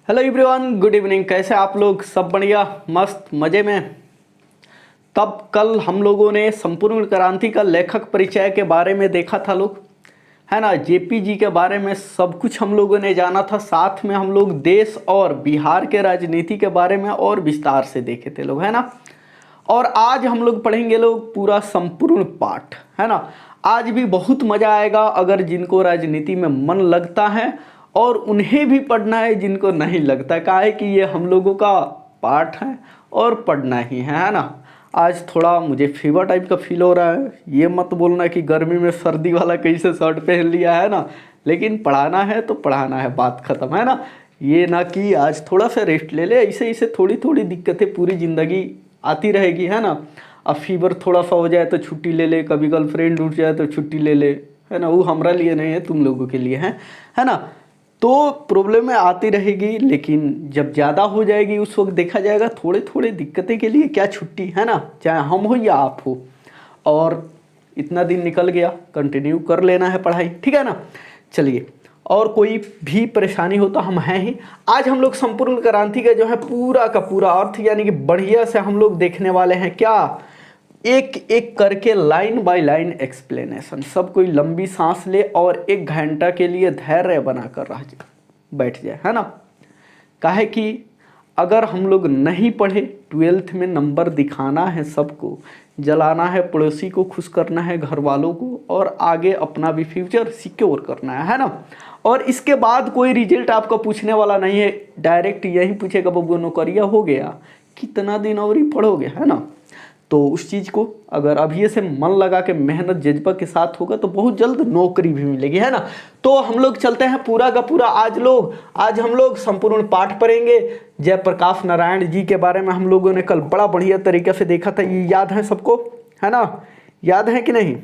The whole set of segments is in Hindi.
Hello everyone, good evening. कैसे आप लोग? सब बढ़िया, मस्त, मज़े में। तब कल हम लोगों ने संपूर्ण क्रांति का लेखक परिचय के बारे में देखा था लोग, है ना। जेपी जी के बारे में सब कुछ हम लोगों ने जाना था। साथ में हम लोग देश और बिहार के राजनीति के बारे में और विस्तार से देखे थे लोग, है ना। और आज हम लोग पढ़ेंगे लोग पूरा संपूर्ण पाठ, है ना। आज भी बहुत मज़ा आएगा अगर जिनको राजनीति में मन लगता है, और उन्हें भी पढ़ना है जिनको नहीं लगता। क्या है कि ये हम लोगों का पाठ है और पढ़ना ही है ना। आज थोड़ा मुझे फीवर टाइप का फील हो रहा है। ये मत बोलना कि गर्मी में सर्दी वाला कैसे शर्ट पहन लिया, है ना। लेकिन पढ़ाना है तो पढ़ाना है, बात ख़त्म, है ना। ये ना कि आज थोड़ा सा रेस्ट ले ले, ऐसे ऐसे थोड़ी थोड़ी दिक्कतें पूरी ज़िंदगी आती रहेगी, है ना। अब फीवर थोड़ा सा हो जाए तो छुट्टी ले ले, कभी गर्लफ्रेंड उठ जाए तो छुट्टी ले ले, है ना। वो हमारा लिए नहीं है, तुम लोगों के लिए है ना। तो प्रॉब्लम आती रहेगी, लेकिन जब ज़्यादा हो जाएगी उस वक्त देखा जाएगा। थोड़े थोड़े दिक्कतें के लिए क्या छुट्टी, है ना, चाहे हम हो या आप हो। और इतना दिन निकल गया, कंटिन्यू कर लेना है पढ़ाई, ठीक है ना। चलिए, और कोई भी परेशानी हो तो हम हैं ही। आज हम लोग संपूर्ण क्रांति का जो है पूरा का पूरा अर्थ यानी कि बढ़िया से हम लोग देखने वाले हैं। क्या, एक एक करके लाइन बाय लाइन एक्सप्लेनेशन। सब कोई लंबी सांस ले और 1 घंटा के लिए धैर्य बनाकर बैठ जाए, है ना। काहे कि अगर हम लोग नहीं पढ़े, 12th में नंबर दिखाना है सबको, जलाना है पड़ोसी को, खुश करना है घर वालों को, और आगे अपना भी फ्यूचर सिक्योर करना है ना। और इसके बाद कोई रिजल्ट आपका पूछने वाला नहीं है, डायरेक्ट यही पूछेगा बबू नौकरिया हो गया, कितना दिन और ही पढ़ोगे, है ना। तो उस चीज़ को अगर अभी से मन लगा के मेहनत जज्बा के साथ होगा तो बहुत जल्द नौकरी भी मिलेगी, है ना। तो हम लोग चलते हैं पूरा का पूरा। आज हम लोग संपूर्ण पाठ पढ़ेंगे। जयप्रकाश नारायण जी के बारे में हम लोगों ने कल बड़ा बढ़िया तरीके से देखा था। ये याद है सबको, है ना। याद है कि नहीं?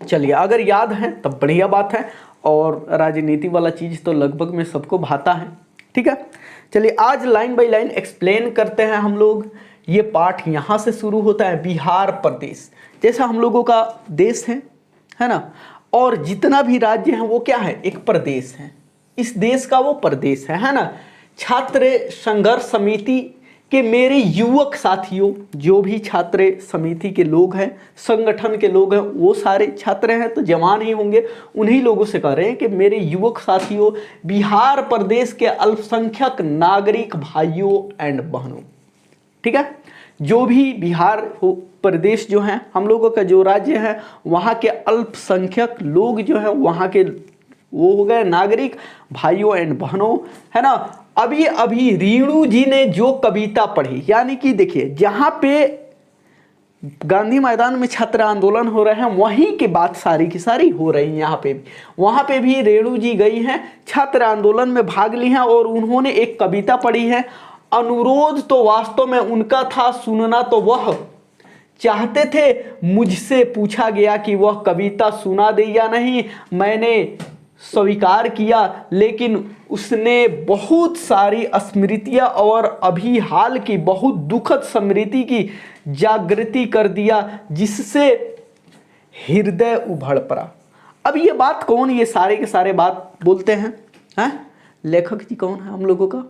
चलिए, अगर याद है तब बढ़िया बात है। और राजनीति वाला चीज़ तो लगभग में सबको भाता है, ठीक है। चलिए, आज लाइन बाय लाइन एक्सप्लेन करते हैं हम लोग। ये पाठ यहाँ से शुरू होता है, बिहार प्रदेश जैसा हम लोगों का देश है ना। और जितना भी राज्य है वो क्या है, एक प्रदेश है। इस देश का वो प्रदेश है ना। छात्र संघर्ष समिति के मेरे युवक साथियों, जो भी छात्र समिति के लोग हैं, संगठन के लोग हैं, वो सारे छात्र हैं तो जवान ही होंगे। उन्हीं लोगों से कह रहे हैं कि मेरे युवक साथियों, बिहार प्रदेश के अल्पसंख्यक नागरिक भाइयों एंड बहनों, ठीक है। जो भी बिहार प्रदेश जो है, हम लोगों का जो राज्य है, वहाँ के अल्पसंख्यक लोग जो हैं, वहाँ के वो हो गए नागरिक भाइयों एंड बहनों, है ना। अभी अभी रेणु जी ने जो कविता पढ़ी, यानी कि देखिए, जहाँ पे गांधी मैदान में छात्र आंदोलन हो रहे हैं, वहीं की बात सारी की सारी हो रही है यहाँ पे भी। वहाँ पे भी रेणु जी गई हैं, छात्र आंदोलन में भाग ली हैं, और उन्होंने एक कविता पढ़ी है। अनुरोध तो वास्तव में उनका था, सुनना तो वह चाहते थे। मुझसे पूछा गया कि वह कविता सुना दे या नहीं। मैंने स्वीकार किया, लेकिन उसने बहुत सारी स्मृतियां और अभी हाल की बहुत दुखद स्मृति की जागृति कर दिया, जिससे हृदय उभड़ पड़ा। अब ये बात कौन, ये सारे के सारे बात बोलते हैं? लेखक जी कौन है हम लोगों का?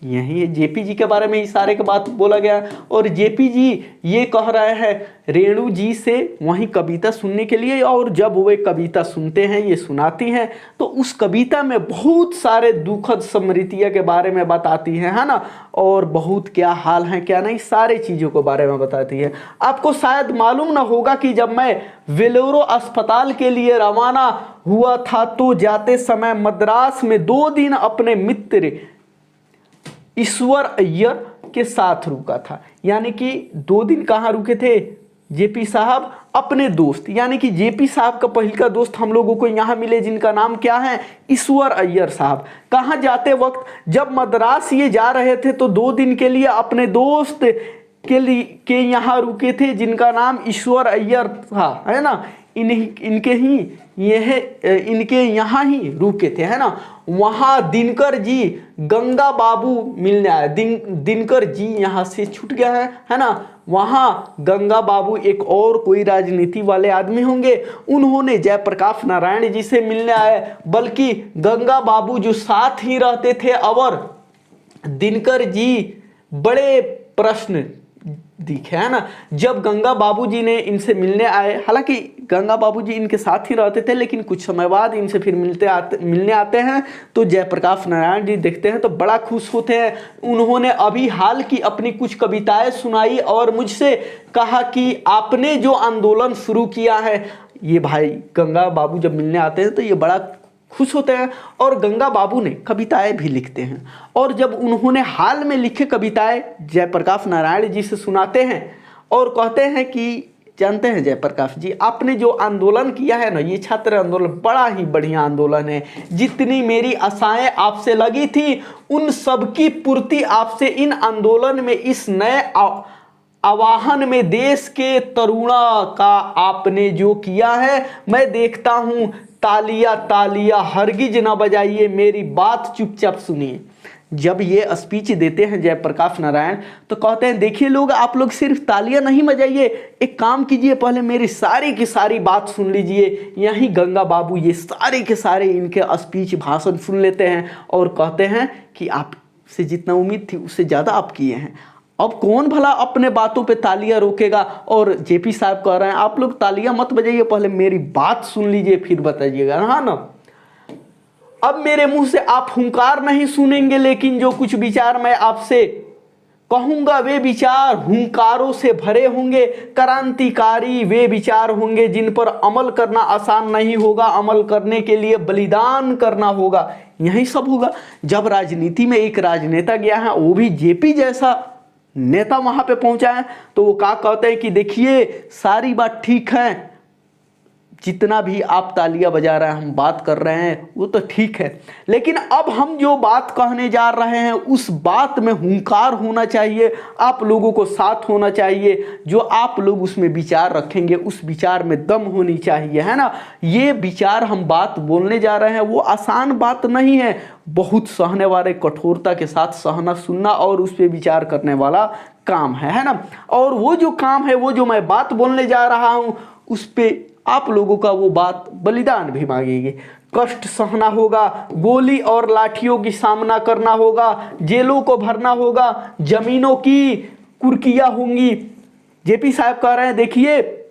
यही है, जेपी जी के बारे में ही सारे के बात बोला गया। और जेपी जी ये कह रहे हैं रेणु जी से वहीं कविता सुनने के लिए। और जब वे कविता सुनते हैं, ये सुनाती हैं, तो उस कविता में बहुत सारे दुखद स्मृतियों के बारे में बताती है ना। और बहुत क्या हाल है क्या नहीं, सारे चीज़ों के बारे में बताती है। आपको शायद मालूम ना होगा कि जब मैं वेलोरो अस्पताल के लिए रवाना हुआ था, तो जाते समय मद्रास में 2 दिन अपने मित्र ईश्वर अय्यर के साथ रुका था। यानी कि 2 दिन कहाँ रुके थे जेपी साहब? अपने दोस्त, यानी कि जेपी साहब का पहले का दोस्त हम लोगों को यहाँ मिले, जिनका नाम क्या है, ईश्वर अय्यर साहब। कहाँ जाते वक्त, जब मद्रास ये जा रहे थे, तो 2 दिन के लिए अपने दोस्त के यहाँ रुके थे, जिनका नाम ईश्वर अय्यर था, है ना। इनके यहाँ ही रुके थे, है ना। वहाँ दिनकर जी गंगा बाबू मिलने आए। दिनकर जी यहाँ से छूट गया है ना। वहाँ गंगा बाबू एक और कोई राजनीति वाले आदमी होंगे, उन्होंने जयप्रकाश नारायण जी से मिलने आए। बल्कि गंगा बाबू जो साथ ही रहते थे और दिनकर जी बड़े प्रश्न दिखे, है ना। जब गंगा बाबूजी ने इनसे मिलने आए, हालांकि गंगा बाबूजी इनके साथ ही रहते थे, लेकिन कुछ समय बाद इनसे फिर मिलने आते हैं तो जयप्रकाश नारायण जी देखते हैं तो बड़ा खुश होते हैं। उन्होंने अभी हाल की अपनी कुछ कविताएं सुनाई और मुझसे कहा कि आपने जो आंदोलन शुरू किया है, ये भाई गंगा बाबू जब मिलने आते हैं तो ये बड़ा खुश होते हैं। और गंगा बाबू ने कविताएं भी लिखते हैं, और जब उन्होंने हाल में लिखे कविताएं जयप्रकाश नारायण जी से सुनाते हैं और कहते हैं कि जानते हैं जयप्रकाश जी, आपने जो आंदोलन किया है ना, ये छात्र आंदोलन बड़ा ही बढ़िया आंदोलन है। जितनी मेरी आशाएं आपसे लगी थी उन सब की पूर्ति आपसे इन आंदोलन में, इस नए आवाहन में देश के तरुणा का आपने जो किया है। मैं देखता हूं तालिया तालिया हरगिज ना बजाइए, मेरी बात चुपचाप सुनिए। जब ये स्पीच देते हैं जयप्रकाश नारायण तो कहते हैं देखिए लोग, आप लोग सिर्फ तालियां नहीं बजाइए, एक काम कीजिए, पहले मेरी सारी की सारी बात सुन लीजिए। यहीं गंगा बाबू ये सारे के सारे इनके स्पीच भाषण सुन लेते हैं और कहते हैं कि आपसे जितना उम्मीद थी उससे ज़्यादा आप किए हैं। अब कौन भला अपने बातों पे तालियां रोकेगा। और जेपी साहब कह रहे हैं आप लोग तालियां मत बजाइए, पहले मेरी बात सुन लीजिए फिर बताइएगा, हाँ ना। अब मेरे मुंह से आप हुंकार नहीं सुनेंगे, लेकिन जो कुछ विचार मैं आपसे कहूंगा वे विचार हुंकारों से भरे होंगे। क्रांतिकारी वे विचार होंगे जिन पर अमल करना आसान नहीं होगा, अमल करने के लिए बलिदान करना होगा। यही सब होगा। जब राजनीति में एक राजनेता गया है, वो भी जेपी जैसा नेता वहां पे पहुंचा है, तो वो क्या कहते हैं कि देखिए सारी बात ठीक है, जितना भी आप तालियां बजा रहे हैं, हम बात कर रहे हैं वो तो ठीक है, लेकिन अब हम जो बात कहने जा रहे हैं उस बात में हुंकार होना चाहिए, आप लोगों को साथ होना चाहिए। जो आप लोग उसमें विचार रखेंगे उस विचार में दम होनी चाहिए, है ना। ये विचार हम बात बोलने जा रहे हैं वो आसान बात नहीं है, बहुत सहने वाले, कठोरता के साथ सहना सुनना और उस पर विचार करने वाला काम है ना। और वो जो काम है, वो जो मैं बात बोलने जा रहा हूं, उस पर आप लोगों का वो बात बलिदान भी मांगेगी। कष्ट सहना होगा, गोली और लाठियों की सामना करना होगा, जेलों को भरना होगा, जमीनों की कुर्कियां होंगी। जेपी साहब कह रहे हैं देखिए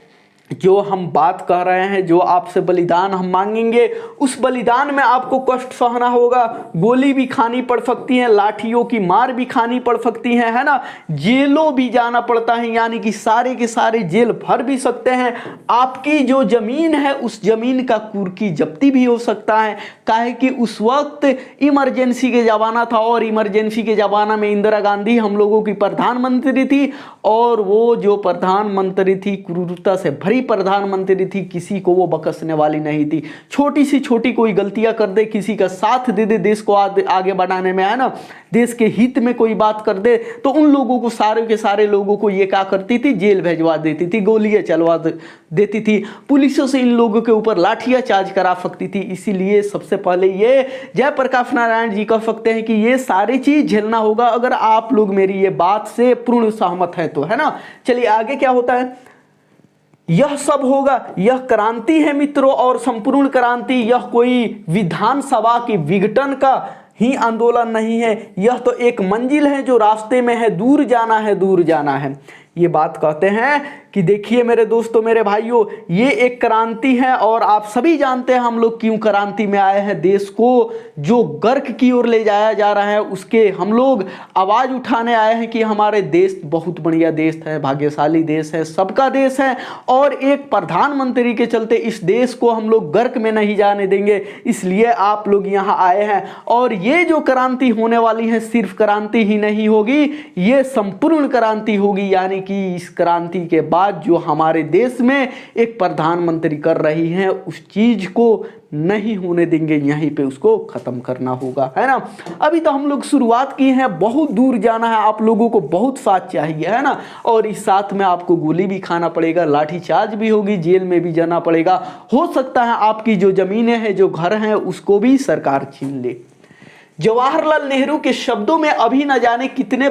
जो हम बात कह रहे हैं, जो आपसे बलिदान हम मांगेंगे, उस बलिदान में आपको कष्ट सहना होगा, गोली भी खानी पड़ सकती है, लाठियों की मार भी खानी पड़ सकती है ना। जेलों भी जाना पड़ता है, यानी कि सारे के सारे जेल भर भी सकते हैं। आपकी जो जमीन है उस जमीन का कुर्की जब्ती भी हो सकता है, काहे कि उस वक्त इमरजेंसी के जमाना था और इमरजेंसी के जमाना में इंदिरा गांधी हम लोगों की प्रधानमंत्री थी, और वो जो प्रधानमंत्री थी क्रूरता से भरी प्रधानमंत्री थी, किसी को वो बख्शने वाली नहीं थी। छोटी सी छोटी कोई गलतियां कर दे, किसी का साथ दे दे देश को आगे बढ़ाने में, है ना, देश के हित में कोई बात कर दे, तो उन लोगों को, सारे के सारे लोगों को ये क्या करती थी, जेल भेजवा देती थी, गोलियां चलवा देती थी, पुलिसों से इन लोगों के ऊपर लाठियां चार्ज करा सकती थी। इसीलिए सबसे पहले ये जयप्रकाश नारायण जी कह सकते हैं कि ये सारी चीज झेलना होगा अगर आप लोग मेरी ये बात से पूर्ण सहमत हैं तो, है ना। चलिए आगे क्या होता है। यह सब होगा, यह क्रांति है मित्रों, और संपूर्ण क्रांति, यह कोई विधानसभा की विघटन का ही आंदोलन नहीं है, यह तो एक मंजिल है जो रास्ते में है, दूर जाना है, दूर जाना है। ये बात कहते हैं कि देखिए मेरे दोस्तों, मेरे भाइयों, ये एक क्रांति है और आप सभी जानते हैं हम लोग क्यों क्रांति में आए हैं। देश को जो गर्क की ओर ले जाया जा रहा है उसके हम लोग आवाज उठाने आए हैं कि हमारे देश बहुत बढ़िया देश है, भाग्यशाली देश है, सबका देश है, और एक प्रधानमंत्री के चलते इस देश को हम लोग गर्क में नहीं जाने देंगे। इसलिए आप लोग यहाँ आए हैं, और ये जो क्रांति होने वाली है सिर्फ क्रांति ही नहीं होगी, ये संपूर्ण क्रांति होगी, यानी कि इस क्रांति के बाद बाद जो हमारे देश में एक प्रधानमंत्री कर रही हैं उस चीज को नहीं होने देंगे, यहीं पे उसको खत्म करना होगा, है ना। अभी तो हम लोग शुरुआत की है, बहुत दूर जाना है, आप लोगों को बहुत साथ चाहिए, है ना। और इस साथ में आपको गोली भी खाना पड़ेगा, लाठीचार्ज भी होगी, जेल में भी जाना पड़ेगा, हो सकता है आपकी जो जमीनें हैं, जो घर हैं, उसको भी सरकार छीन ले। जवाहरलाल नेहरू के शब्दों में अभी न जाने कितने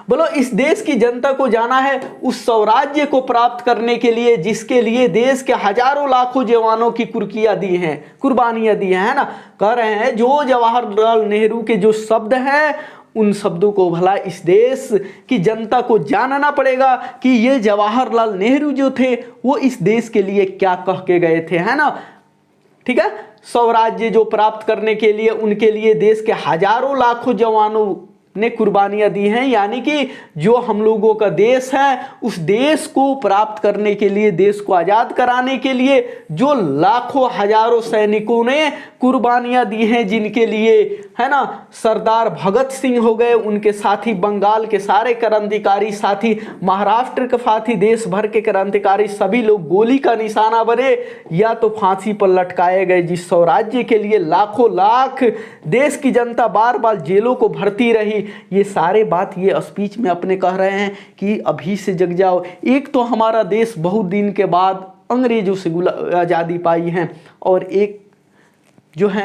बोलो इस देश की जनता को जाना है उस स्वराज्य को प्राप्त करने के लिए जिसके लिए देश के हजारों लाखों जवानों की कुर्बानियां दी हैं, है ना। कह रहे हैं जो जवाहरलाल नेहरू के जो शब्द हैं उन शब्दों को भला इस देश की जनता को जानना पड़ेगा कि ये जवाहरलाल नेहरू जो थे वो इस देश के लिए क्या कह के गए थे, है ना। ठीक है, स्वराज्य जो प्राप्त करने के लिए उनके लिए देश के हजारों लाखों जवानों ने कुर्बानियां दी हैं, यानी कि जो हम लोगों का देश है उस देश को प्राप्त करने के लिए, देश को आजाद कराने के लिए जो लाखों हजारों सैनिकों ने कुर्बानियां दी हैं, जिनके लिए, है ना, सरदार भगत सिंह हो गए, उनके साथी बंगाल के सारे क्रांतिकारी साथी, महाराष्ट्र के साथी, देश भर के क्रांतिकारी सभी लोग गोली का निशाना बने या तो फांसी पर लटकाए गए। जिस स्वराज्य के लिए लाखों लाख देश की जनता बार बार जेलों को भरती रही, ये सारे बात ये स्पीच में अपने कह रहे हैं कि अभी से जग जाओ। एक तो हमारा देश बहुत दिन के बाद अंग्रेजों से आज़ादी पाई है, और एक जो है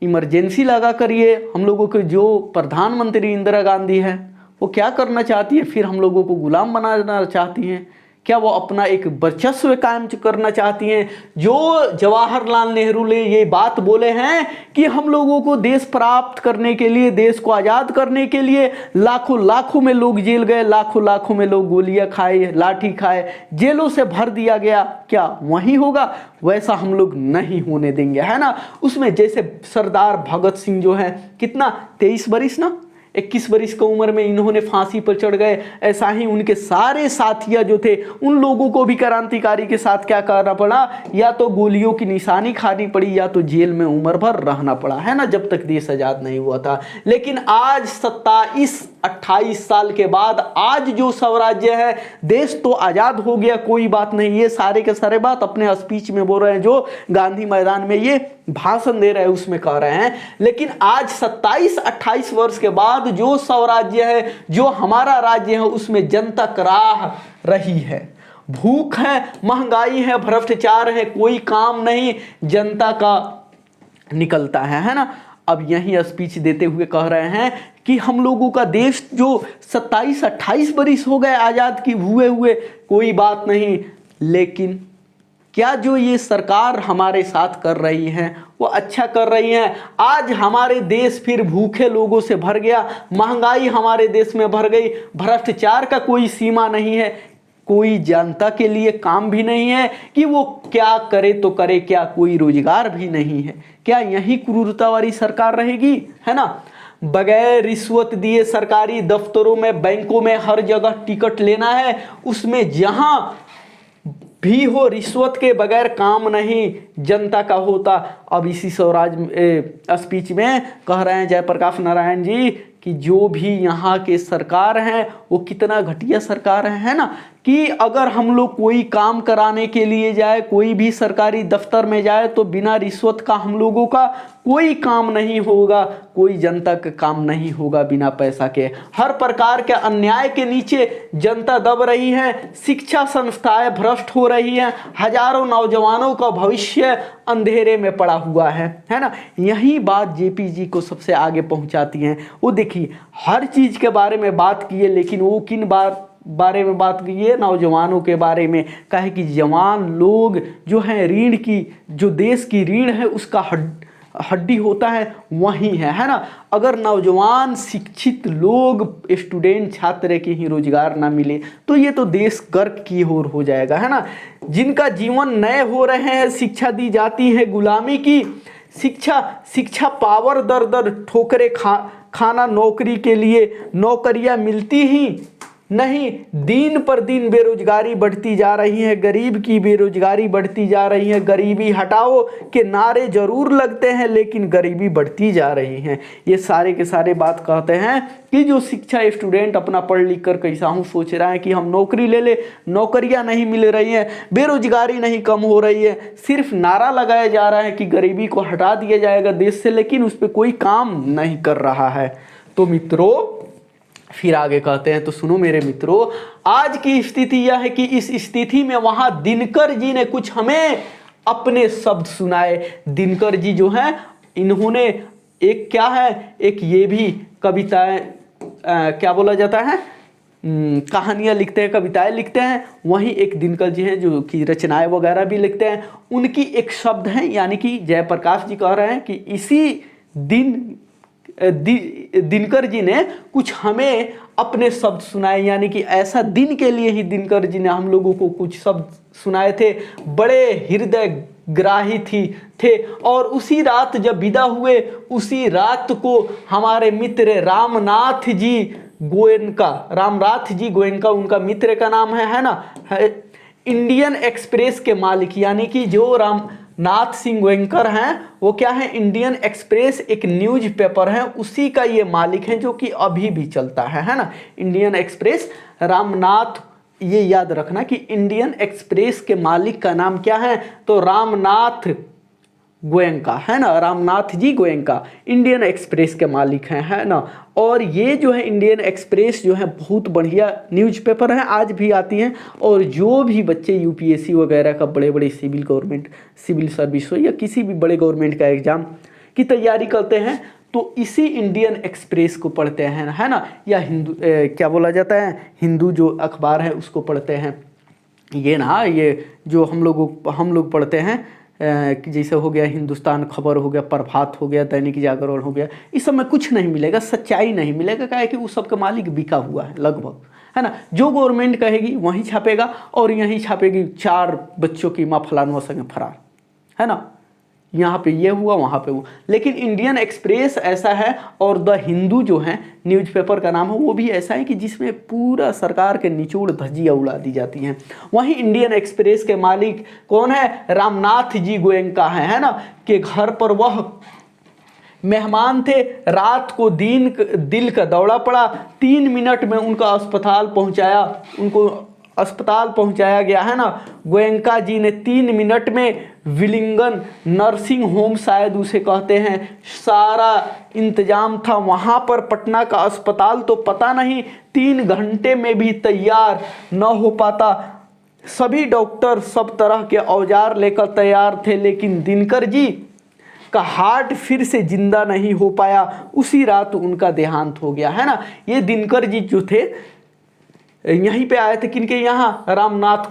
इमरजेंसी लगा करिए हम लोगों के जो प्रधानमंत्री इंदिरा गांधी है वो क्या करना चाहती है, फिर हम लोगों को गुलाम बनाना चाहती हैं। क्या वो अपना एक वर्चस्व कायम करना चाहती हैं? जो जवाहरलाल नेहरू ने ये बात बोले हैं कि हम लोगों को देश प्राप्त करने के लिए, देश को आज़ाद करने के लिए लाखों लाखों में लोग जेल गए, लाखों लाखों में लोग गोलियां खाए, लाठी खाए, जेलों से भर दिया गया, क्या वही होगा? वैसा हम लोग नहीं होने देंगे, है ना। उसमें जैसे सरदार भगत सिंह जो है कितना 23 बरिस ना 21 बरिस की उम्र में इन्होंने फांसी पर चढ़ गए, ऐसा ही उनके सारे साथिया जो थे उन लोगों को भी क्रांतिकारी के साथ क्या करना पड़ा, या तो गोलियों की निशानी खानी पड़ी या तो जेल में उम्र भर रहना पड़ा, है ना, जब तक देश आज़ाद नहीं हुआ था। लेकिन आज 27-28 साल के बाद आज जो स्वराज्य है, देश तो आज़ाद हो गया, कोई बात नहीं, ये सारे के सारे बात अपने स्पीच में बोल रहे हैं, जो गांधी मैदान में ये भाषण दे रहे हैं उसमें कह रहे हैं। लेकिन आज 27-28 वर्ष के बाद जो स्वराज्य है, जो हमारा राज्य है, उसमें जनता कराह रही है, भूख है, महंगाई है, भ्रष्टाचार है, कोई काम नहीं जनता का निकलता है ना। अब यही स्पीच देते हुए कह रहे हैं कि हम लोगों का देश जो 27-28 बरिस हो गए आज़ाद की हुए, कोई बात नहीं, लेकिन क्या जो ये सरकार हमारे साथ कर रही है वो अच्छा कर रही है? आज हमारे देश फिर भूखे लोगों से भर गया, महंगाई हमारे देश में भर गई, भ्रष्टाचार का कोई सीमा नहीं है, कोई जनता के लिए काम भी नहीं है कि वो क्या करे तो करे क्या, कोई रोजगार भी नहीं है। क्या यही क्रूरता वाली सरकार रहेगी, है ना। बगैर रिश्वत दिए सरकारी दफ्तरों में, बैंकों में, हर जगह टिकट लेना है, उसमें जहां भी हो रिश्वत के बगैर काम नहीं जनता का होता। अब इसी स्वराज स्पीच में कह रहे हैं जयप्रकाश नारायण जी कि जो भी यहाँ के सरकार हैं वो कितना घटिया सरकार है ना, कि अगर हम लोग कोई काम कराने के लिए जाए, कोई भी सरकारी दफ्तर में जाए तो बिना रिश्वत का हम लोगों का कोई काम नहीं होगा, कोई जनता का काम नहीं होगा बिना पैसा के। हर प्रकार के अन्याय के नीचे जनता दब रही है, शिक्षा संस्थाएं भ्रष्ट हो रही हैं, हजारों नौजवानों का भविष्य अंधेरे में पड़ा हुआ है ना। यही बात जेपी जी को सबसे आगे पहुंचाती हैं। वो देखिए हर चीज के बारे में बात की है, लेकिन वो किन बारे में बात की है? नौजवानों के बारे में। कहे कि जवान लोग जो हैं रीढ़ की, जो देश की रीढ़ है उसका हड्डी होता है वही है ना। अगर नौजवान शिक्षित लोग, स्टूडेंट, छात्र के ही रोजगार ना मिले तो ये तो देश गर्क की ओर हो जाएगा, है ना। जिनका जीवन नए हो रहे हैं, शिक्षा दी जाती है गुलामी की, शिक्षा पावर दर दर ठोकरे खाना, नौकरी के लिए नौकरियां मिलती ही नहीं, दिन पर दिन बेरोजगारी बढ़ती जा रही है, गरीब की बेरोजगारी बढ़ती जा रही है, गरीबी हटाओ के नारे जरूर लगते हैं लेकिन गरीबी बढ़ती जा रही है। ये सारे के सारे बात कहते हैं कि जो शिक्षा स्टूडेंट अपना पढ़ लिख कर कैसा हूँ सोच रहा है कि हम नौकरी ले ले, नौकरियां नहीं मिल रही हैं, बेरोजगारी नहीं कम हो रही है, सिर्फ नारा लगाया जा रहा है कि गरीबी को हटा दिया जाएगा देश से, लेकिन उस पर कोई काम नहीं कर रहा है। तो मित्रों फिर आगे कहते हैं, तो सुनो मेरे मित्रों, आज की स्थिति यह है कि इस स्थिति में वहां दिनकर जी ने कुछ हमें अपने शब्द सुनाए। दिनकर जी जो हैं इन्होंने एक क्या है, एक ये भी कविताएं क्या बोला जाता है, कहानियां लिखते हैं, कविताएं लिखते हैं। वहीं एक दिनकर जी हैं जो कि रचनाएं वगैरह भी लिखते हैं। उनकी एक शब्द है, यानी कि जयप्रकाश जी कह रहे हैं कि इसी दिन दिनकर जी ने कुछ हमें अपने शब्द सुनाए, यानी कि ऐसा दिन के लिए ही दिनकर जी ने हम लोगों को कुछ शब्द सुनाए थे, बड़े हृदय ग्राही थे। और उसी रात जब विदा हुए, उसी रात को हमारे मित्र रामनाथ जी गोयनका उनका मित्र का नाम है ना, इंडियन एक्सप्रेस के मालिक, यानी कि जो रामनाथ सिंह गोयनकर हैं वो क्या है, इंडियन एक्सप्रेस एक न्यूज पेपर है, उसी का ये मालिक है जो कि अभी भी चलता है ना, इंडियन एक्सप्रेस। रामनाथ, ये याद रखना कि इंडियन एक्सप्रेस के मालिक का नाम क्या है, तो रामनाथ गोयनका है ना, रामनाथ जी गोयनका इंडियन एक्सप्रेस के मालिक हैं, है ना। और ये जो है इंडियन एक्सप्रेस जो है बहुत बढ़िया न्यूज़पेपर है, आज भी आती हैं। और जो भी बच्चे यूपीएससी वगैरह का बड़े बड़े सिविल सर्विस हो या किसी भी बड़े गवर्नमेंट का एग्जाम की तैयारी करते हैं तो इसी इंडियन एक्सप्रेस को पढ़ते हैं, है ना, या हिंदू क्या बोला जाता है, हिंदू जो अखबार है उसको पढ़ते हैं। ये ना, ये जो हम लोग पढ़ते हैं जैसे हो गया हिंदुस्तान खबर, हो गया प्रभात, हो गया दैनिक जागरण, हो गया, इस सब में कुछ नहीं मिलेगा, सच्चाई नहीं मिलेगा। क्या है कि उस सब का मालिक बिका हुआ है लगभग, है ना। जो गवर्नमेंट कहेगी वहीं छापेगा, और यहीं छापेगी 4 बच्चों की माँ फलानवा संग फरार, है ना, यहाँ पे ये हुआ वहाँ पे हुआ। लेकिन इंडियन एक्सप्रेस ऐसा है, और द हिंदू जो है न्यूज़पेपर का नाम है, वो भी ऐसा है कि जिसमें पूरा सरकार के निचोड़ धज्जियाँ उड़ा दी जाती हैं। वहीं इंडियन एक्सप्रेस के मालिक कौन है, रामनाथ जी गोयनका है ना, के घर पर वह मेहमान थे। रात को दिल का दौड़ा पड़ा, 3 मिनट में उनको अस्पताल पहुंचाया गया, है ना। गोयनका जी ने 3 मिनट में विलिंगन नर्सिंग होम शायद उसे कहते हैं, सारा इंतजाम था वहाँ पर। पटना का अस्पताल तो पता नहीं 3 घंटे में भी तैयार न हो पाता। सभी डॉक्टर सब तरह के औजार लेकर तैयार थे, लेकिन दिनकर जी का हार्ट फिर से जिंदा नहीं हो पाया। उसी रात उनका देहांत हो गया, है ना। ये दिनकर जी जो थे यहीं पे आए थे, किनके यहाँ, रामनाथ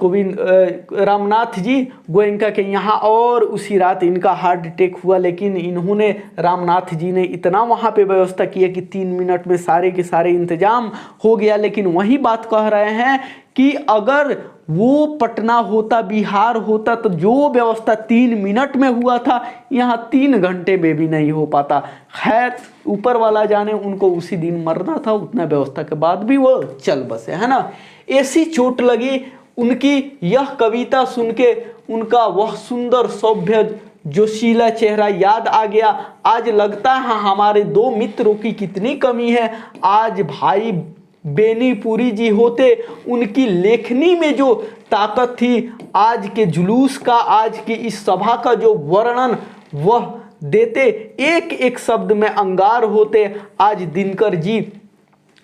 जी गोयनका के यहाँ, और उसी रात इनका हार्ट अटैक हुआ। लेकिन इन्होंने, रामनाथ जी ने इतना वहाँ पे व्यवस्था किया कि 3 मिनट में सारे के सारे इंतजाम हो गया। लेकिन वही बात कह रहे हैं कि अगर वो पटना होता, बिहार होता, तो जो व्यवस्था 3 मिनट में हुआ था, यहाँ 3 घंटे में भी नहीं हो पाता। खैर ऊपर वाला जाने, उनको उसी दिन मरना था, उतना व्यवस्था के बाद भी वो चल बसे, है ना। ऐसी चोट लगी उनकी यह कविता सुन के, उनका वह सुंदर सभ्य जोशीला चेहरा याद आ गया। आज लगता है हमारे 2 मित्रों की कितनी कमी है। आज भाई बेनीपुरी जी होते, उनकी लेखनी में जो ताकत थी, आज के जुलूस का, आज की इस सभा का जो वर्णन वह देते, एक एक शब्द में अंगार होते। आज दिनकर जी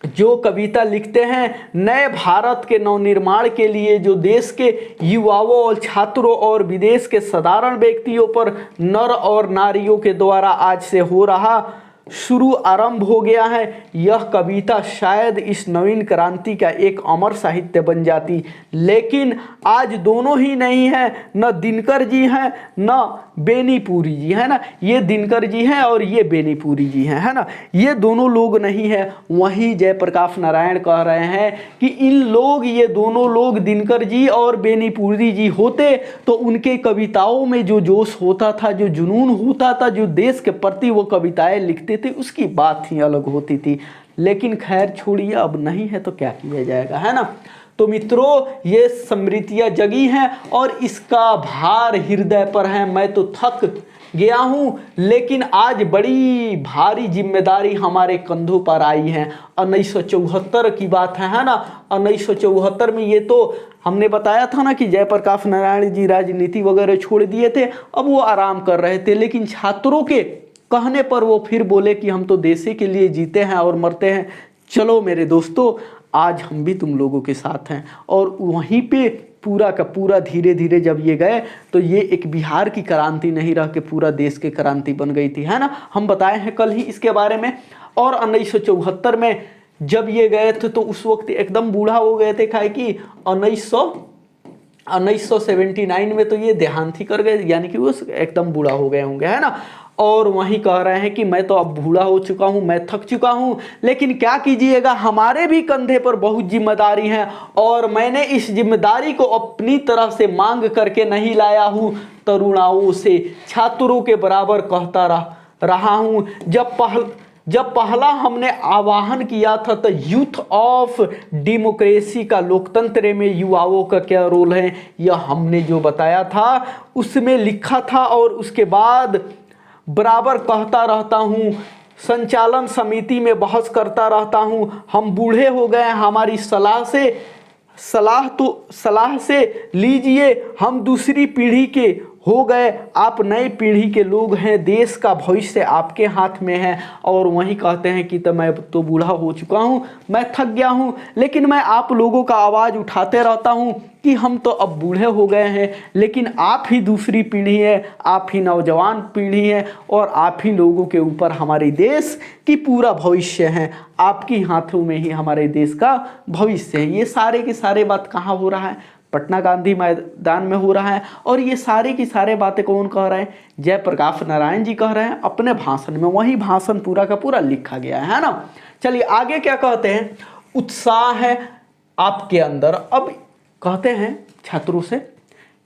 जो कविता लिखते हैं नए भारत के नवनिर्माण के लिए, जो देश के युवाओं और छात्रों और विदेश के साधारण व्यक्तियों पर नर और नारियों के द्वारा आज से हो रहा शुरू आरंभ हो गया है, यह कविता शायद इस नवीन क्रांति का एक अमर साहित्य बन जाती। लेकिन आज दोनों ही नहीं है, न दिनकर जी हैं न बेनीपुरी जी, है ना। ये दिनकर जी हैं और ये बेनीपुरी जी हैं, है ना। ये दोनों लोग नहीं है। वहीं जयप्रकाश नारायण कह रहे हैं कि ये दोनों लोग दिनकर जी और बेनीपुरी जी होते तो उनके कविताओं में जो जोश होता था, जो जुनून होता था, जो देश के प्रति वो कविताएं लिखते लिखते थे उसकी बात ही अलग होती थी। लेकिन खैर छोड़िए, अब नहीं है तो क्या किया जाएगा, है ना। तो मित्रों ये स्मृतियाँ जगी हैं और इसका भार हृदय पर है। मैं तो थक गया हूँ, लेकिन आज बड़ी भारी जिम्मेदारी हमारे कंधों पर आई है। 1974 की बात है ना। 1974 में ये तो हमने बताया था ना कि जयप्रकाश नारायण जी राजनीति वगैरह छोड़ दिए थे, अब वो आराम कर रहे थे। लेकिन छात्रों के कहने पर वो फिर बोले कि हम तो देश के लिए जीते हैं और मरते हैं। चलो मेरे दोस्तों, आज हम भी तुम लोगों के साथ हैं। और वहीं पे पूरा का पूरा धीरे धीरे जब ये गए तो ये एक बिहार की क्रांति नहीं रह के पूरा देश की क्रांति बन गई थी, है ना। हम बताए हैं कल ही इसके बारे में। और 1974 में जब ये गए थे तो उस वक्त एकदम बूढ़ा हो गए थे, काहे कि 1979 में तो ये देहांत ही कर गए, यानी कि वो एकदम बूढ़ा हो गए होंगे, है ना। और वहीं कह रहे हैं कि मैं तो अब बूढ़ा हो चुका हूं, मैं थक चुका हूं, लेकिन क्या कीजिएगा, हमारे भी कंधे पर बहुत जिम्मेदारी है और मैंने इस जिम्मेदारी को अपनी तरफ से मांग करके नहीं लाया हूं। तरुणाओं से छात्रों के बराबर कहता रहा हूं। जब पहला हमने आह्वान किया था तो यूथ ऑफ डेमोक्रेसी का, लोकतंत्र में युवाओं का क्या रोल है, यह हमने जो बताया था उसमें लिखा था। और उसके बाद बराबर कहता रहता हूँ, संचालन समिति में बहस करता रहता हूँ। हम बूढ़े हो गए, हमारी सलाह से लीजिए, हम दूसरी पीढ़ी के हो गए, आप नई पीढ़ी के लोग हैं, देश का भविष्य आपके हाथ में है। और वहीं कहते हैं कि तो मैं तो बूढ़ा हो चुका हूँ, मैं थक गया हूँ, लेकिन मैं आप लोगों का आवाज़ उठाते रहता हूँ कि हम तो अब बूढ़े हो गए हैं, लेकिन आप ही दूसरी पीढ़ी है, आप ही नौजवान पीढ़ी है और आप ही लोगों के ऊपर हमारे देश की पूरा भविष्य है। आपके हाथों में ही हमारे देश का भविष्य है। ये सारे के सारे बात कहाँ हो रहा है, पटना गांधी मैदान में हो रहा है। और ये सारी की सारे बातें कौन कह रहे हैं, जयप्रकाश नारायण जी कह रहे हैं अपने भाषण में। वही भाषण पूरा का पूरा लिखा गया है ना। चलिए आगे क्या कहते हैं, उत्साह है आपके अंदर। अब कहते हैं छात्रों से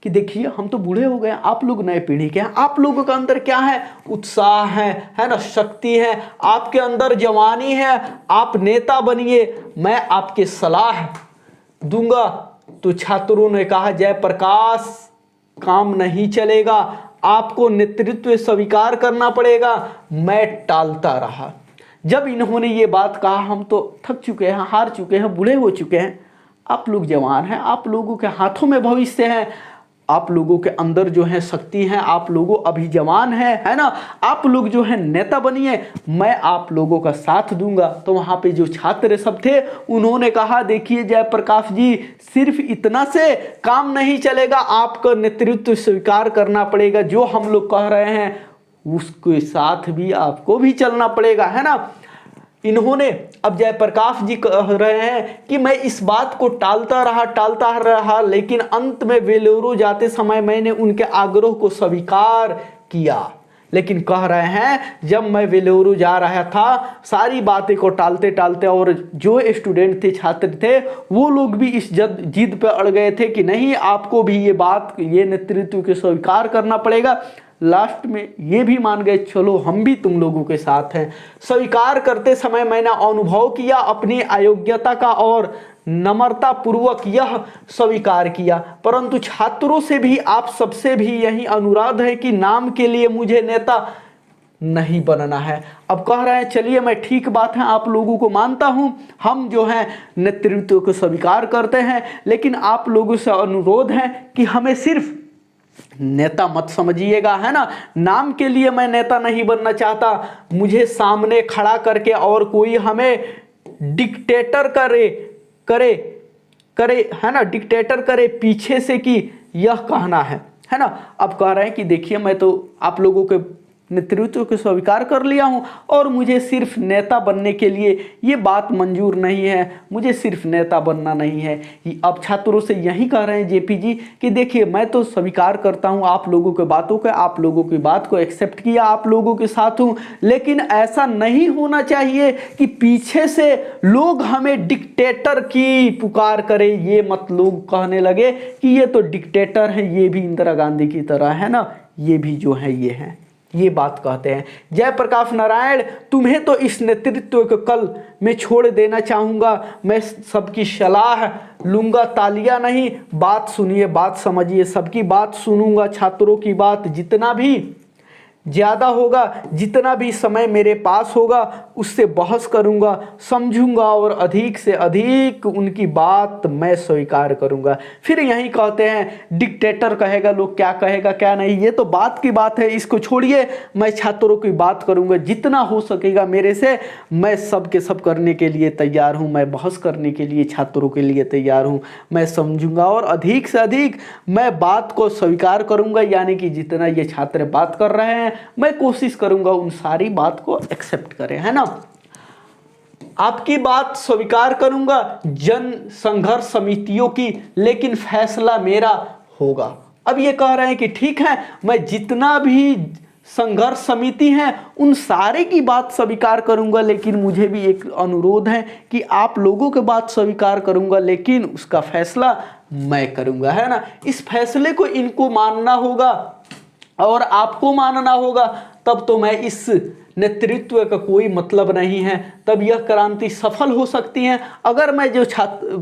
कि देखिए हम तो बूढ़े हो गए, आप लोग नए पीढ़ी के हैं, आप लोगों के अंदर क्या है, उत्साह है ना, शक्ति है, आपके अंदर जवानी है, आप नेता बनिए, मैं आपके सलाह दूंगा। तो छात्रों ने कहा जयप्रकाश काम नहीं चलेगा, आपको नेतृत्व स्वीकार करना पड़ेगा। मैं टालता रहा। जब इन्होंने ये बात कहा, हम तो थक चुके हैं, हार चुके हैं, बूढ़े हो चुके हैं, आप लोग जवान हैं, आप लोगों के हाथों में भविष्य है, आप लोगों के अंदर जो है शक्ति है, आप लोगों अभी जवान है ना, आप लोग जो है नेता बनिए, मैं आप लोगों का साथ दूंगा। तो वहाँ पे जो छात्र सब थे उन्होंने कहा देखिए जयप्रकाश जी, सिर्फ इतना से काम नहीं चलेगा, आपका नेतृत्व स्वीकार करना पड़ेगा। जो हम लोग कह रहे हैं उसके साथ भी आपको भी चलना पड़ेगा, है ना। इन्होंने, अब जयप्रकाश जी कह रहे हैं कि मैं इस बात को टालता रहा, लेकिन अंत में वेलोरो जाते समय मैंने उनके आग्रह को स्वीकार किया। लेकिन कह रहे हैं जब मैं वेलोरो जा रहा था, सारी बातें को टालते और जो स्टूडेंट थे, छात्र थे, वो लोग भी इस जिद पे अड़ गए थे कि नहीं, आपको भी ये नेतृत्व को स्वीकार करना पड़ेगा। लास्ट में ये भी मान गए, चलो हम भी तुम लोगों के साथ हैं। स्वीकार करते समय मैंने अनुभव किया अपनी अयोग्यता का और नम्रता पूर्वक यह स्वीकार किया, परंतु छात्रों से भी, आप सबसे भी यही अनुरोध है कि नाम के लिए मुझे नेता नहीं बनना है। अब कह रहे हैं चलिए मैं, ठीक बात है, आप लोगों को मानता हूं, हम जो है नेतृत्व को स्वीकार करते हैं, लेकिन आप लोगों से अनुरोध है कि हमें सिर्फ नेता मत समझिएगा, है ना। नाम के लिए मैं नेता नहीं बनना चाहता, मुझे सामने खड़ा करके और कोई हमें डिक्टेटर करे, है ना, डिक्टेटर करे पीछे से कि यह कहना है ना। अब कह रहे हैं कि देखिए मैं तो आप लोगों के नेतृत्व को स्वीकार कर लिया हूं और मुझे सिर्फ नेता बनने के लिए ये बात मंजूर नहीं है, मुझे सिर्फ नेता बनना नहीं है। अब छात्रों से यही कह रहे हैं जेपी जी कि देखिए मैं तो स्वीकार करता हूं आप लोगों के बातों को, आप लोगों की बात को एक्सेप्ट किया, आप लोगों के साथ हूं, लेकिन ऐसा नहीं होना चाहिए कि पीछे से लोग हमें डिक्टेटर की पुकार करें। ये मत लोग कहने लगे कि ये तो डिक्टेटर है, ये भी इंदिरा गांधी की तरह है ना, ये भी जो है ये है। ये बात कहते हैं। जयप्रकाश नारायण, तुम्हें तो इस नेतृत्व को कल मैं छोड़ देना चाहूँगा। मैं सबकी सलाह लूँगा, तालियां नहीं, बात सुनिए, बात समझिए, सबकी बात सुनूंगा, छात्रों की बात जितना भी ज़्यादा होगा, जितना भी समय मेरे पास होगा उससे बहस करूंगा, समझूंगा और अधिक से अधिक उनकी बात मैं स्वीकार करूंगा। फिर यही कहते हैं डिक्टेटर कहेगा, लोग क्या कहेगा क्या नहीं, ये तो बात की बात है, इसको छोड़िए, मैं छात्रों की बात करूंगा, जितना हो सकेगा मेरे से मैं सब के सब करने के लिए तैयार हूँ, मैं बहस करने के लिए छात्रों के लिए तैयार हूँ, मैं समझूंगा और अधिक से अधिक मैं बात को स्वीकार करूंगा। यानी कि जितना ये छात्र बात कर रहे हैं मैं कोशिश करूंगा उन सारी बात को एक्सेप्ट करें, है ना। आपकी बात स्वीकार करूंगा जन संघर्ष समितियों की, लेकिन फैसला मेरा होगा। अब ये कह रहे हैं कि ठीक है, मैं जितना भी संघर्ष समिति है उन सारे की बात स्वीकार करूंगा, लेकिन मुझे भी एक अनुरोध है कि आप लोगों के बात स्वीकार करूंगा, लेकिन उसका फैसला मैं करूंगा, है ना। इस फैसले को इनको मानना होगा और आपको मानना होगा, तब तो मैं इस नेतृत्व का कोई मतलब नहीं है, तब यह क्रांति सफल हो सकती है। अगर मैं जो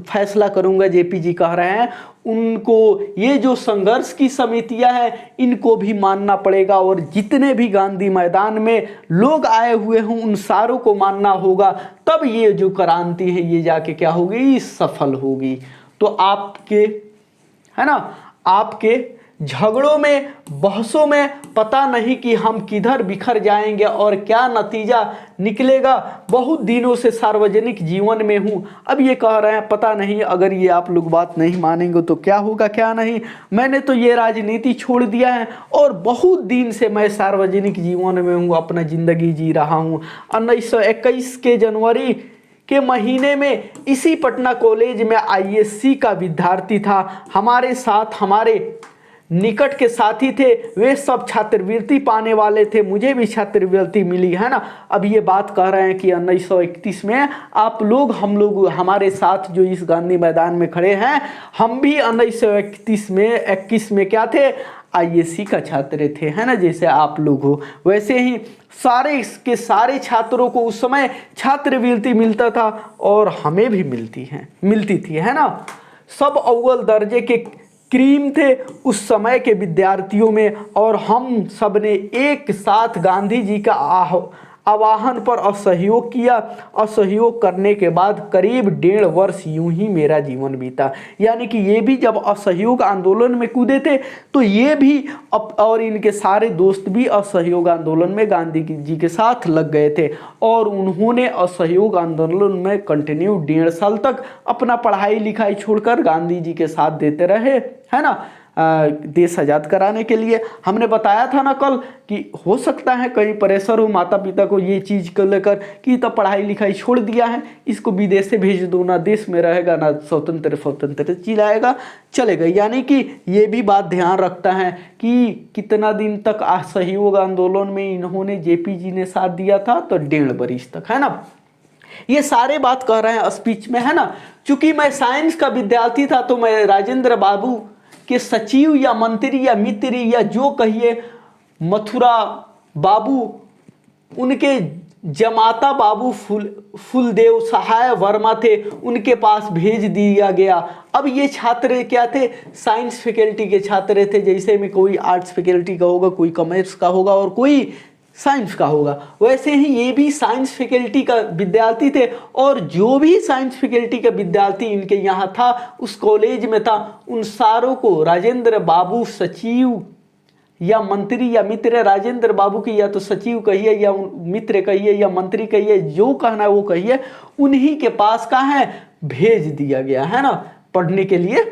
फैसला करूंगा, जेपी जी कह रहे हैं, उनको ये जो संघर्ष की समितियां हैं इनको भी मानना पड़ेगा और जितने भी गांधी मैदान में लोग आए हुए हों उन सारों को मानना होगा, तब ये जो क्रांति है ये जाके क्या होगी, सफल होगी। तो आपके, है ना, आपके झगड़ों में, बहसों में पता नहीं कि हम किधर बिखर जाएंगे और क्या नतीजा निकलेगा। बहुत दिनों से सार्वजनिक जीवन में हूँ, अब ये कह रहे हैं पता नहीं, अगर ये आप लोग बात नहीं मानेंगे तो क्या होगा क्या नहीं। मैंने तो ये राजनीति छोड़ दिया है और बहुत दिन से मैं सार्वजनिक जीवन में हूँ, अपना ज़िंदगी जी रहा हूँ। 1921 के जनवरी के महीने में इसी पटना कॉलेज में ISC का विद्यार्थी था, हमारे साथ हमारे निकट के साथी थे, वे सब छात्रवृत्ति पाने वाले थे, मुझे भी छात्रवृत्ति मिली, है ना। अब ये बात कह रहे हैं कि 1931 में आप लोग, हम लोग, हमारे साथ जो इस गांधी मैदान में खड़े हैं, हम भी 1921 में क्या थे, ISC का छात्र थे, है ना। जैसे आप लोग हो वैसे ही सारे के सारे छात्रों को उस समय छात्रवृत्ति मिलता था और हमें भी मिलती थी, है ना। सब अव्वल दर्जे के क्रीम थे उस समय के विद्यार्थियों में और हम सब ने एक साथ गांधी जी का आह्वान पर असहयोग किया। असहयोग करने के बाद करीब 1.5 वर्ष यूं ही मेरा जीवन बीता। यानी कि ये भी जब असहयोग आंदोलन में कूदे थे तो ये भी और इनके सारे दोस्त भी असहयोग आंदोलन में गांधी जी के साथ लग गए थे और उन्होंने असहयोग आंदोलन में कंटिन्यू 1.5 साल तक अपना पढ़ाई लिखाई छोड़कर गांधी जी के साथ देते रहे, है ना, देश आज़ाद कराने के लिए। हमने बताया था ना कल कि हो सकता है कहीं प्रेशर हो माता पिता को ये चीज़ को लेकर कि तो पढ़ाई लिखाई छोड़ दिया है, इसको विदेश से भेज दो, ना देश में रहेगा ना स्वतंत्र चिल्लाएगा चलेगा। यानी कि ये भी बात ध्यान रखता है कि कितना दिन तक असहयोग आंदोलन में इन्होंने जेपी जी ने साथ दिया था, तो 1.5 वर्ष तक, है ना। ये सारे बात कह रहे हैं स्पीच में, है ना। चूंकि मैं साइंस का विद्यार्थी था तो मैं राजेंद्र बाबू के सचिव या मंत्री या मित्र या जो कहिए, मथुरा बाबू, उनके जमाता बाबू फूलदेव सहाय वर्मा थे, उनके पास भेज दिया गया। अब ये छात्र क्या थे, साइंस फैकल्टी के छात्र थे, जैसे में कोई आर्ट्स फैकल्टी का होगा, कोई कॉमर्स का होगा और कोई साइंस का होगा, वैसे ही ये भी साइंस फैकल्टी का विद्यार्थी थे। और जो भी साइंस फैकल्टी का विद्यार्थी इनके यहाँ था, उस कॉलेज में था, उन सारों को राजेंद्र बाबू सचिव या मंत्री या मित्र, राजेंद्र बाबू की या तो सचिव कहिए या मित्र कहिए या मंत्री कहिए, जो कहना है वो कहिए, उन्हीं के पास का है भेज दिया गया, है ना, पढ़ने के लिए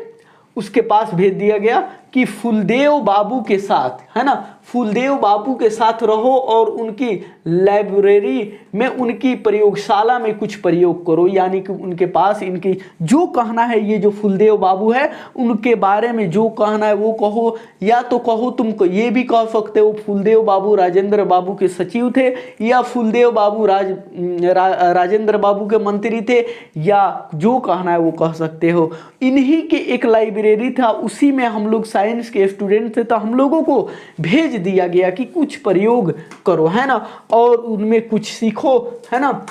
उसके पास भेज दिया गया कि फूलदेव बाबू के साथ, है ना, फूलदेव बाबू के साथ रहो और उनकी लाइब्रेरी में, उनकी प्रयोगशाला में कुछ प्रयोग करो। यानी कि उनके पास इनकी जो कहना है, ये जो फूलदेव बाबू है उनके बारे में जो कहना है वो कहो, या तो कहो तुमको ये भी कह सकते हो फूलदेव बाबू राजेंद्र बाबू के सचिव थे, या फूलदेव बाबू राजेंद्र बाबू के मंत्री थे, या जो कहना है वो कह सकते हो। इन्हीं के एक लाइब्रेरी था, उसी में हम लोग साइंस के स्टूडेंट थे, तो हम लोगों को भेज दिया गया कि कुछ प्रयोग करो, है ना, और उनमें कुछ सीखो, है ना।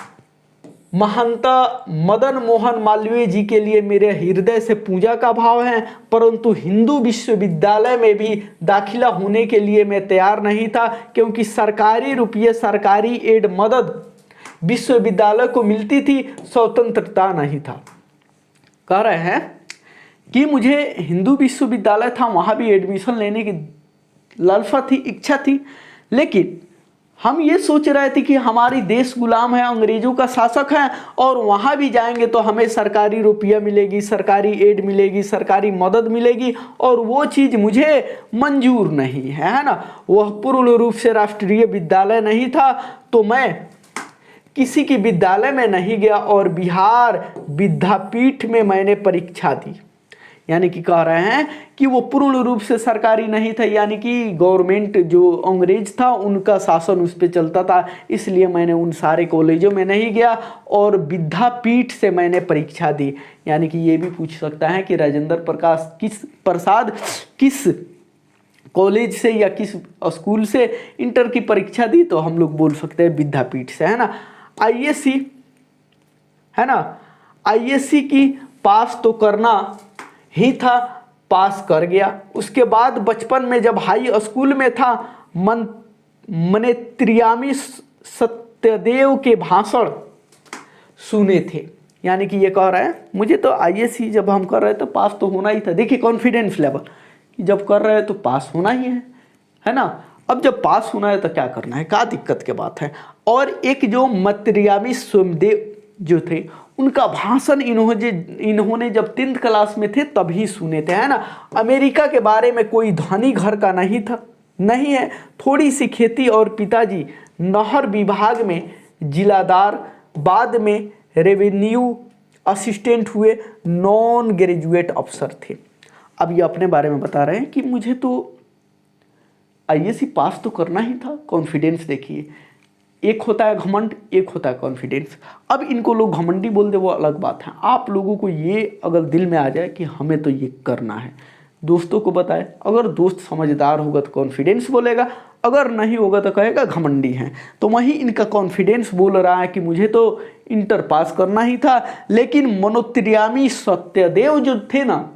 महंता मदन मोहन मालवीय जी के लिए मेरे हृदय से पूजा का भाव है, परंतु हिंदू विश्वविद्यालय में भी दाखिला होने के लिए मैं तैयार नहीं था, क्योंकि सरकारी रुपये, सरकारी एड मदद विश्वविद्यालय को मिलती थी, स्वतंत्रता नहीं था। कह रहे हैं कि मुझे हिंदू विश्वविद्यालय था, वहाँ भी एडमिशन लेने की लालसा थी, इच्छा थी, लेकिन हम ये सोच रहे थे कि हमारी देश गुलाम है, अंग्रेजों का शासक है, और वहाँ भी जाएंगे तो हमें सरकारी रुपया मिलेगी, सरकारी एड मिलेगी, सरकारी मदद मिलेगी, और वो चीज़ मुझे मंजूर नहीं है ना। वह पूर्ण रूप से राष्ट्रीय विद्यालय नहीं था, तो मैं किसी की विद्यालय में नहीं गया और बिहार विद्यापीठ में मैंने परीक्षा दी। यानी कि कह रहे हैं कि वो पूर्ण रूप से सरकारी नहीं था, यानी कि गवर्नमेंट जो अंग्रेज था उनका शासन उस पर चलता था, इसलिए मैंने उन सारे कॉलेजों में नहीं गया और विद्यापीठ से मैंने परीक्षा दी। यानी कि ये भी पूछ सकता है कि राजेंद्र प्रसाद किस कॉलेज से या किस स्कूल से इंटर की परीक्षा दी, तो हम लोग बोल सकते हैं विद्यापीठ से, है ना। आईएससी, है ना, आईएससी की पास तो करना ही था, पास कर गया। उसके बाद बचपन में जब हाई स्कूल में था, मैंने त्रियामी सत्यदेव के भाषण सुने थे। यानी कि ये कह रहा है मुझे तो आईएससी जब हम कर रहे थे पास तो होना ही था। देखिए कॉन्फिडेंस लेवल, जब कर रहे हैं तो पास होना ही है ना। अब जब पास होना है तो क्या करना है, क्या दिक्कत की बात है। और एक जो त्रियामी स्वयंदेव जो थे उनका भाषण इन्होंने जब 10th क्लास में थे तभी सुने थे, है ना। अमेरिका के बारे में कोई धनी घर का नहीं है, थोड़ी सी खेती, और पिताजी नहर विभाग में जिलादार, बाद में रेवेन्यू असिस्टेंट हुए, नॉन ग्रेजुएट अफसर थे। अब ये अपने बारे में बता रहे हैं कि मुझे तो आईएससी पास तो करना ही था। कॉन्फिडेंस देखिए, एक होता है घमंड, एक होता है कॉन्फिडेंस। अब इनको लोग घमंडी बोल दे वो अलग बात है। आप लोगों को ये अगर दिल में आ जाए कि हमें तो ये करना है, दोस्तों को बताए, अगर दोस्त समझदार होगा तो कॉन्फिडेंस बोलेगा, अगर नहीं होगा तो कहेगा घमंडी है। तो वहीं इनका कॉन्फिडेंस बोल रहा है कि मुझे तो इंटर पास करना ही था। लेकिन मनोत्रियामी सत्यदेव जो थे ना,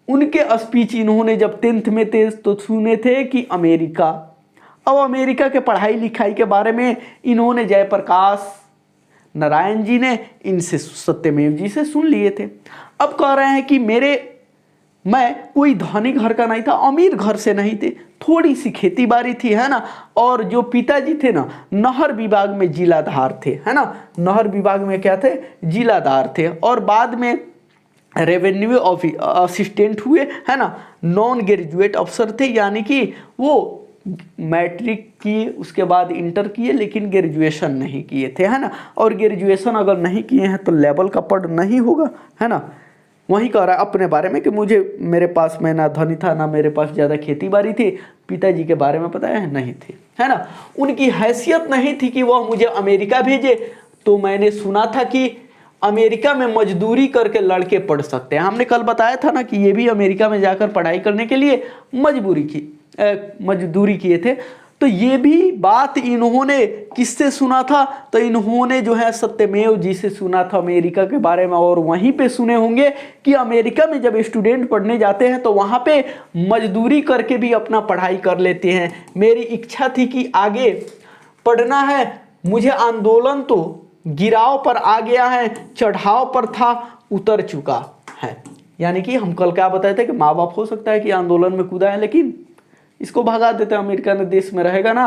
उनके स्पीच इन्होंने जब 10th में थे तो सुने थे कि अमेरिका, अब अमेरिका के पढ़ाई लिखाई के बारे में इन्होंने जयप्रकाश नारायण जी ने इनसे, सत्यमेव जी से सुन लिए थे। अब कह रहे हैं कि मैं कोई धनी घर का नहीं था, अमीर घर से नहीं थे, थोड़ी सी खेती बाड़ी थी, है ना। और जो पिताजी थे ना, नहर विभाग में जिलाधार थे, है ना। नहर विभाग में क्या थे, जिलाधार थे, और बाद में रेवेन्यू असिस्टेंट हुए, है ना। नॉन ग्रेजुएट अफसर थे, यानी कि वो मैट्रिक किए, उसके बाद इंटर किए, लेकिन ग्रेजुएशन नहीं किए थे, है ना। और ग्रेजुएशन अगर नहीं किए हैं तो लेवल का पढ़ नहीं होगा, है ना। वही कह रहा है अपने बारे में कि मेरे पास मैं ना धनी था, ना मेरे पास ज़्यादा खेती बाड़ी थी, पिताजी के बारे में पता है नहीं थी, है ना। उनकी हैसियत नहीं थी कि वह मुझे अमेरिका भेजे। तो मैंने सुना था कि अमेरिका में मजदूरी करके लड़के पढ़ सकते हैं। हमने कल बताया था ना कि ये भी अमेरिका में जाकर पढ़ाई करने के लिए मजदूरी किए थे। तो ये भी बात इन्होंने किससे सुना था, तो इन्होंने जो है सत्यमेव जी से सुना था अमेरिका के बारे में। और वहीं पे सुने होंगे कि अमेरिका में जब स्टूडेंट पढ़ने जाते हैं तो वहाँ पे मजदूरी करके भी अपना पढ़ाई कर लेते हैं। मेरी इच्छा थी कि आगे पढ़ना है, मुझे आंदोलन तो गिराव पर आ गया है, चढ़ाव पर था, उतर चुका है। यानी कि हम कल क्या बताए थे कि माँ बाप हो सकता है कि आंदोलन में कूदा है, लेकिन इसको भगा देते हैं, अमेरिका ने देश में रहेगा ना,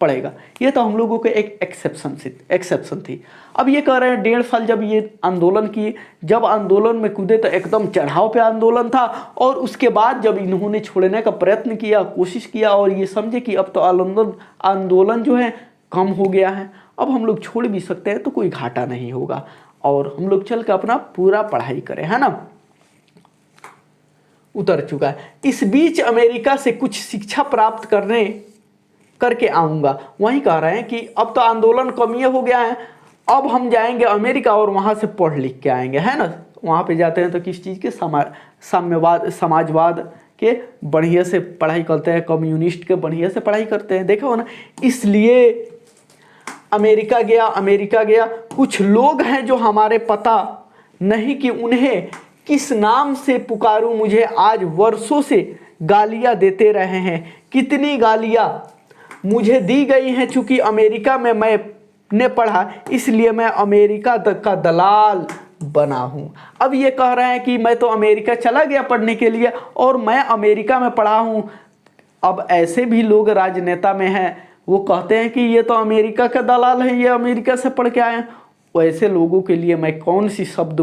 पढ़ेगा। ये तो हम लोगों के एक एक्सेप्शन थी। अब ये कह रहे हैं 1.5 साल जब ये आंदोलन किए, जब आंदोलन में कूदे तो एकदम चढ़ाव पे आंदोलन था। और उसके बाद जब इन्होंने छोड़ने का प्रयत्न किया, कोशिश किया, और ये समझे कि अब तो आंदोलन जो है कम हो गया है, अब हम लोग छोड़ भी सकते हैं तो कोई घाटा नहीं होगा, और हम लोग चल के अपना पूरा पढ़ाई करें, है ना। उतर चुका है। इस बीच अमेरिका से कुछ शिक्षा प्राप्त करके आऊँगा। वहीं कह रहे हैं कि अब तो आंदोलन कम ही हो गया है, अब हम जाएंगे अमेरिका और वहाँ से पढ़ लिख के आएंगे, है ना। वहाँ पे जाते हैं तो किस चीज़ के, साम्यवाद, समाजवाद के बढ़िया से पढ़ाई करते हैं, कम्युनिस्ट के बढ़िया से पढ़ाई करते हैं, देखो ना। इसलिए अमेरिका गया। कुछ लोग हैं जो हमारे पता नहीं कि उन्हें किस नाम से पुकारूं, मुझे आज वर्षों से गालियां देते रहे हैं। कितनी गालियां मुझे दी गई हैं, चूंकि अमेरिका में मैंने पढ़ा इसलिए मैं अमेरिका का दलाल बना हूं। अब ये कह रहे हैं कि मैं तो अमेरिका चला गया पढ़ने के लिए और मैं अमेरिका में पढ़ा हूं। अब ऐसे भी लोग राजनेता में हैं, वो कहते हैं कि ये तो अमेरिका का दलाल है, ये अमेरिका से पढ़ के आए हैं। वैसे लोगों के लिए मैं कौन सी शब्द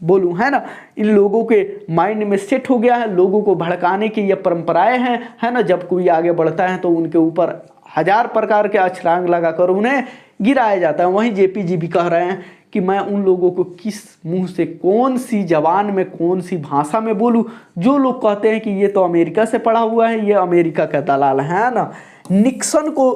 बोलूं, है ना। इन लोगों के माइंड में सेट हो गया है, लोगों को भड़काने की ये परंपराएं हैं, है ना। जब कोई आगे बढ़ता है तो उनके ऊपर हजार प्रकार के अछरांग लगाकर उन्हें गिराया जाता है। वहीं जेपी जी भी कह रहे हैं कि मैं उन लोगों को किस मुंह से, कौन सी जबान में, कौन सी भाषा में बोलूं, जो लोग कहते हैं कि ये तो अमेरिका से पढ़ा हुआ है, ये अमेरिका का दलाल है ना। निक्सन को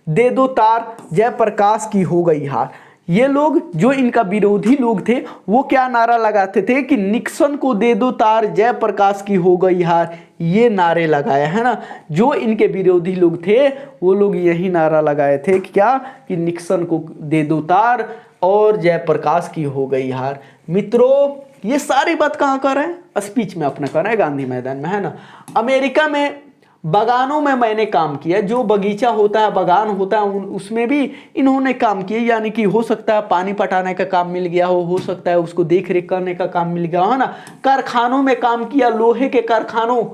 दे दो तार, जयप्रकाश की हो गई हार। ये लोग जो इनका विरोधी लोग थे वो क्या नारा लगाते थे कि निक्सन को दे दो तार, जयप्रकाश की हो गई हार। ये नारे लगाए, है ना। जो इनके विरोधी लोग थे वो लोग यही नारा लगाए थे कि क्या, कि निक्सन को दे दो तार और जयप्रकाश की हो गई हार। मित्रों, ये सारी बात कहाँ कर रहे हैं? स्पीच में अपना कर रहे हैं, गांधी मैदान में, है ना। अमेरिका में बागानों में मैंने काम किया, जो बगीचा होता है, बागान होता है, उसमें भी इन्होंने काम किया। यानी कि हो सकता है पानी पटाने का काम मिल गया हो सकता है उसको देख रेख करने का काम मिल गया, है ना। कारखानों में काम किया, लोहे के कारखानों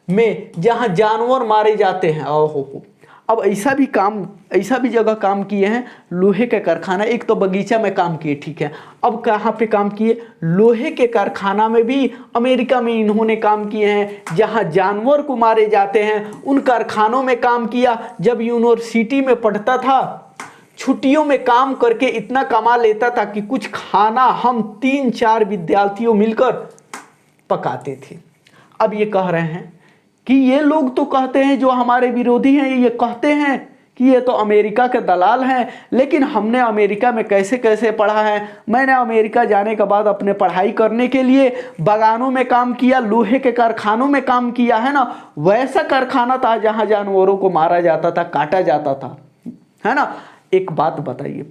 में जहां जानवर मारे जाते हैं। ओहो, अब ऐसा भी जगह काम किए हैं, लोहे के कारखाना। एक तो बगीचा में काम किए, ठीक है। अब कहाँ पे काम किए? लोहे के कारखाना में भी अमेरिका में इन्होंने काम किए हैं, जहाँ जानवर को मारे जाते हैं उन कारखानों में काम किया। जब यूनिवर्सिटी में पढ़ता था, छुट्टियों में काम करके इतना कमा लेता था कि कुछ खाना हम 3-4 विद्यार्थियों मिलकर पकाते थे। अब ये कह रहे हैं कि ये लोग तो कहते हैं, जो हमारे विरोधी हैं, ये कहते हैं कि ये तो अमेरिका के दलाल हैं। लेकिन हमने अमेरिका में कैसे कैसे पढ़ा है। मैंने अमेरिका जाने के बाद अपने पढ़ाई करने के लिए बागानों में काम किया, लोहे के कारखानों में काम किया, है ना। वैसा कारखाना था जहां जानवरों को मारा जाता था, काटा जाता था, है ना। एक बात बताइए,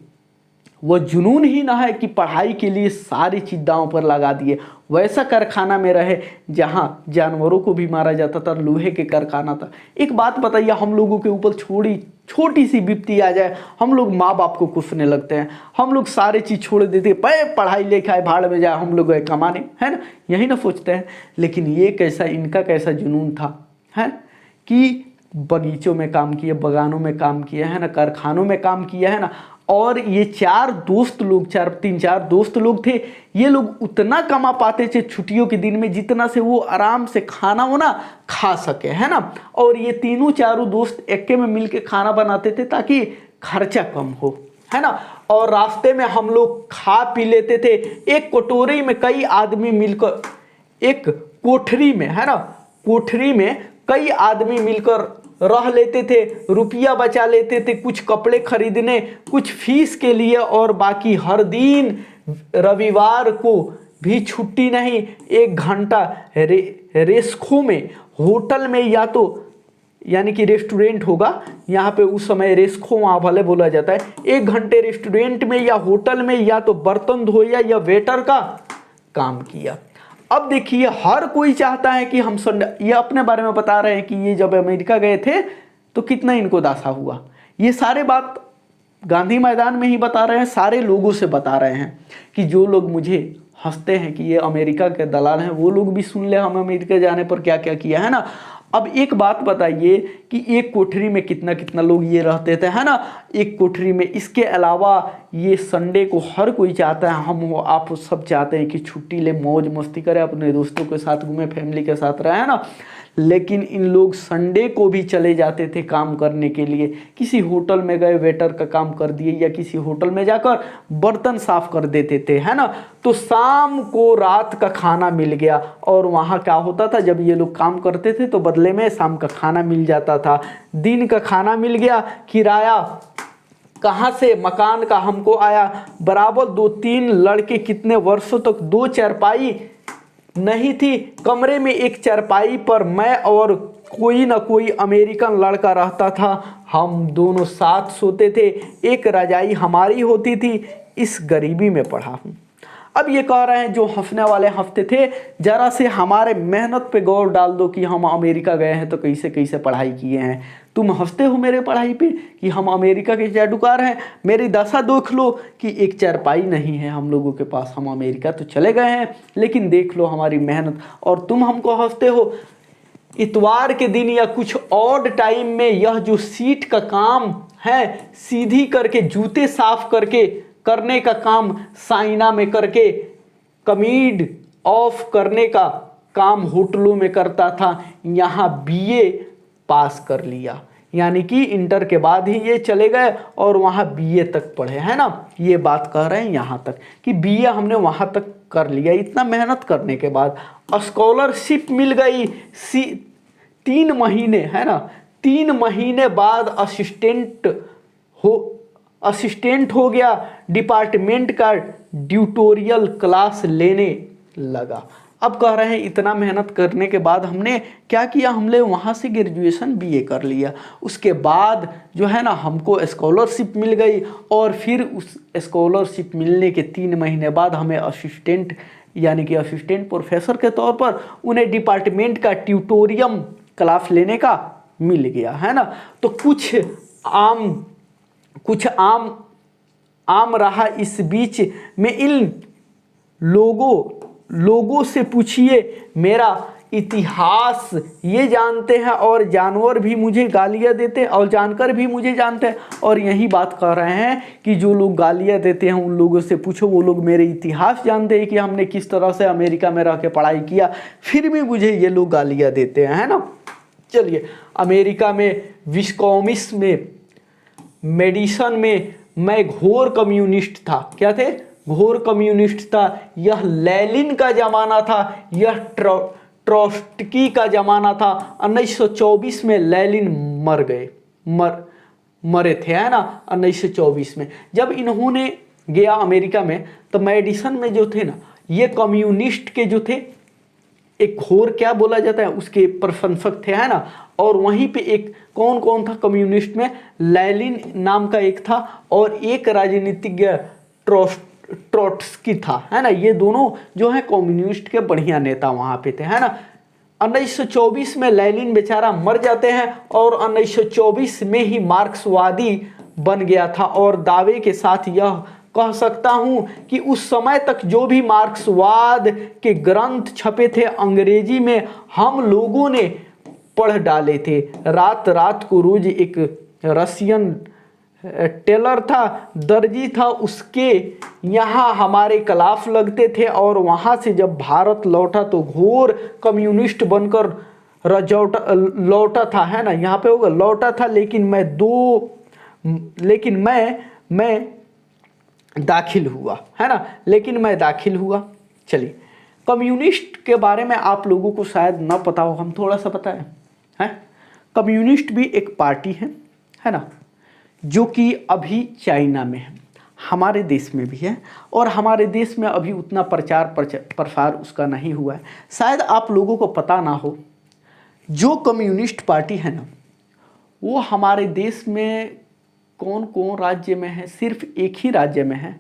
वो जुनून ही ना है कि पढ़ाई के लिए सारी चीज दांव पर लगा दिए। वैसा कारखाना में रहे जहां जानवरों को भी मारा जाता था, लोहे के कारखाना था। एक बात बताइए, हम लोगों के ऊपर छोटी सी विपत्ति आ जाए, हम लोग माँ बाप को कुफने लगते हैं, हम लोग सारी चीज छोड़ देते हैं, पढ़ाई लिखाई भाड़ में जाए, हम लोग गए कमाने, है ना, यही ना सोचते हैं। लेकिन ये कैसा, इनका कैसा जुनून था, है कि बगीचों में काम किया, बागानों में काम किया, है ना, कारखानों में काम किया, है ना। और ये 3-4 दोस्त लोग थे। ये लोग उतना कमा पाते थे छुट्टियों के दिन में जितना से वो आराम से खाना वाना खा सके, है ना। और ये 3-4 दोस्त एक में मिलके खाना बनाते थे ताकि खर्चा कम हो, है ना। और रास्ते में हम लोग खा पी लेते थे। एक कटोरी में कई आदमी मिलकर, एक कोठरी में, है ना, कोठरी में कई आदमी मिलकर रह लेते थे, रुपया बचा लेते थे, कुछ कपड़े खरीदने, कुछ फीस के लिए, और बाकी हर दिन रविवार को भी छुट्टी नहीं, 1 घंटा रेस्को में, होटल में, या तो यानी कि रेस्टोरेंट होगा यहाँ पे, उस समय रेस्को वहाँ भले बोला जाता है, 1 घंटे रेस्टोरेंट में या होटल में या तो बर्तन धोया या वेटर का काम किया। अब देखिए, हर कोई चाहता है कि हम संडे, ये अपने बारे में बता रहे हैं कि ये जब अमेरिका गए थे तो कितना इनको दासा हुआ। ये सारे बात गांधी मैदान में ही बता रहे हैं, सारे लोगों से बता रहे हैं कि जो लोग मुझे हंसते हैं कि ये अमेरिका के दलाल हैं, वो लोग भी सुन ले हम अमेरिका जाने पर क्या क्या किया, है ना। अब एक बात बताइए कि एक कोठरी में कितना कितना लोग ये रहते थे, है ना, एक कोठरी में। इसके अलावा ये संडे को हर कोई चाहता है, हम हो, आप सब चाहते हैं कि छुट्टी ले, मौज मस्ती करें, अपने दोस्तों के साथ घूमें, फैमिली के साथ रहे, है ना। लेकिन इन लोग संडे को भी चले जाते थे काम करने के लिए। किसी होटल में गए, वेटर का काम कर दिए, या किसी होटल में जाकर बर्तन साफ कर देते थे, है ना। तो शाम को रात का खाना मिल गया। और वहाँ क्या होता था, जब ये लोग काम करते थे तो बदले में शाम का खाना मिल जाता था, दिन का खाना मिल गया। किराया कहाँ से, मकान का हमको आया बराबर। 2-3 लड़के कितने वर्षों तक 2 चारपाई नहीं थी। कमरे में एक चारपाई पर मैं और कोई ना कोई अमेरिकन लड़का रहता था। हम दोनों साथ सोते थे, एक रजाई हमारी होती थी। इस गरीबी में पढ़ा हूँ। अब ये कह रहे हैं जो हंसने वाले हंसते थे, जरा से हमारे मेहनत पे गौर डाल दो कि हम अमेरिका गए हैं तो कैसे कैसे पढ़ाई किए हैं। तुम हंसते हो मेरे पढ़ाई पे कि हम अमेरिका के जादूकार हैं। मेरी दशा देख लो कि एक चारपाई नहीं है हम लोगों के पास। हम अमेरिका तो चले गए हैं, लेकिन देख लो हमारी मेहनत, और तुम हमको हंसते हो। इतवार के दिन या कुछ ऑड टाइम में यह जो सीट का काम है, सीधी करके जूते साफ करके करने का काम साइना में करके, कमीड ऑफ करने का काम होटलों में करता था। यहाँ बीए पास कर लिया, यानी कि इंटर के बाद ही ये चले गए और वहाँ बीए तक पढ़े, है ना। ये बात कह रहे हैं यहाँ तक कि बीए हमने वहाँ तक कर लिया। इतना मेहनत करने के बाद स्कॉलरशिप मिल गई 3 महीने, है ना। 3 महीने बाद असिस्टेंट हो गया, डिपार्टमेंट का ट्यूटोरियल क्लास लेने लगा। अब कह रहे हैं इतना मेहनत करने के बाद हमने क्या किया, हमने वहाँ से ग्रेजुएशन बीए कर लिया। उसके बाद जो है ना हमको स्कॉलरशिप मिल गई, और फिर उस स्कॉलरशिप मिलने के 3 महीने बाद हमें असिस्टेंट यानी कि असिस्टेंट प्रोफेसर के तौर पर उन्हें डिपार्टमेंट का ट्यूटोरियम क्लास लेने का मिल गया, है ना। तो कुछ आम रहा। इस बीच में इन लोगों से पूछिए मेरा इतिहास, ये जानते हैं और जानवर भी मुझे गालियां देते हैं और जानकर भी मुझे जानते हैं। और यही बात कर रहे हैं कि जो लोग गालियां देते हैं उन लोगों से पूछो, वो लोग मेरे इतिहास जानते हैं कि हमने किस तरह से अमेरिका में रह के पढ़ाई किया, फिर भी मुझे ये लोग गालियां देते हैं, है ना। चलिए, अमेरिका में विस्कॉन्सिन में मेडिसन में मैं घोर कम्युनिस्ट था। क्या थे? घोर कम्युनिस्ट था। यह लेनिन का ज़माना था, यह ट्रोट्स्की का ज़माना था। 1924 में लेनिन मरे थे, है ना। 1924 में जब इन्होंने गया अमेरिका में, तो मेडिसन में जो थे ना, ये कम्युनिस्ट के जो थे, एक घोर क्या बोला जाता है, उसके प्रशंसक थे, है ना। और वहीं पे एक कौन था कम्युनिस्ट में? लेनिन नाम का एक था, और एक राजनीतिज्ञ ट्रोट्स्की था, है ना। ये दोनों जो है कम्युनिस्ट के बढ़िया नेता वहाँ पे थे, है ना। 1924 में लेनिन बेचारा मर जाते हैं, और 1924 में ही मार्क्सवादी बन गया था। और दावे के साथ यह कह सकता हूं कि उस समय तक जो भी मार्क्सवाद के ग्रंथ छपे थे अंग्रेजी में, हम लोगों ने पढ़ डाले थे। रात रात को रोज एक रशियन टेलर था, दर्जी था, उसके यहाँ हमारे क्लास लगते थे। और वहाँ से जब भारत लौटा तो घोर कम्युनिस्ट बनकर लौटा था, है ना। यहाँ पे होगा लौटा था, लेकिन मैं दाखिल हुआ, है ना। लेकिन मैं दाखिल हुआ। चलिए, कम्युनिस्ट के बारे में आप लोगों को शायद ना पता हो, हम थोड़ा सा पता है। कम्युनिस्ट भी एक पार्टी है ना, जो कि अभी चाइना में है, हमारे देश में भी है, और हमारे देश में अभी उतना प्रचार प्रसार उसका नहीं हुआ है। शायद आप लोगों को पता ना हो, जो कम्युनिस्ट पार्टी है ना, वो हमारे देश में कौन राज्य में है? सिर्फ एक ही राज्य में है,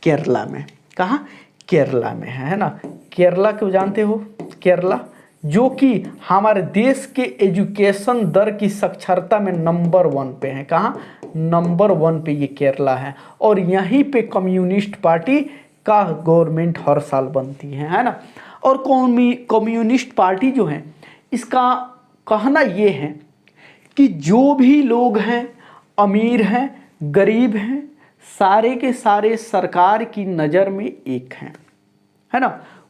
केरला में। कहाँ? केरला में है ना। केरला को जानते हो? केरला जो कि हमारे देश के एजुकेशन दर की साक्षरता में नंबर 1 पे है। कहाँ? नंबर 1 पे ये केरला है। और यहीं पे कम्युनिस्ट पार्टी का गवर्नमेंट हर साल बनती है ना। और कम्युनिस्ट पार्टी जो है, इसका कहना ये है कि जो भी लोग हैं, अमीर हैं, गरीब हैं, सारे के सारे सरकार की नज़र में एक हैं, है ना।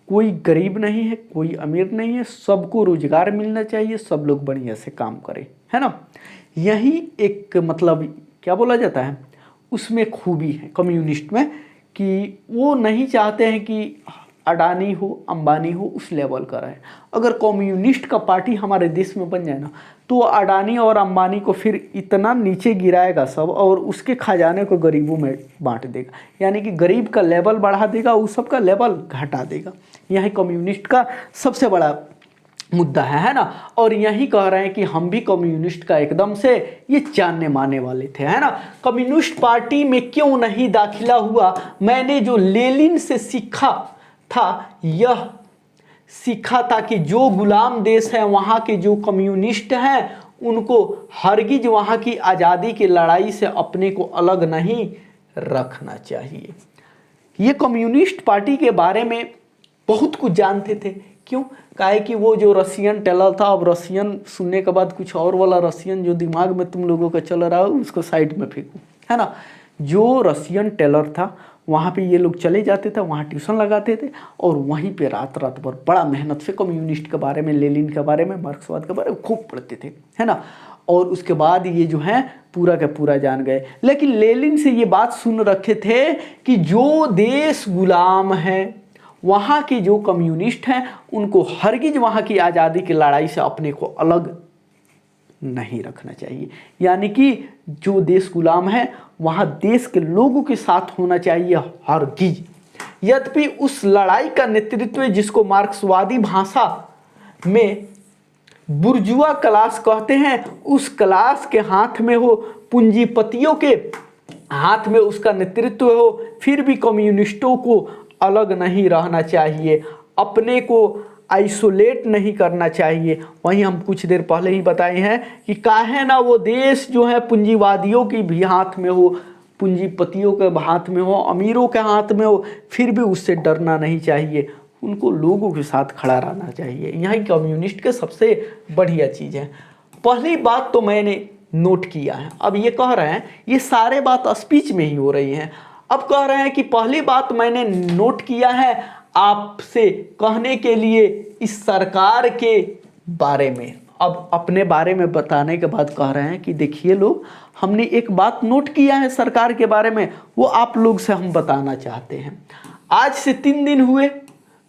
कोई गरीब नहीं है, कोई अमीर नहीं है, सबको रोजगार मिलना चाहिए, सब लोग बढ़िया से काम करें, है ना। यही एक मतलब क्या बोला जाता है, उसमें खूबी है कम्युनिस्ट में, कि वो नहीं चाहते हैं कि अडानी हो, अंबानी हो, उस लेवल का रहे। अगर कम्युनिस्ट का पार्टी हमारे देश में बन जाए ना, तो अडानी और अंबानी को फिर इतना नीचे गिराएगा सब, और उसके खजाने को गरीबों में बांट देगा, यानी कि गरीब का लेवल बढ़ा देगा, उस सब का लेवल घटा देगा। यही कम्युनिस्ट का सबसे बड़ा मुद्दा है ना। और यही कह रहे हैं कि हम भी कम्युनिस्ट का एकदम से ये जानने मानने वाले थे, है ना। कम्युनिस्ट पार्टी में क्यों नहीं दाखिला हुआ? मैंने जो लेनिन से सीखा था, यह सीखा था कि जो गुलाम देश है वहाँ के जो कम्युनिस्ट हैं उनको हरगिज वहाँ की आज़ादी की लड़ाई से अपने को अलग नहीं रखना चाहिए। ये कम्युनिस्ट पार्टी के बारे में बहुत कुछ जानते थे। क्यों? काहे कि वो जो रशियन टेलर था, अब रशियन सुनने के बाद कुछ और वाला रशियन जो दिमाग में तुम लोगों का चल रहा है उसको साइड में फेंको, है ना। जो रशियन टेलर था वहाँ पे ये लोग चले जाते थे, वहाँ ट्यूशन लगाते थे और वहीं पे रात रात भर बड़ा मेहनत से कम्युनिस्ट के बारे में, लेनिन के बारे में, मार्क्सवाद के बारे में खूब पढ़ते थे, है ना। और उसके बाद ये जो है पूरा का पूरा जान गए। लेकिन लेनिन से ये बात सुन रखे थे कि जो देश गुलाम है वहाँ के जो कम्युनिस्ट हैं उनको हरगिज वहाँ की आज़ादी की लड़ाई से अपने को अलग नहीं रखना चाहिए। यानी कि जो देश गुलाम है वहाँ देश के लोगों के साथ होना चाहिए हरगिज। यद्यपि उस लड़ाई का नेतृत्व जिसको मार्क्सवादी भाषा में बुर्जुआ क्लास कहते हैं, उस क्लास के हाथ में हो, पूंजीपतियों के हाथ में उसका नेतृत्व हो, फिर भी कम्युनिस्टों को अलग नहीं रहना चाहिए, अपने को आइसोलेट नहीं करना चाहिए। वहीं हम कुछ देर पहले ही बताए हैं कि काहे ना वो देश जो है पूंजीवादियों की भी हाथ में हो, पूंजीपतियों के हाथ में हो, अमीरों के हाथ में हो, फिर भी उससे डरना नहीं चाहिए, उनको लोगों के साथ खड़ा रहना चाहिए। यही कम्युनिस्ट के सबसे बढ़िया चीज़ है। पहली बात तो मैंने नोट किया है। अब ये कह रहे हैं, ये सारे बात स्पीच में ही हो रही हैं। अब कह रहे हैं कि पहली बात मैंने नोट किया है आपसे कहने के लिए इस सरकार के बारे में। अब अपने बारे में बताने के बाद कह रहे हैं कि देखिए लोग, हमने एक बात नोट किया है सरकार के बारे में, वो आप लोग से हम बताना चाहते हैं। आज से 3 दिन हुए,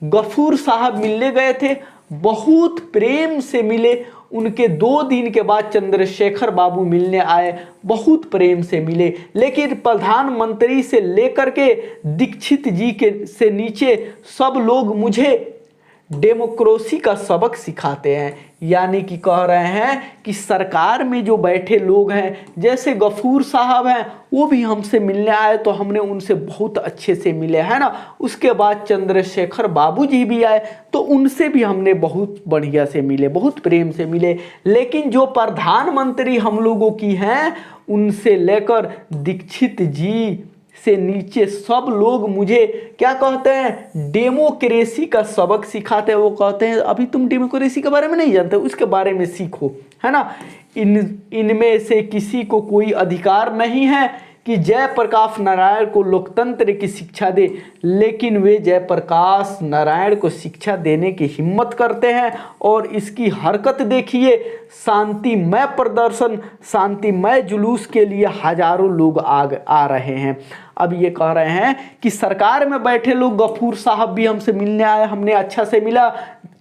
गफूर साहब मिलने गए थे, बहुत प्रेम से मिले। उनके 2 दिन के बाद चंद्रशेखर बाबू मिलने आए, बहुत प्रेम से मिले। लेकिन प्रधानमंत्री से लेकर के दीक्षित जी के से नीचे सब लोग मुझे डेमोक्रेसी का सबक सिखाते हैं। यानी कि कह रहे हैं कि सरकार में जो बैठे लोग हैं, जैसे गफूर साहब हैं, वो भी हमसे मिलने आए तो हमने उनसे बहुत अच्छे से मिले, है ना। उसके बाद चंद्रशेखर बाबू जी भी आए तो उनसे भी हमने बहुत बढ़िया से मिले, बहुत प्रेम से मिले। लेकिन जो प्रधानमंत्री हम लोगों की हैं, उनसे लेकर दीक्षित जी से नीचे सब लोग मुझे क्या कहते हैं, डेमोक्रेसी का सबक सिखाते हैं। वो कहते हैं अभी तुम डेमोक्रेसी के बारे में नहीं जानते, उसके बारे में सीखो, है ना। इनमें से किसी को कोई अधिकार नहीं है कि जयप्रकाश नारायण को लोकतंत्र की शिक्षा दे, लेकिन वे जयप्रकाश नारायण को शिक्षा देने की हिम्मत करते हैं। और इसकी हरकत देखिए, शांतिमय प्रदर्शन, शांतिमय जुलूस के लिए हजारों लोग आ रहे हैं। अब ये कह रहे हैं कि सरकार में बैठे लोग, गफूर साहब भी हमसे मिलने आए, हमने अच्छा से मिला,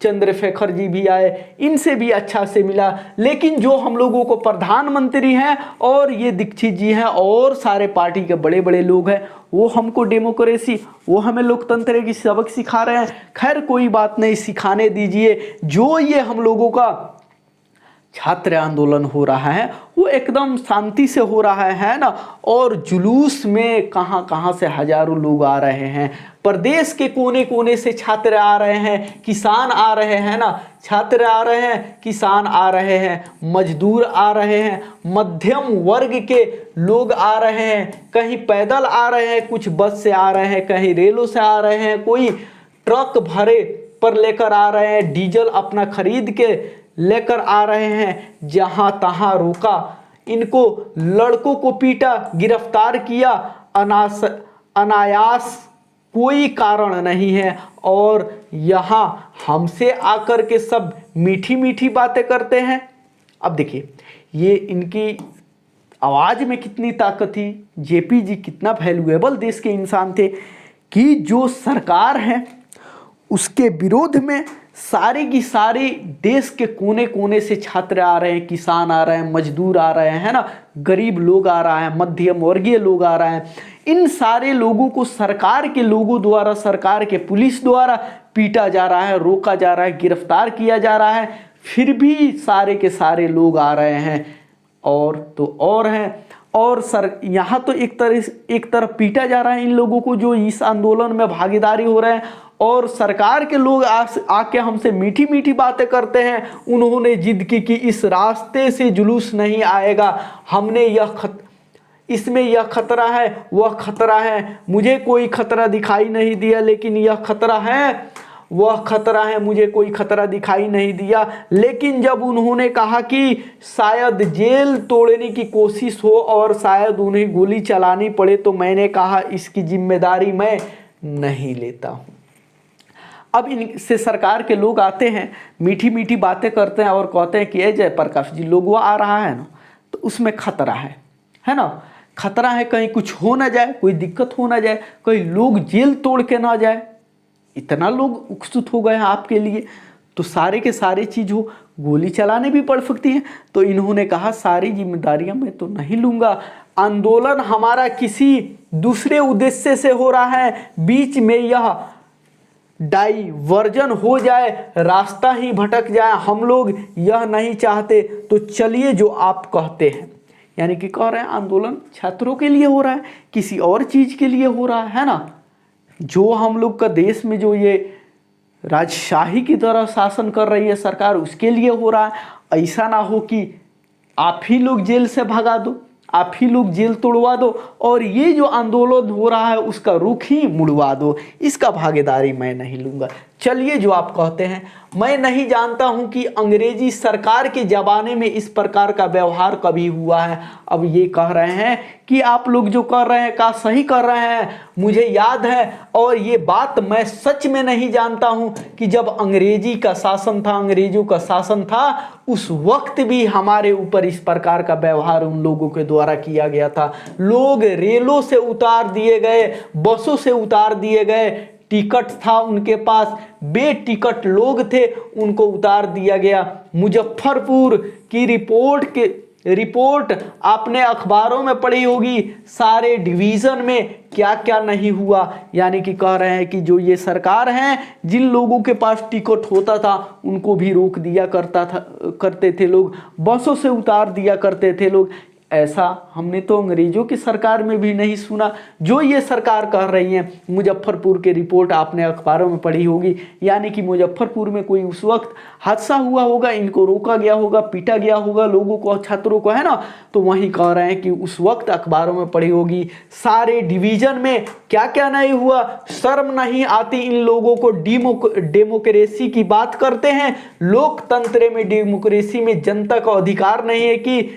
चंद्रशेखर जी भी आए, इनसे भी अच्छा से मिला। लेकिन जो हम लोगों को प्रधानमंत्री हैं और ये दीक्षित जी हैं और सारे पार्टी के बड़े बड़े लोग हैं, वो हमको डेमोक्रेसी, वो हमें लोकतंत्र की सबक सिखा रहे हैं। खैर कोई बात नहीं, सिखाने दीजिए। जो ये हम लोगों का छात्र आंदोलन हो रहा है वो एकदम शांति से हो रहा है ना। और जुलूस में कहाँ कहाँ से हजारों लोग आ रहे हैं, प्रदेश के कोने कोने से छात्र आ रहे हैं, किसान आ रहे हैं ना, छात्र आ रहे हैं, किसान आ रहे हैं, मजदूर आ रहे हैं, मध्यम वर्ग के लोग आ रहे हैं, कहीं पैदल आ रहे हैं, कुछ बस से आ रहे हैं, कहीं रेलों से आ रहे हैं, कोई ट्रक भरे पर लेकर आ रहे हैं, डीजल अपना खरीद के लेकर आ रहे हैं। जहां तहां रोका, इनको लड़कों को पीटा, गिरफ्तार किया, अनायास, कोई कारण नहीं है। और यहां हमसे आकर के सब मीठी मीठी बातें करते हैं। अब देखिए, ये इनकी आवाज में कितनी ताकत थी, जेपी जी कितना वैल्यूएबल देश के इंसान थे कि जो सरकार है उसके विरोध में सारे की सारे देश के कोने कोने से छात्र आ रहे हैं, किसान आ रहे हैं, मजदूर आ रहे हैं, है ना, गरीब लोग आ रहा है, मध्यम वर्गीय लोग आ रहे हैं। इन सारे लोगों को सरकार के लोगों द्वारा, सरकार के पुलिस द्वारा पीटा जा रहा है, रोका जा रहा है, गिरफ्तार किया जा रहा है, फिर भी सारे के सारे लोग आ रहे हैं और तो और हैं। और यहाँ तो एक तरफ पीटा जा रहा है इन लोगों को जो इस आंदोलन में भागीदारी हो रहे हैं, और सरकार के लोग आके हमसे मीठी मीठी बातें करते हैं। उन्होंने जिद की कि इस रास्ते से जुलूस नहीं आएगा, हमने इसमें यह खतरा है, वह खतरा है, मुझे कोई खतरा दिखाई नहीं दिया, लेकिन यह खतरा है, वह खतरा है, मुझे कोई खतरा दिखाई नहीं दिया। लेकिन जब उन्होंने कहा कि शायद जेल तोड़ने की कोशिश हो और शायद उन्हें गोली चलानी पड़े, तो मैंने कहा इसकी जिम्मेदारी मैं नहीं लेता हूँ। अब इनसे सरकार के लोग आते हैं, मीठी मीठी बातें करते हैं और कहते हैं कि जयप्रकाश जी, लोग वो आ रहा है ना, तो उसमें खतरा है ना, खतरा है, कहीं कुछ हो ना जाए, कोई दिक्कत हो ना जाए, कहीं लोग जेल तोड़ के ना जाए। इतना लोग उत्सुक हो गए हैं आपके लिए, तो सारे के सारे चीज़ हो, गोली चलाने भी पड़ सकती है। तो इन्होंने कहा सारी जिम्मेदारियां मैं तो नहीं लूँगा, आंदोलन हमारा किसी दूसरे उद्देश्य से हो रहा है, बीच में यह डाइवर्जन हो जाए, रास्ता ही भटक जाए, हम लोग यह नहीं चाहते। तो चलिए जो आप कहते हैं, यानी कि कह रहे हैं आंदोलन छात्रों के लिए हो रहा है, किसी और चीज़ के लिए हो रहा है ना, जो हम लोग का देश में जो ये राजशाही की तरह शासन कर रही है सरकार, उसके लिए हो रहा है। ऐसा ना हो कि आप ही लोग जेल से भगा दो, आप ही लोग जेल तोड़वा दो और ये जो आंदोलन हो रहा है उसका रुख ही मुड़वा दो, इसका भागीदारी मैं नहीं लूँगा। चलिए जो आप कहते हैं, मैं नहीं जानता हूं कि अंग्रेजी सरकार के ज़माने में इस प्रकार का व्यवहार कभी हुआ है। अब ये कह रहे हैं कि आप लोग जो कर रहे हैं का सही कर रहे हैं, मुझे याद है और ये बात मैं सच में नहीं जानता हूं कि जब अंग्रेजी का शासन था, अंग्रेजों का शासन था, उस वक्त भी हमारे ऊपर इस प्रकार का व्यवहार उन लोगों के द्वारा किया गया था। लोग रेलों से उतार दिए गए, बसों से उतार दिए गए, टिकट था उनके पास, बेटिकट लोग थे, उनको उतार दिया गया। मुजफ्फरपुर की रिपोर्ट आपने अखबारों में पढ़ी होगी, सारे डिवीज़न में क्या क्या नहीं हुआ। यानी कि कह रहे हैं कि जो ये सरकार है, जिन लोगों के पास टिकट होता था उनको भी रोक दिया करते थे लोग, बसों से उतार दिया करते थे लोग। ऐसा हमने तो अंग्रेजों की सरकार में भी नहीं सुना जो ये सरकार कह रही है। मुजफ्फरपुर के रिपोर्ट आपने अखबारों में पढ़ी होगी, यानी कि मुजफ्फरपुर में कोई उस वक्त हादसा हुआ होगा, इनको रोका गया होगा, पीटा गया होगा लोगों को, छात्रों को, है ना। तो वहीं कह रहे हैं कि उस वक्त अखबारों में पढ़ी होगी, सारे डिवीजन में क्या क्या नहीं हुआ। शर्म नहीं आती इन लोगों को, डेमोक्रेसी की बात करते हैं, लोकतंत्र में, डेमोक्रेसी में जनता का अधिकार नहीं है कि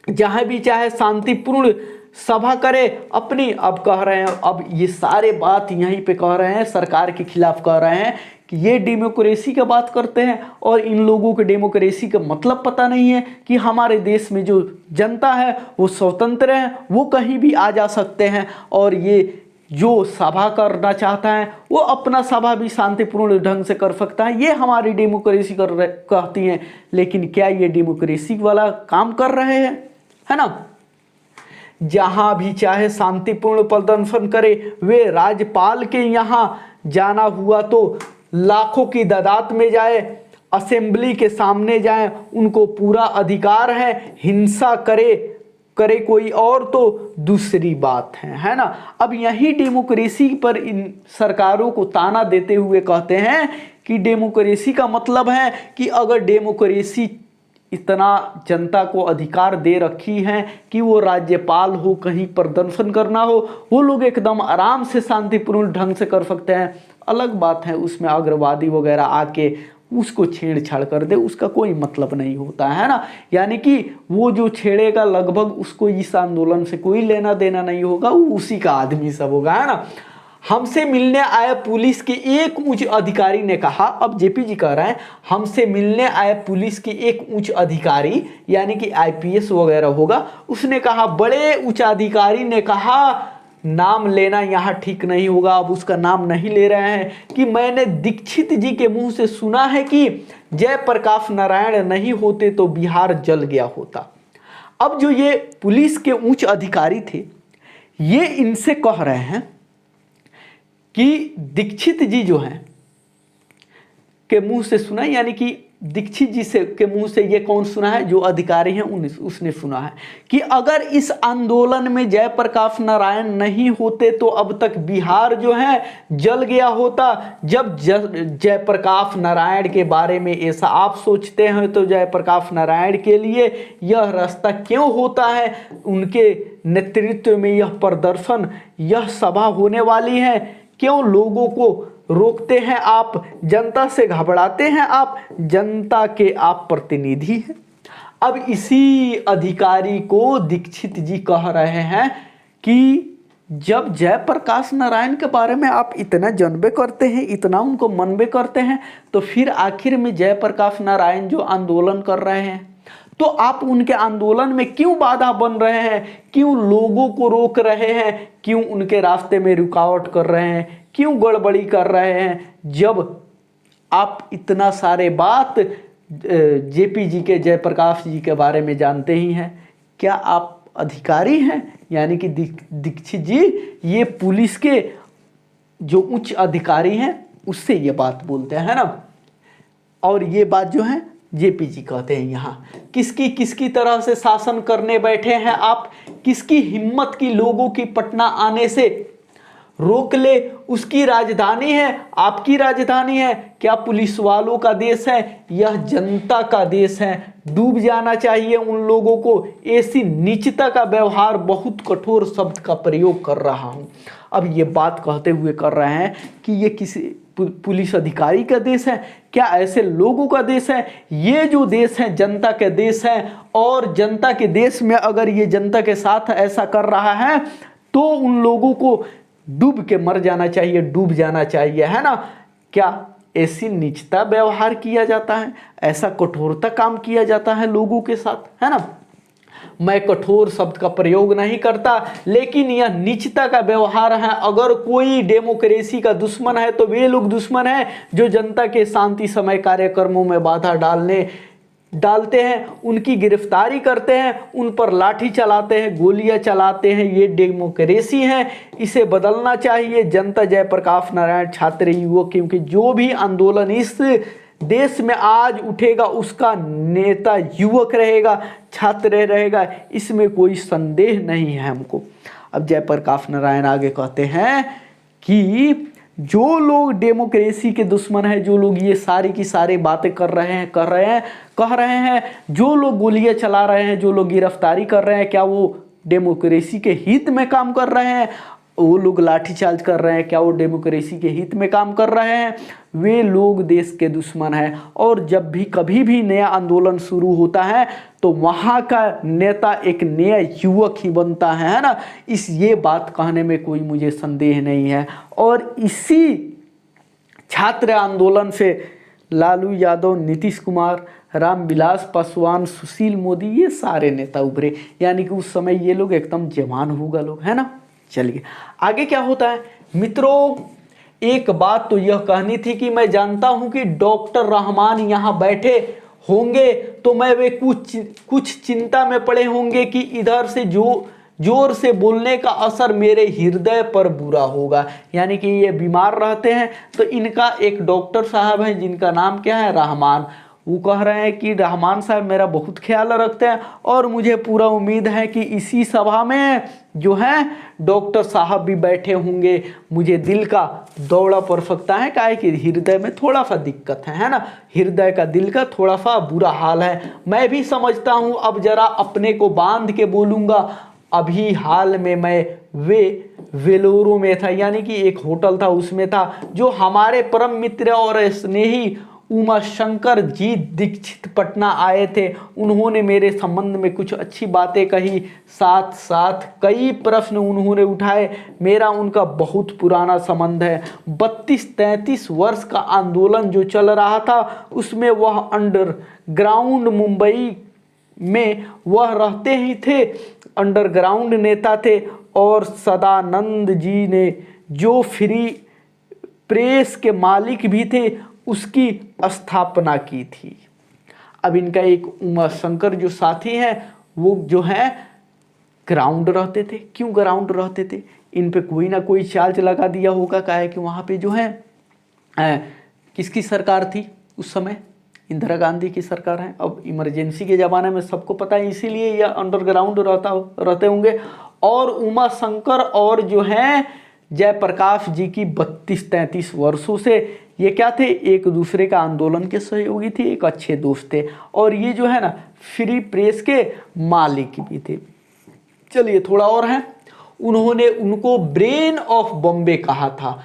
जहां भी चाहे शांतिपूर्ण सभा करे अपनी। अब कह रहे हैं, अब ये सारे बात यहीं पे कह रहे हैं, सरकार के खिलाफ कह रहे हैं कि ये डेमोक्रेसी का बात करते हैं और इन लोगों को डेमोक्रेसी का मतलब पता नहीं है कि हमारे देश में जो जनता है वो स्वतंत्र है, वो कहीं भी आ जा सकते हैं और ये जो सभा करना चाहता है वो अपना सभा भी शांतिपूर्ण ढंग से कर सकता है। ये हमारी डेमोक्रेसी कहती हैं, लेकिन क्या ये डेमोक्रेसी वाला काम कर रहे हैं, है ना। जहां भी चाहे शांतिपूर्ण प्रदर्शन करे, वे राज्यपाल के यहाँ जाना हुआ तो लाखों की तादाद में जाए, असेंबली के सामने जाए, उनको पूरा अधिकार है। हिंसा करे कोई और तो दूसरी बात है ना। अब यही डेमोक्रेसी पर इन सरकारों को ताना देते हुए कहते हैं कि डेमोक्रेसी का मतलब है कि अगर डेमोक्रेसी इतना जनता को अधिकार दे रखी है कि वो राज्यपाल हो, कहीं प्रदर्शन करना हो, वो लोग एकदम आराम से शांतिपूर्ण ढंग से कर सकते हैं। अलग बात है उसमें अग्रवादी वगैरह आके उसको छेड़छाड़ कर दे, उसका कोई मतलब नहीं होता है ना। यानी कि वो जो छेड़ेगा लगभग उसको इस आंदोलन से कोई लेना देना नहीं होगा, वो उसी का आदमी सब होगा, है ना। हमसे मिलने आए पुलिस के एक उच्च अधिकारी ने कहा, अब जेपी जी कह रहे हैं हमसे मिलने आए पुलिस के एक उच्च अधिकारी, यानी कि आईपीएस वगैरह होगा, उसने कहा, बड़े उच्च अधिकारी ने कहा नाम लेना यहाँ ठीक नहीं होगा, अब उसका नाम नहीं ले रहे हैं, कि मैंने दीक्षित जी के मुंह से सुना है कि जयप्रकाश नारायण नहीं होते तो बिहार जल गया होता। अब जो ये पुलिस के उच्च अधिकारी थे, ये इनसे कह रहे हैं कि दीक्षित जी जो हैं के मुंह से सुना, यानी कि दीक्षित जी से के मुंह से ये कौन सुना है, जो अधिकारी हैं उसने सुना है कि अगर इस आंदोलन में जयप्रकाश नारायण नहीं होते तो अब तक बिहार जो है जल गया होता। जब जयप्रकाश नारायण के बारे में ऐसा आप सोचते हैं तो जयप्रकाश नारायण के लिए यह रास्ता क्यों होता है, उनके नेतृत्व में यह प्रदर्शन, यह सभा होने वाली है, क्यों लोगों को रोकते हैं आप, जनता से घबराते हैं आप, जनता के आप प्रतिनिधि हैं। अब इसी अधिकारी को दीक्षित जी कह रहे हैं कि जब जयप्रकाश नारायण के बारे में आप इतना जानबे करते हैं, इतना उनको मनबे करते हैं, तो फिर आखिर में जयप्रकाश नारायण जो आंदोलन कर रहे हैं तो आप उनके आंदोलन में क्यों बाधा बन रहे हैं, क्यों लोगों को रोक रहे हैं, क्यों उनके रास्ते में रुकावट कर रहे हैं, क्यों गड़बड़ी कर रहे हैं, जब आप इतना सारे बात जेपी जी के, जयप्रकाश जी के बारे में जानते ही हैं। क्या आप अधिकारी हैं? यानी कि दीक्षित जी ये पुलिस के जो उच्च अधिकारी हैं उससे ये बात बोलते हैं ना। और ये बात जो है जेपी जी कहते हैं यहाँ, किसकी तरह से शासन करने बैठे हैं आप, किसकी हिम्मत की लोगों की पटना आने से रोक ले, उसकी राजधानी है, आपकी राजधानी है, क्या पुलिस वालों का देश है, यह जनता का देश है। डूब जाना चाहिए उन लोगों को। ऐसी नीचता का व्यवहार, बहुत कठोर शब्द का प्रयोग कर रहा हूं। अब ये बात कहते हुए कर रहे हैं कि ये किसी पुलिस अधिकारी का देश है, क्या ऐसे लोगों का देश है? ये जो देश है जनता के देश है, और जनता के देश में अगर ये जनता के साथ ऐसा कर रहा है तो उन लोगों को डूब के मर जाना चाहिए, डूब जाना चाहिए, है ना। क्या ऐसी नीचता व्यवहार किया जाता है, ऐसा कठोरता काम किया जाता है लोगों के साथ, है ना। मैं कठोर शब्द का प्रयोग नहीं करता, लेकिन यह नीचता का व्यवहार है। अगर कोई डेमोक्रेसी का दुश्मन है तो वे लोग दुश्मन हैं जो जनता के शांति समय कार्यक्रमों में बाधा डालते हैं, उनकी गिरफ्तारी करते हैं, उन पर लाठी चलाते हैं, गोलियां चलाते हैं। ये डेमोक्रेसी है, इसे बदलना चाहिए। जनता जयप्रकाश नारायण छात्र युवक, क्योंकि जो भी आंदोलन इस देश में आज उठेगा उसका नेता युवक रहेगा, छात्र रहेगा, इसमें कोई संदेह नहीं है हमको। अब जयप्रकाश नारायण आगे कहते हैं कि जो लोग डेमोक्रेसी के दुश्मन हैं, जो लोग ये सारी की सारी बातें कह रहे हैं, जो लोग गोलियां चला रहे हैं, जो लोग गिरफ्तारी कर रहे हैं, क्या वो डेमोक्रेसी के हित में काम कर रहे हैं? वो लोग लाठीचार्ज कर रहे हैं, क्या वो डेमोक्रेसी के हित में काम कर रहे हैं? वे लोग देश के दुश्मन हैं। और जब भी कभी भी नया आंदोलन शुरू होता है तो वहाँ का नेता एक नया युवक ही बनता है ना। ये बात कहने में कोई मुझे संदेह नहीं है। और इसी छात्र आंदोलन से लालू यादव, नीतीश कुमार, रामविलास पासवान, सुशील मोदी, ये सारे नेता उभरे। यानी कि उस समय ये लोग एकदम जवान होगा लोग, है ना। चलिए आगे क्या होता है मित्रों। एक बात तो यह कहनी थी कि मैं जानता हूं कि डॉक्टर रहमान यहाँ बैठे होंगे तो मैं वे कुछ चिंता में पड़े होंगे कि इधर से जोर से बोलने का असर मेरे हृदय पर बुरा होगा। यानी कि ये बीमार रहते हैं। तो इनका एक डॉक्टर साहब हैं जिनका नाम क्या है, रहमान। वो कह रहे हैं कि रहमान साहब मेरा बहुत ख्याल रखते हैं और मुझे पूरा उम्मीद है कि इसी सभा में जो है डॉक्टर साहब भी बैठे होंगे। मुझे दिल का दौड़ा पड़ सकता है, काहे कि हृदय में थोड़ा सा दिक्कत है ना। हृदय का, दिल का थोड़ा सा बुरा हाल है। मैं भी समझता हूँ। अब जरा अपने को बांध के बोलूँगा। अभी हाल में मैं वेलोरो में था, यानी कि एक होटल था, उसमें था। जो हमारे परम मित्र और स्नेही उमा शंकर जी दीक्षित पटना आए थे, उन्होंने मेरे संबंध में कुछ अच्छी बातें कही, साथ साथ कई प्रश्न उन्होंने उठाए। मेरा उनका बहुत पुराना संबंध है। 32-33 वर्ष का आंदोलन जो चल रहा था उसमें वह अंडरग्राउंड मुंबई में वह रहते ही थे, अंडरग्राउंड नेता थे। और सदानंद जी ने जो फ्री प्रेस के मालिक भी थे उसकी स्थापना की थी। अब इनका एक उमा शंकर जो साथी हैं वो जो है ग्राउंड रहते थे। क्यों ग्राउंड रहते थे? इन पे कोई ना कोई चार्ज लगा दिया होगा, क्या है कि वहाँ पे जो है किसकी सरकार थी उस समय? इंदिरा गांधी की सरकार है। अब इमरजेंसी के ज़माने में सबको पता है, इसीलिए यह अंडरग्राउंड रहते होंगे। और उमा शंकर और जो है जयप्रकाश जी की 32-33 वर्षों से ये क्या थे, एक दूसरे का आंदोलन के सहयोगी थे, एक अच्छे दोस्त थे, और ये जो है ना फ्री प्रेस के मालिक भी थे। चलिए थोड़ा और है, उन्होंने उनको ब्रेन ऑफ बॉम्बे कहा था।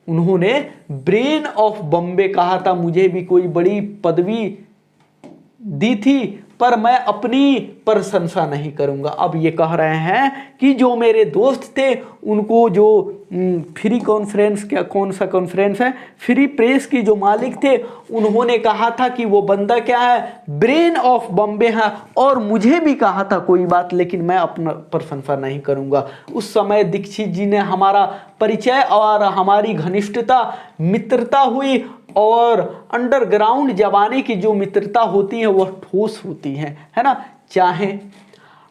उन्होंने ब्रेन ऑफ बॉम्बे कहा था। मुझे भी कोई बड़ी पदवी दी थी पर मैं अपनी प्रशंसा नहीं करूंगा। अब ये कह रहे हैं कि जो मेरे दोस्त थे उनको जो फ्री कॉन्फ्रेंस, क्या कौन सा कॉन्फ्रेंस है, फ्री प्रेस की जो मालिक थे उन्होंने कहा था कि वो बंदा क्या है, ब्रेन ऑफ बॉम्बे है, और मुझे भी कहा था कोई बात, लेकिन मैं अपना प्रशंसा नहीं करूंगा। उस समय दीक्षित जी ने हमारा परिचय और हमारी घनिष्ठता मित्रता हुई, और अंडरग्राउंड जमाने की जो मित्रता होती है वह ठोस होती है ना। चाहे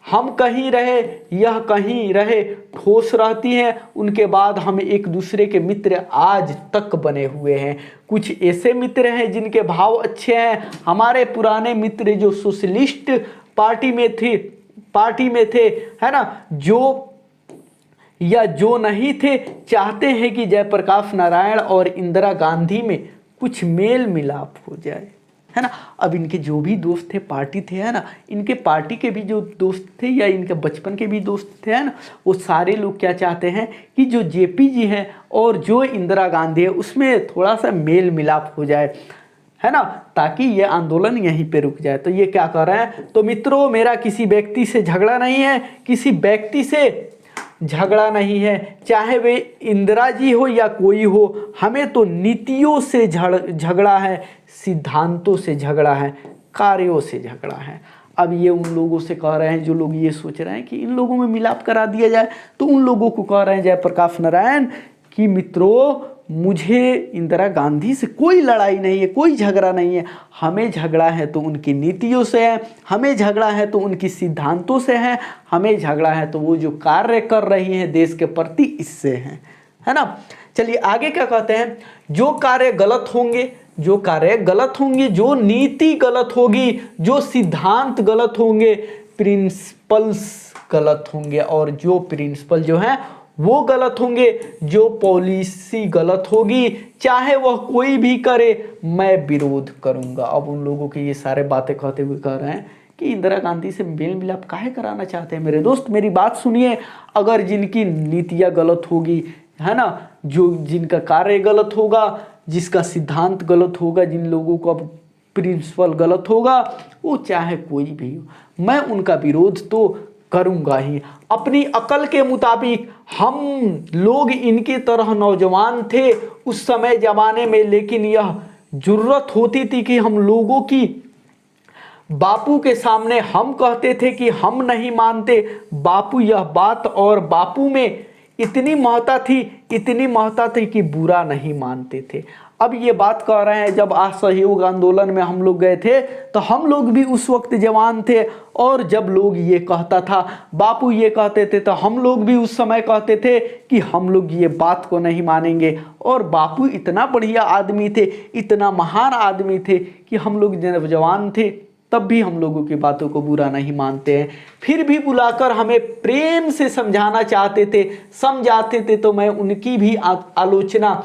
हम कहीं रहे यह कहीं रहे, ठोस रहती है। उनके बाद हम एक दूसरे के मित्र आज तक बने हुए हैं। कुछ ऐसे मित्र हैं जिनके भाव अच्छे हैं। हमारे पुराने मित्र जो सोशलिस्ट पार्टी में थे है ना, जो नहीं थे, चाहते हैं कि जयप्रकाश नारायण और इंदिरा गांधी में कुछ मेल मिलाप हो जाए, है ना। अब इनके जो भी दोस्त थे पार्टी थे, है ना, इनके पार्टी के भी जो दोस्त थे या इनके बचपन के भी दोस्त थे, है ना, वो सारे लोग क्या चाहते हैं कि जो जेपी जी हैं और जो इंदिरा गांधी है उसमें थोड़ा सा मेल मिलाप हो जाए, है ना, ताकि ये आंदोलन यहीं पे रुक जाए। तो ये क्या कर रहे हैं, तो मित्रों मेरा किसी व्यक्ति से झगड़ा नहीं है, किसी व्यक्ति से झगड़ा नहीं है, चाहे वे इंदिरा जी हो या कोई हो, हमें तो नीतियों से झगड़ा है, सिद्धांतों से झगड़ा है, कार्यों से झगड़ा है। अब ये उन लोगों से कह रहे हैं जो लोग ये सोच रहे हैं कि इन लोगों में मिलाप करा दिया जाए, तो उन लोगों को कह रहे हैं जयप्रकाश नारायण कि मित्रों मुझे इंदिरा गांधी से कोई लड़ाई नहीं है, कोई झगड़ा नहीं है। हमें झगड़ा है तो उनकी नीतियों से है, हमें झगड़ा है तो उनकी सिद्धांतों से है, हमें झगड़ा है तो वो जो कार्य कर रही हैं देश के प्रति इससे हैं, है ना। चलिए आगे क्या कहते हैं, जो कार्य गलत होंगे, जो नीति गलत होगी, जो सिद्धांत गलत होंगे, प्रिंसिपल्स गलत होंगे, और जो प्रिंसिपल जो है वो गलत होंगे, जो पॉलिसी गलत होगी, चाहे वह कोई भी करे, मैं विरोध करूंगा। अब उन लोगों की ये सारे बातें कहते हुए कह रहे हैं कि इंदिरा गांधी से मेल मिलाप काहे कराना चाहते हैं। मेरे दोस्त मेरी बात सुनिए, अगर जिनकी नीतियाँ गलत होगी, है ना, जिनका कार्य गलत होगा, जिसका सिद्धांत गलत होगा, जिन लोगों का प्रिंसिपल गलत होगा, वो चाहे कोई भी हो, मैं उनका विरोध तो करूंगा ही। अपनी अकल के मुताबिक हम लोग इनकी तरह नौजवान थे उस समय ज़माने में, लेकिन यह जरूरत होती थी कि हम लोगों की बापू के सामने हम कहते थे कि हम नहीं मानते बापू यह बात, और बापू में इतनी महत्ता थी कि बुरा नहीं मानते थे। अब ये बात कह रहे हैं जब असहयोग आंदोलन में हम लोग गए थे तो हम लोग भी उस वक्त जवान थे, और जब लोग ये कहता था, बापू ये कहते थे, तो हम लोग भी उस समय कहते थे कि हम लोग ये बात को नहीं मानेंगे। और बापू इतना बढ़िया आदमी थे, इतना महान आदमी थे कि हम लोग जब जवान थे तब भी हम लोगों की बातों को बुरा नहीं मानते हैं। फिर भी बुलाकर हमें प्रेम से समझाना चाहते थे, समझाते थे, तो मैं उनकी भी आलोचना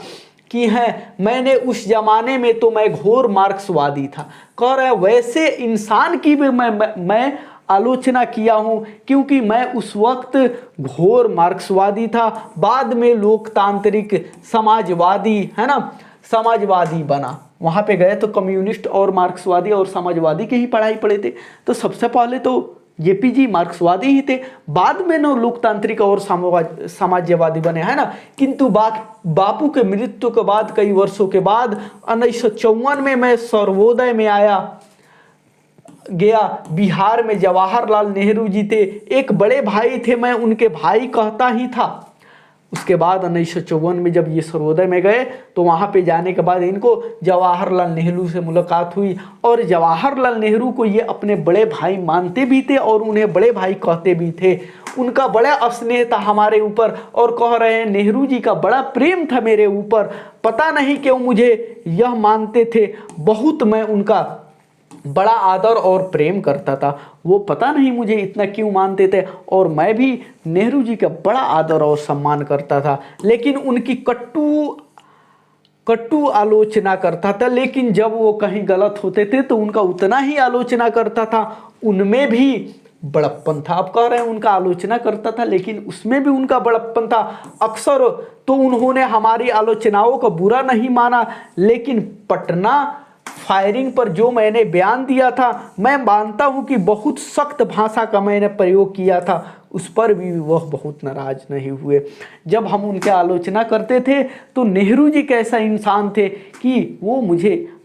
की है। मैंने उस जमाने में तो मैं घोर मार्क्सवादी था, कह रहे वैसे इंसान की भी मैं आलोचना किया हूँ, क्योंकि मैं उस वक्त घोर मार्क्सवादी था। बाद में लोकतांत्रिक समाजवादी, है ना, समाजवादी बना। वहाँ पे गए तो कम्युनिस्ट और मार्क्सवादी और समाजवादी की ही पढ़ाई पढ़े थे। तो सबसे पहले तो जेपी जी मार्क्सवादी ही थे, बाद में न लोकतांत्रिक और समाजवादी बने, है ना। किंतु बापू के मृत्यु के बाद कई वर्षों के बाद 1954 में मैं सर्वोदय में आया, गया। बिहार में जवाहरलाल नेहरू जी थे, एक बड़े भाई थे, मैं उनके भाई कहता ही था। उसके बाद 1954 में जब ये सर्वोदय में गए तो वहाँ पे जाने के बाद इनको जवाहरलाल नेहरू से मुलाकात हुई और जवाहरलाल नेहरू को ये अपने बड़े भाई मानते भी थे और उन्हें बड़े भाई कहते भी थे। उनका बड़ा स्नेह था हमारे ऊपर और कह रहे हैं नेहरू जी का बड़ा प्रेम था मेरे ऊपर, पता नहीं क्यों मुझे यह मानते थे, बहुत मैं उनका बड़ा आदर और प्रेम करता था, वो पता नहीं मुझे इतना क्यों मानते थे और मैं भी नेहरू जी का बड़ा आदर और सम्मान करता था। लेकिन उनकी कटु आलोचना करता था, लेकिन जब वो कहीं गलत होते थे तो उनका उतना ही आलोचना करता था। उनमें भी बड़प्पन था। आप कह रहे हैं उनका आलोचना करता था लेकिन उसमें भी उनका बड़प्पन था। अक्सर तो उन्होंने हमारी आलोचनाओं का बुरा नहीं माना, लेकिन पटना फायरिंग पर जो मैंने बयान दिया था, मैं मानता हूं कि बहुत सख्त भाषा का मैंने प्रयोग किया था, उस पर भी वह बहुत नाराज नहीं हुए। जब हम उनके आलोचना करते थे तो नेहरू जी कैसा इंसान थे कि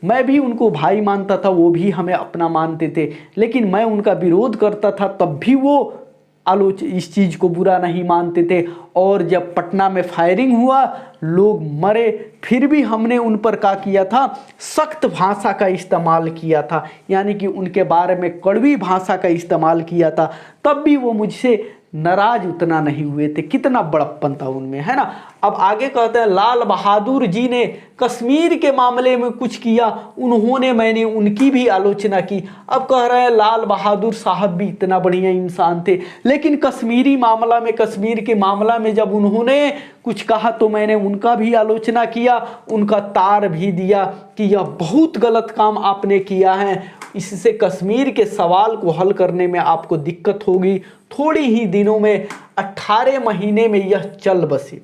मैं भी उनको भाई मानता था, वो भी हमें अपना मानते थे, लेकिन मैं उनका विरोध करता था तब भी वो इस चीज़ को बुरा नहीं मानते थे। और जब पटना में फायरिंग हुआ, लोग मरे, फिर भी हमने उन पर क्या किया था, सख्त भाषा का इस्तेमाल किया था, यानी कि उनके बारे में कड़वी भाषा का इस्तेमाल किया था, तब भी वो मुझसे नाराज उतना नहीं हुए थे। कितना बड़प्पन था उनमें, है ना। अब आगे कहते हैं लाल बहादुर जी ने कश्मीर के मामले में कुछ किया, मैंने उनकी भी आलोचना की। अब कह रहे हैं लाल बहादुर साहब भी इतना बढ़िया इंसान थे, लेकिन कश्मीर के मामला में जब उन्होंने कुछ कहा तो मैंने उनका भी आलोचना किया, उनका तार भी दिया कि यह बहुत गलत काम आपने किया है, इससे कश्मीर के सवाल को हल करने में आपको दिक्कत होगी। थोड़ी ही दिनों में 18 महीने में यह चल बसे।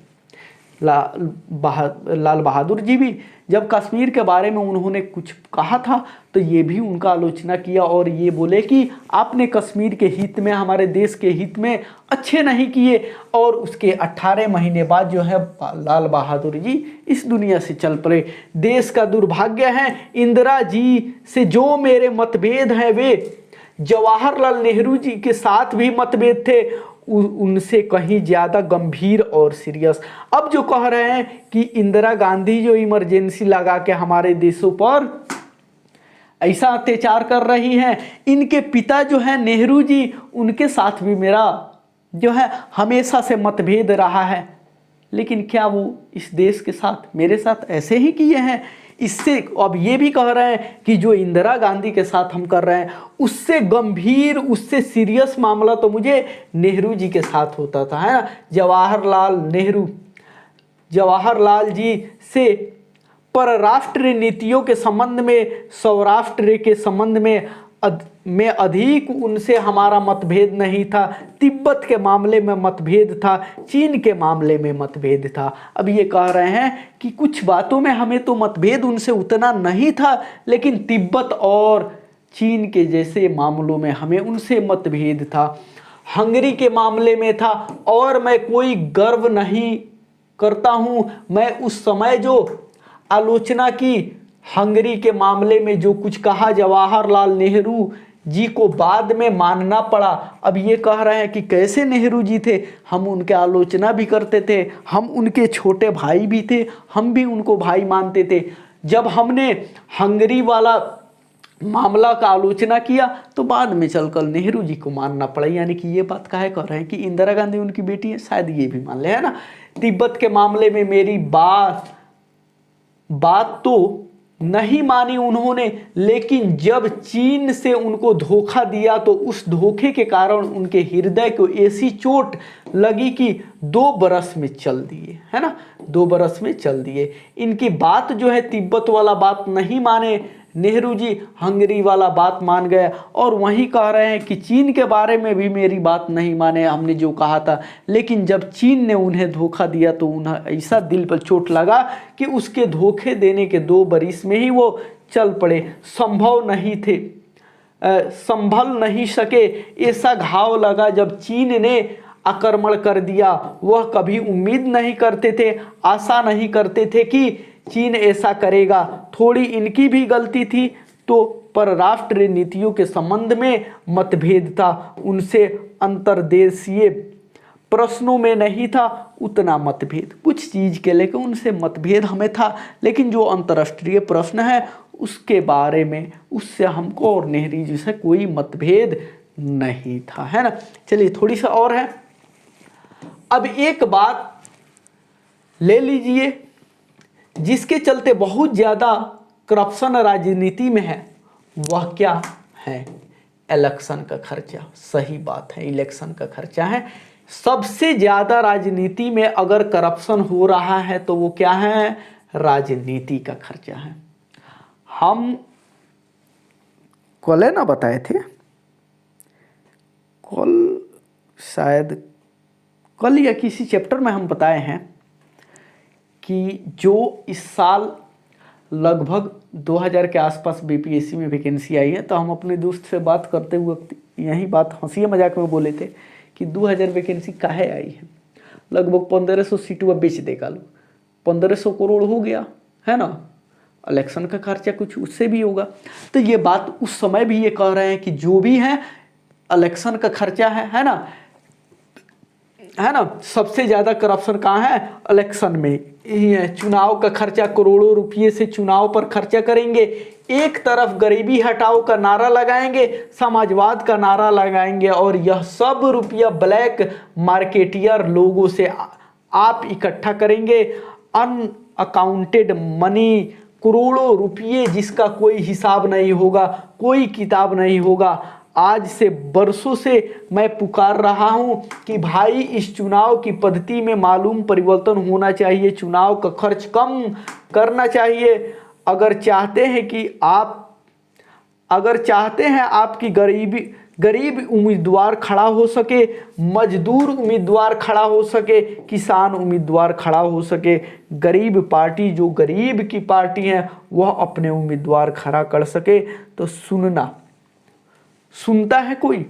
लाल बहादुर जी भी जब कश्मीर के बारे में उन्होंने कुछ कहा था तो ये भी उनका आलोचना किया और ये बोले कि आपने कश्मीर के हित में, हमारे देश के हित में अच्छे नहीं किए। और उसके 18 महीने बाद जो है लाल बहादुर जी इस दुनिया से चल पड़े। देश का दुर्भाग्य है, इंदिरा जी से जो मेरे मतभेद हैं वे जवाहरलाल नेहरू जी के साथ भी मतभेद थे, उनसे कहीं ज़्यादा गंभीर और सीरियस। अब जो कह रहे हैं कि इंदिरा गांधी जो इमरजेंसी लगा के हमारे देशों पर ऐसा अत्याचार कर रही हैं, इनके पिता जो है नेहरू जी, उनके साथ भी मेरा जो है हमेशा से मतभेद रहा है, लेकिन क्या वो इस देश के साथ मेरे साथ ऐसे ही किए हैं? इससे अब ये भी कह रहे हैं कि जो इंदिरा गांधी के साथ हम कर रहे हैं उससे गंभीर, उससे सीरियस मामला तो मुझे नेहरू जी के साथ होता था, है ना। जवाहरलाल जी से परराष्ट्र नीतियों के संबंध में, सौराष्ट्र के संबंध में अधिक उनसे हमारा मतभेद नहीं था। तिब्बत के मामले में मतभेद था, चीन के मामले में मतभेद था। अब ये कह रहे हैं कि कुछ बातों में हमें तो मतभेद उनसे उतना नहीं था, लेकिन तिब्बत और चीन के जैसे मामलों में हमें उनसे मतभेद था। हंगरी के मामले में था और मैं कोई गर्व नहीं करता हूँ, मैं उस समय जो आलोचना की हंगरी के मामले में जो कुछ कहा, जवाहरलाल नेहरू जी को बाद में मानना पड़ा। अब ये कह रहे हैं कि कैसे नेहरू जी थे, हम उनके आलोचना भी करते थे, हम उनके छोटे भाई भी थे, हम भी उनको भाई मानते थे। जब हमने हंगरी वाला मामला का आलोचना किया तो बाद में चलकर नेहरू जी को मानना पड़ा। यानी कि ये बात काहे कह रहे हैं कि इंदिरा गांधी उनकी बेटी है, शायद ये भी मान ले, है ना। तिब्बत के मामले में मेरी बात तो नहीं मानी उन्होंने, लेकिन जब चीन से उनको धोखा दिया तो उस धोखे के कारण उनके हृदय को ऐसी चोट लगी कि 2 बरस में चल दिए, है ना, 2 बरस में चल दिए। इनकी बात जो है तिब्बत वाला बात नहीं माने नेहरू जी, हंगरी वाला बात मान गए। और वहीं कह रहे हैं कि चीन के बारे में भी मेरी बात नहीं माने, हमने जो कहा था, लेकिन जब चीन ने उन्हें धोखा दिया तो उन्हें ऐसा दिल पर चोट लगा कि उसके धोखे देने के 2 बरिस में ही वो चल पड़े। संभल नहीं सके, ऐसा घाव लगा जब चीन ने आक्रमण कर दिया। वह कभी उम्मीद नहीं करते थे, आशा नहीं करते थे कि चीन ऐसा करेगा। थोड़ी इनकी भी गलती थी तो पर राष्ट्रीय नीतियों के संबंध में मतभेद था, उनसे अंतर्देशीय प्रश्नों में नहीं था उतना मतभेद। कुछ चीज के लेकर उनसे मतभेद हमें था, लेकिन जो अंतर्राष्ट्रीय प्रश्न है उसके बारे में उससे हमको और नेहरू जी से कोई मतभेद नहीं था, है ना। चलिए थोड़ी सा और है। अब एक बात ले लीजिए जिसके चलते बहुत ज्यादा करप्शन राजनीति में है, वह क्या है? इलेक्शन का खर्चा। सही बात है, इलेक्शन का खर्चा है। सबसे ज्यादा राजनीति में अगर करप्शन हो रहा है तो वो क्या है? राजनीति का खर्चा है। हम कल ना बताए थे, कल शायद कल या किसी चैप्टर में हम बताए हैं कि जो इस साल लगभग 2000 के आसपास बीपीएससी में वैकेंसी आई है, तो हम अपने दोस्त से बात करते हुए यही बात हंसी मजाक में बोले थे कि 2000 वैकेंसी काहे आई है, लगभग 1500 सीटों बेच देगा लोग, 1500 करोड़ हो गया, है ना। इलेक्शन का खर्चा कुछ उससे भी होगा। तो ये बात उस समय भी ये कह रहे हैं कि जो भी है इलेक्शन का खर्चा है ना, है ना। सबसे ज्यादा करप्शन कहाँ है? इलेक्शन में ही है। चुनाव का खर्चा करोड़ों रुपये से चुनाव पर खर्चा करेंगे। एक तरफ गरीबी हटाओ का नारा लगाएंगे, समाजवाद का नारा लगाएंगे, और यह सब रुपया ब्लैक मार्केटियर लोगों से आप इकट्ठा करेंगे। अनअकाउंटेड मनी, करोड़ों रुपये जिसका कोई हिसाब नहीं होगा, कोई किताब नहीं होगा। आज से बरसों से मैं पुकार रहा हूं कि भाई इस चुनाव की पद्धति में मालूम परिवर्तन होना चाहिए, चुनाव का खर्च कम करना चाहिए। अगर चाहते हैं आपकी गरीब उम्मीदवार खड़ा हो सके, मजदूर उम्मीदवार खड़ा हो सके, किसान उम्मीदवार खड़ा हो सके, गरीब पार्टी जो गरीब की पार्टी है वह अपने उम्मीदवार खड़ा कर सके, तो सुनता है कोई?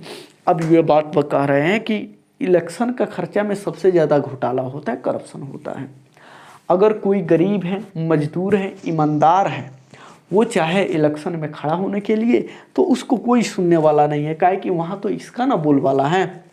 अब ये बात बता रहे हैं कि इलेक्शन का खर्चा में सबसे ज़्यादा घोटाला होता है, करप्शन होता है। अगर कोई गरीब है, मजदूर है, ईमानदार है, वो चाहे इलेक्शन में खड़ा होने के लिए, तो उसको कोई सुनने वाला नहीं है, काहे कि वहाँ तो इसका ना बोलबाला है।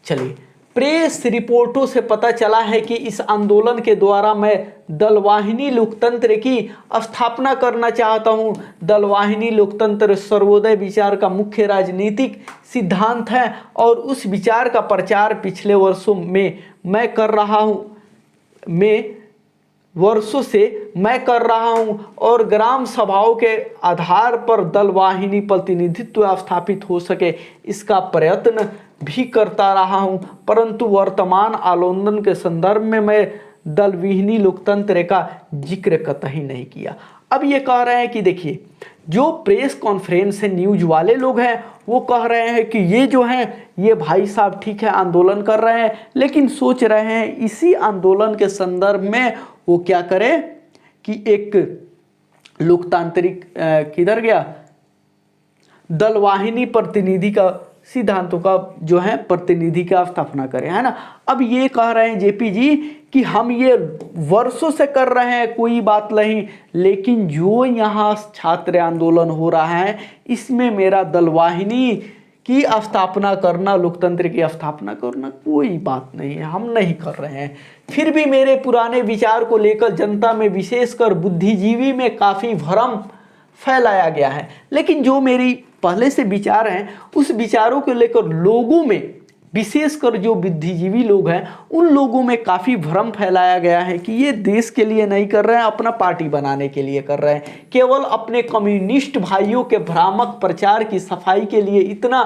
चलिए, प्रेस रिपोर्टों से पता चला है कि इस आंदोलन के द्वारा मैं दलवाहिनी लोकतंत्र की स्थापना करना चाहता हूं। दलवाहिनी लोकतंत्र सर्वोदय विचार का मुख्य राजनीतिक सिद्धांत है और उस विचार का प्रचार पिछले वर्षों से मैं कर रहा हूं और ग्राम सभाओं के आधार पर दलवाहिनी प्रतिनिधित्व स्थापित हो सके इसका प्रयत्न भी करता रहा हूं, परंतु वर्तमान आंदोलन के संदर्भ में मैं दलवाहिनी लोकतंत्र का जिक्र कतई नहीं किया। अब ये कह रहे हैं कि देखिए, जो प्रेस कॉन्फ्रेंस है, न्यूज वाले लोग हैं वो कह रहे हैं कि ये जो है ये भाई साहब ठीक है आंदोलन कर रहे हैं, लेकिन सोच रहे हैं इसी आंदोलन के संदर्भ में वो क्या करे कि एक लोकतांत्रिक किधर गया, दलवाहिनी प्रतिनिधि का सिद्धांतों का जो है प्रतिनिधि का स्थापना करें, है ना। अब ये कह रहे हैं जेपी जी कि हम ये वर्षों से कर रहे हैं, कोई बात नहीं, लेकिन जो यहाँ छात्र आंदोलन हो रहा है इसमें मेरा दलवाहिनी की स्थापना करना, लोकतंत्र की स्थापना करना कोई बात नहीं है, हम नहीं कर रहे हैं। फिर भी मेरे पुराने विचार को लेकर जनता में, विशेषकर बुद्धिजीवी में काफ़ी भ्रम फैलाया गया है, लेकिन जो मेरी पहले से विचार हैं उस विचारों को लेकर लोगों में, विशेषकर जो बुद्धिजीवी लोग हैं उन लोगों में काफ़ी भ्रम फैलाया गया है कि ये देश के लिए नहीं कर रहे हैं, अपना पार्टी बनाने के लिए कर रहे हैं, केवल अपने कम्युनिस्ट भाइयों के भ्रामक प्रचार की सफाई के लिए। इतना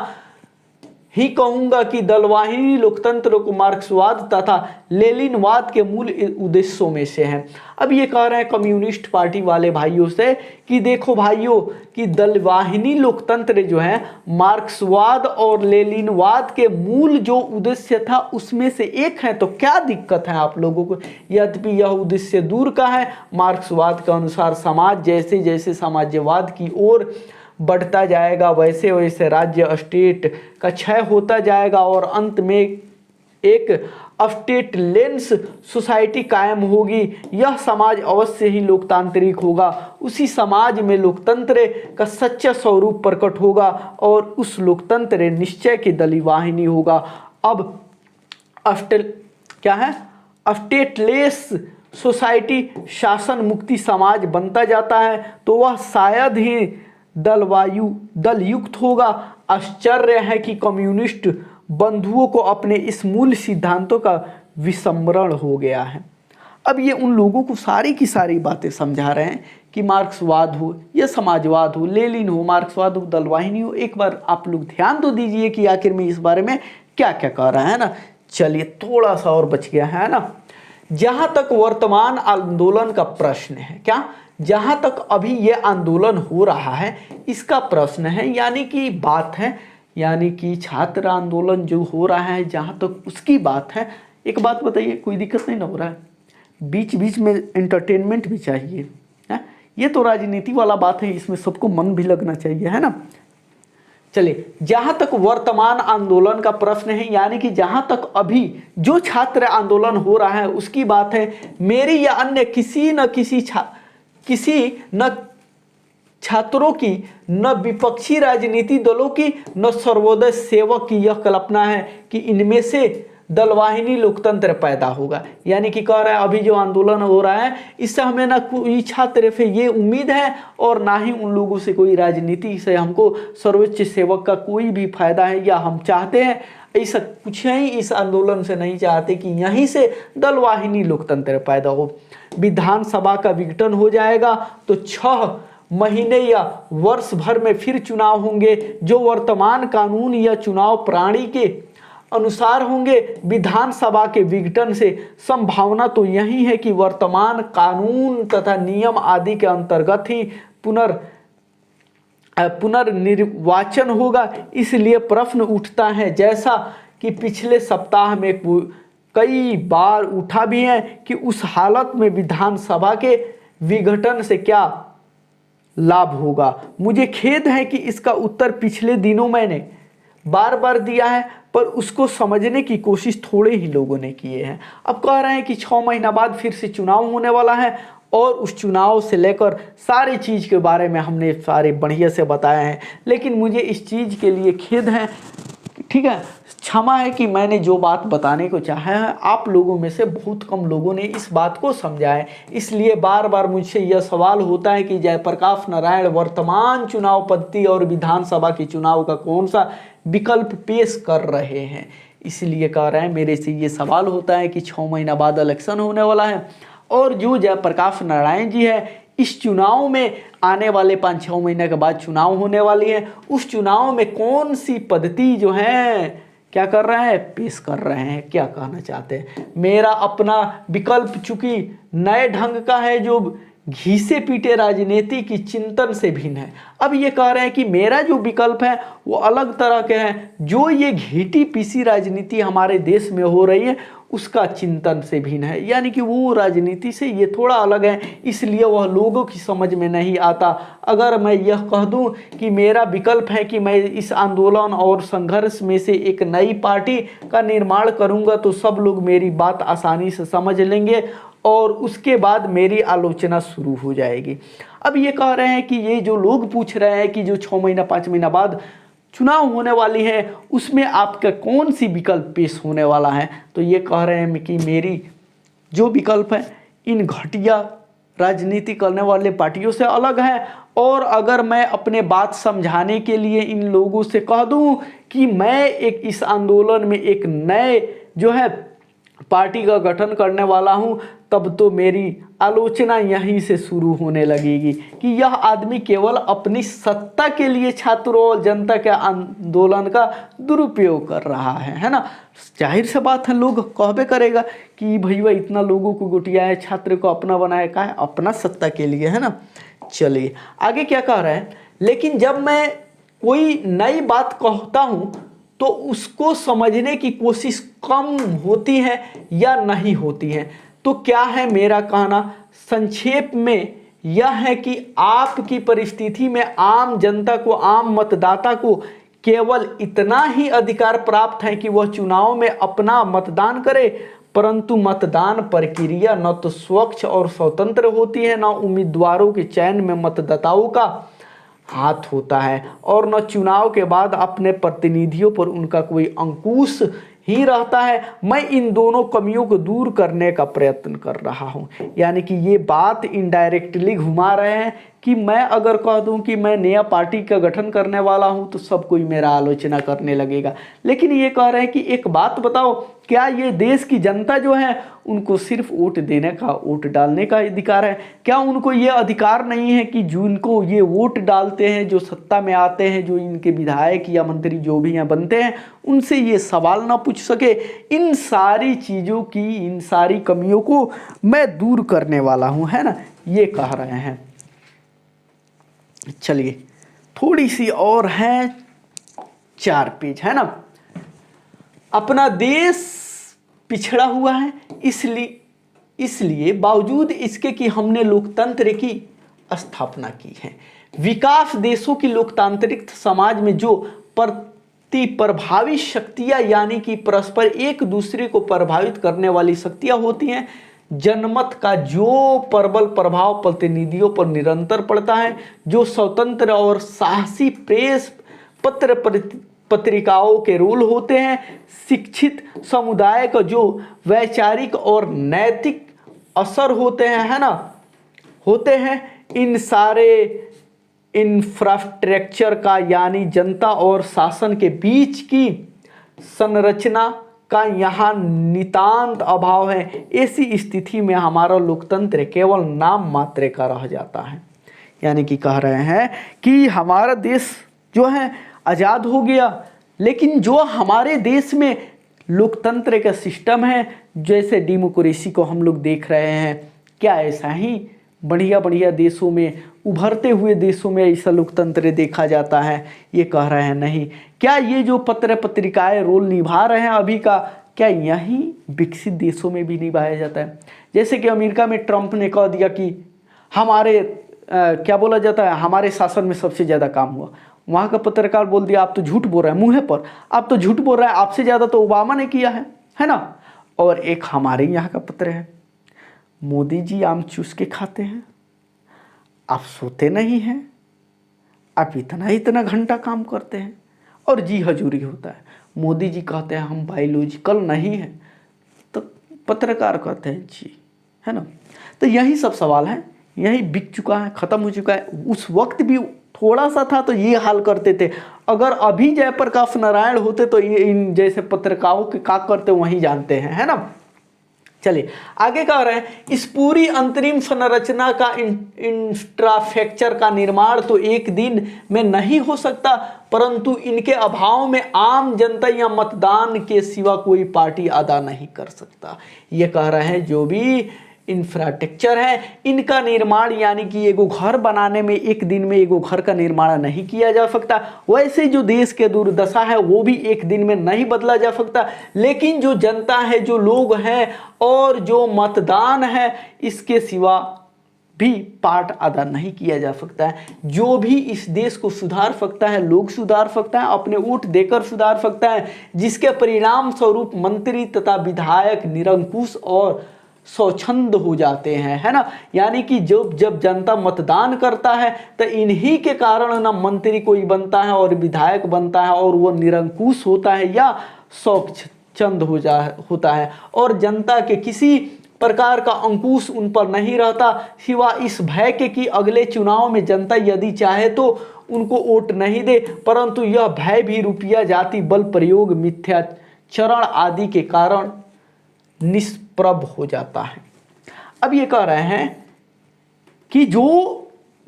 ही कहूंगा कि दलवाहिनी लोकतंत्र को मार्क्सवाद तथा लेनिनवाद के मूल उद्देश्यों में से है। अब ये कह रहे हैं कम्युनिस्ट पार्टी वाले भाइयों से कि देखो भाइयों कि दलवाहिनी लोकतंत्र जो है मार्क्सवाद और लेनिनवाद के मूल जो उद्देश्य था उसमें से एक है, तो क्या दिक्कत है आप लोगों को? यद्यपि यह उद्देश्य दूर का है, मार्क्सवाद के अनुसार समाज जैसे जैसे समाजवाद की ओर बढ़ता जाएगा वैसे वैसे राज्य स्टेट का क्षय होता जाएगा और अंत में एक स्टेटलेस सोसाइटी कायम होगी। यह समाज अवश्य ही लोकतांत्रिक होगा। उसी समाज में लोकतंत्र का सच्चा स्वरूप प्रकट होगा और उस लोकतंत्र निश्चय की दली वाहिनी होगा। अब क्या है, स्टेटलेस सोसाइटी शासन मुक्ति समाज बनता जाता है तो वह शायद ही दलयुक्त होगा। आश्चर्य है कि कम्युनिस्ट बंधुओं को अपने इस मूल सिद्धांतों का विस्मरण हो गया है। अब ये उन लोगों को सारी की सारी बातें समझा रहे हैं कि मार्क्सवाद हो या समाजवाद हो, लेनिन हो, मार्क्सवाद हो, दलवाहिनी हो। एक बार आप लोग ध्यान तो दीजिए कि आखिर में इस बारे में क्या क्या कह रहा है ना। चलिए थोड़ा सा और बच गया है ना। जहां तक वर्तमान आंदोलन का प्रश्न है, क्या जहां तक अभी ये आंदोलन हो रहा है इसका प्रश्न है, यानी कि बात है, यानी कि छात्र आंदोलन जो हो रहा है जहां तक उसकी बात है। एक बात बताइए, कोई दिक्कत नहीं ना हो रहा है? बीच बीच में एंटरटेनमेंट भी चाहिए है। ये तो राजनीति वाला बात है, इसमें सबको मन भी लगना चाहिए, है ना। चलिए, जहां तक वर्तमान आंदोलन का प्रश्न है, यानी कि जहां तक अभी जो छात्र आंदोलन हो रहा है उसकी बात है, मेरी या अन्य किसी न छात्रों की, न विपक्षी राजनीति दलों की, न सर्वोदय सेवक की यह कल्पना है कि इनमें से दलवाहिनी लोकतंत्र पैदा होगा। यानी कि कह रहा है अभी जो आंदोलन हो रहा है इससे हमें ना कोई छात्र से ये उम्मीद है और ना ही उन लोगों से कोई राजनीति से हमको सर्वोच्च सेवक का कोई भी फायदा है या हम चाहते हैं, ऐसा कुछ ही इस आंदोलन से नहीं चाहते कि यहीं से दलवाहिनी लोकतंत्र पैदा हो। विधानसभा का विघटन हो जाएगा तो 6 महीने या वर्ष भर में फिर चुनाव होंगे जो वर्तमान कानून या चुनाव प्रणाली के अनुसार होंगे। विधानसभा के विघटन से संभावना तो यही है कि वर्तमान कानून तथा नियम आदि के अंतर्गत ही पुनर्निर्वाचन होगा। इसलिए प्रश्न उठता है, जैसा कि पिछले सप्ताह में कई बार उठा भी है, कि उस हालत में विधानसभा के विघटन से क्या लाभ होगा। मुझे खेद है कि इसका उत्तर पिछले दिनों मैंने बार बार दिया है, पर उसको समझने की कोशिश थोड़े ही लोगों ने किए हैं। अब कह रहे हैं कि 6 महीना बाद फिर से चुनाव होने वाला है और उस चुनाव से लेकर सारी चीज़ के बारे में हमने सारे बढ़िया से बताया है, लेकिन मुझे इस चीज़ के लिए खेद है, ठीक है, क्षमा है कि मैंने जो बात बताने को चाहा है आप लोगों में से बहुत कम लोगों ने इस बात को समझा है। इसलिए बार बार मुझसे यह सवाल होता है कि जयप्रकाश नारायण वर्तमान चुनाव पद्धति और विधानसभा के चुनाव का कौन सा विकल्प पेश कर रहे हैं। इसलिए कह रहे हैं, मेरे से ये सवाल होता है कि 6 महीना बाद इलेक्शन होने वाला है और जो जयप्रकाश नारायण जी है इस चुनाव में आने वाले 5-6 महीने के बाद चुनाव होने वाली है, उस चुनाव में कौन सी पद्धति जो है क्या कर रहे हैं, पेश कर रहे हैं, क्या कहना चाहते हैं। मेरा अपना विकल्प चूंकि नए ढंग का है जो घिसे पीटे राजनीति की चिंतन से भिन्न है। अब ये कह रहे हैं कि मेरा जो विकल्प है वो अलग तरह के हैं, जो ये घिटी पीसी राजनीति हमारे देश में हो रही है उसका चिंतन से भिन्न है, यानी कि वो राजनीति से ये थोड़ा अलग है, इसलिए वह लोगों की समझ में नहीं आता। अगर मैं यह कह दूं कि मेरा विकल्प है कि मैं इस आंदोलन और संघर्ष में से एक नई पार्टी का निर्माण करूंगा तो सब लोग मेरी बात आसानी से समझ लेंगे और उसके बाद मेरी आलोचना शुरू हो जाएगी। अब ये कह रहे हैं कि ये जो लोग पूछ रहे हैं कि जो 6 महीना 5 महीना बाद चुनाव होने वाली है उसमें आपका कौन सी विकल्प पेश होने वाला है, तो ये कह रहे हैं कि मेरी जो विकल्प है इन घटिया राजनीति करने वाले पार्टियों से अलग है। और अगर मैं अपने बात समझाने के लिए इन लोगों से कह दूं कि मैं एक इस आंदोलन में एक नए जो है पार्टी का गठन करने वाला हूं, तब तो मेरी आलोचना यहीं से शुरू होने लगेगी कि यह आदमी केवल अपनी सत्ता के लिए छात्रों और जनता के आंदोलन का दुरुपयोग कर रहा है ना। जाहिर सी बात है, लोग कहबे करेगा कि भैया इतना लोगों को गुटिया है, छात्र को अपना बनाया, का है अपना सत्ता के लिए, है ना। चलिए आगे क्या कह रहा है, लेकिन जब मैं कोई नई बात कहता हूँ तो उसको समझने की कोशिश कम होती है या नहीं होती है। तो क्या है मेरा कहना, संक्षेप में यह है कि आपकी परिस्थिति में आम जनता को, आम मतदाता को केवल इतना ही अधिकार प्राप्त है कि वह चुनाव में अपना मतदान करे, परंतु मतदान प्रक्रिया न तो स्वच्छ और स्वतंत्र होती है, न उम्मीदवारों के चयन में मतदाताओं का हाथ होता है, और न चुनाव के बाद अपने प्रतिनिधियों पर उनका कोई अंकुश ही रहता है। मैं इन दोनों कमियों को दूर करने का प्रयत्न कर रहा हूं। यानी कि ये बात इनडायरेक्टली घुमा रहे हैं कि मैं अगर कह दूं कि मैं नया पार्टी का गठन करने वाला हूं तो सब कोई मेरा आलोचना करने लगेगा, लेकिन ये कह रहे हैं कि एक बात बताओ, क्या ये देश की जनता जो है उनको सिर्फ वोट देने का, वोट डालने का अधिकार है? क्या उनको ये अधिकार नहीं है कि जिनको ये वोट डालते हैं, जो सत्ता में आते हैं, जो इनके विधायक या मंत्री जो भी यहाँ बनते हैं, उनसे ये सवाल ना पूछ सके? इन सारी चीज़ों की, इन सारी कमियों को मैं दूर करने वाला हूँ, है ना, ये कह रहे हैं। चलिए थोड़ी सी और है, 4 पेज, है ना। अपना देश पिछड़ा हुआ है, इसलिए बावजूद इसके कि हमने लोकतंत्र की स्थापना की है, विकास देशों की लोकतांत्रिक समाज में जो प्रतिप्रभावी शक्तियां, यानी कि परस्पर एक दूसरे को प्रभावित करने वाली शक्तियां होती हैं, जनमत का जो प्रबल प्रभाव प्रतिनिधियों पर निरंतर पड़ता है, जो स्वतंत्र और साहसी प्रेस, पत्रिकाओं के रोल होते हैं, शिक्षित समुदाय का जो वैचारिक और नैतिक असर होते हैं, है ना, होते हैं, इन सारे इंफ्रास्ट्रक्चर का, यानी जनता और शासन के बीच की संरचना का यहाँ नितांत अभाव है। ऐसी स्थिति में हमारा लोकतंत्र केवल नाम मात्र का रह जाता है। यानी कि कह रहे हैं कि हमारा देश जो है आज़ाद हो गया, लेकिन जो हमारे देश में लोकतंत्र का सिस्टम है, जैसे डेमोक्रेसी को हम लोग देख रहे हैं, क्या ऐसा ही बढ़िया बढ़िया देशों में, उभरते हुए देशों में ऐसा लोकतंत्र देखा जाता है? ये कह रहे हैं नहीं। क्या ये जो पत्र पत्रिकाएं रोल निभा रहे हैं अभी का, क्या यही विकसित देशों में भी निभाया जाता है? जैसे कि अमेरिका में ट्रंप ने कह दिया कि हमारे क्या बोला जाता है, हमारे शासन में सबसे ज़्यादा काम हुआ। वहाँ का पत्रकार बोल दिया आप तो झूठ बोल रहे हैं, मुँह पर आप तो झूठ बोल रहे हैं, आपसे ज़्यादा तो ओबामा ने किया है ना। और एक हमारे यहाँ का पत्र है, मोदी जी आम चूस के खाते हैं, आप सोते नहीं हैं, आप इतना घंटा काम करते हैं और जी हजूरी होता है। मोदी जी कहते हैं हम बायोलॉजिकल नहीं हैं, तो पत्रकार कहते हैं जी, है ना। तो यही सब सवाल है, यही बिक चुका है, ख़त्म हो चुका है। उस वक्त भी थोड़ा सा था तो ये हाल करते थे। अगर अभी जयप्रकाश नारायण होते तो ये इन जैसे पत्रकारों के क्या करते वही जानते हैं, है ना। चलिए आगे कह रहे हैं, इस पूरी अंतरिम संरचना का इंफ्रास्ट्रक्चर का निर्माण तो एक दिन में नहीं हो सकता, परंतु इनके अभाव में आम जनता या मतदान के सिवा कोई पार्टी अदा नहीं कर सकता। ये कह रहे हैं जो भी इंफ्रास्ट्रक्चर है इनका निर्माण, यानी कि एगो घर बनाने में एक दिन में एगो घर का निर्माण नहीं किया जा सकता, वैसे जो देश के दुर्दशा है वो भी एक दिन में नहीं बदला जा सकता। लेकिन जो जनता है, जो लोग हैं और जो मतदान है, इसके सिवा भी पार्ट अदा नहीं किया जा सकता है। जो भी इस देश को सुधार सकता है, लोग सुधार सकता है, अपने वोट देकर सुधार सकता है, जिसके परिणाम स्वरूप मंत्री तथा विधायक निरंकुश और स्वच्छंद हो जाते हैं, है ना। यानी कि जब जनता मतदान करता है तो इन्हीं के कारण ना मंत्री कोई बनता है और विधायक बनता है, और वो निरंकुश होता है या स्वच्छंद होता है, और जनता के किसी प्रकार का अंकुश उन पर नहीं रहता, सिवा इस भय के कि अगले चुनाव में जनता यदि चाहे तो उनको वोट नहीं दे, परंतु यह भय भी रुपया, जाति, बल प्रयोग, मिथ्याचरण आदि के कारण निष्प्रभ हो जाता है। अब ये कह रहे हैं कि जो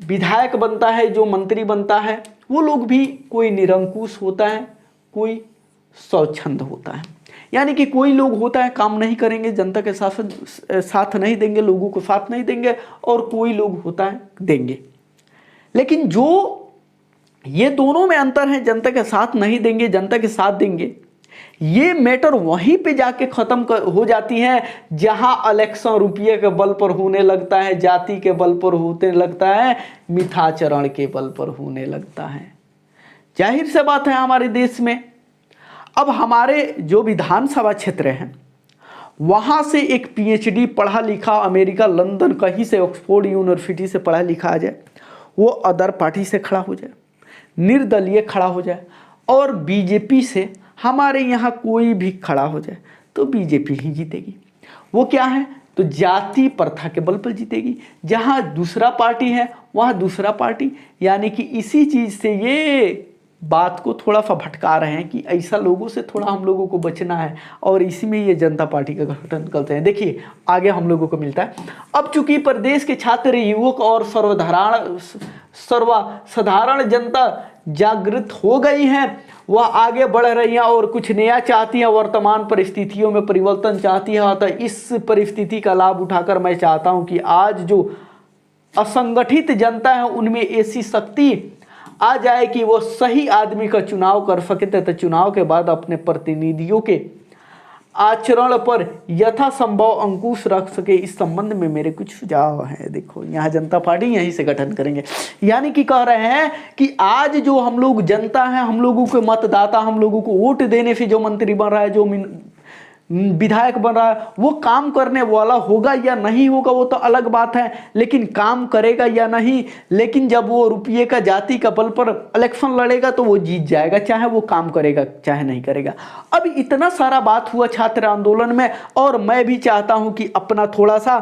विधायक बनता है, जो मंत्री बनता है, वो लोग भी कोई निरंकुश होता है, कोई स्वच्छंद होता है। यानी कि कोई लोग होता है काम नहीं करेंगे, जनता के साथ नहीं देंगे, लोगों को साथ नहीं देंगे, और कोई लोग होता है देंगे। लेकिन जो ये दोनों में अंतर है, जनता के साथ नहीं देंगे, जनता के साथ देंगे, ये मैटर वहीं पे जाके खत्म हो जाती है जहां इलेक्शन रुपये के बल पर होने लगता है, जाति के बल पर होने लगता है, मिथ्याचरण के बल पर होने लगता है। जाहिर से बात है हमारे देश में अब हमारे जो विधानसभा क्षेत्र हैं वहाँ से एक पीएचडी पढ़ा लिखा अमेरिका लंदन कहीं से ऑक्सफोर्ड यूनिवर्सिटी से पढ़ा लिखा आ जाए, वो अदर पार्टी से खड़ा हो जाए, निर्दलीय खड़ा हो जाए और बीजेपी से हमारे यहाँ कोई भी खड़ा हो जाए तो बीजेपी ही जीतेगी। वो क्या है तो जाति प्रथा के बल पर जीतेगी। जहाँ दूसरा पार्टी है वहाँ दूसरा पार्टी, यानी कि इसी चीज़ से ये बात को थोड़ा सा भटका रहे हैं कि ऐसा लोगों से थोड़ा हम लोगों को बचना है और इसी में ये जनता पार्टी का गठन करते हैं। देखिए आगे हम लोगों को मिलता है। अब चूंकि प्रदेश के छात्र, युवक और सर्वसाधारण जनता जागृत हो गई हैं, वह आगे बढ़ रही हैं और कुछ नया चाहती हैं, वर्तमान परिस्थितियों में परिवर्तन चाहती है। तो इस परिस्थिति का लाभ उठाकर मैं चाहता हूं कि आज जो असंगठित जनता है उनमें ऐसी शक्ति आ जाए कि वो सही आदमी का चुनाव कर सके तथा चुनाव के बाद अपने प्रतिनिधियों के आचरण पर यथासंभव अंकुश रख सके। इस संबंध में मेरे कुछ सुझाव हैं। देखो यहाँ जनता पार्टी यहीं से गठन करेंगे, यानी कि कह रहे हैं कि आज जो हम लोग जनता है, हम लोगों के मतदाता, हम लोगों को वोट देने से जो मंत्री बन रहा है, जो विधायक बन रहा है, वो काम करने वाला होगा या नहीं होगा वो तो अलग बात है, लेकिन काम करेगा या नहीं। लेकिन जब वो रुपये का, जाति का बल पर इलेक्शन लड़ेगा तो वो जीत जाएगा, चाहे वो काम करेगा चाहे नहीं करेगा। अब इतना सारा बात हुआ छात्र आंदोलन में और मैं भी चाहता हूं कि अपना थोड़ा सा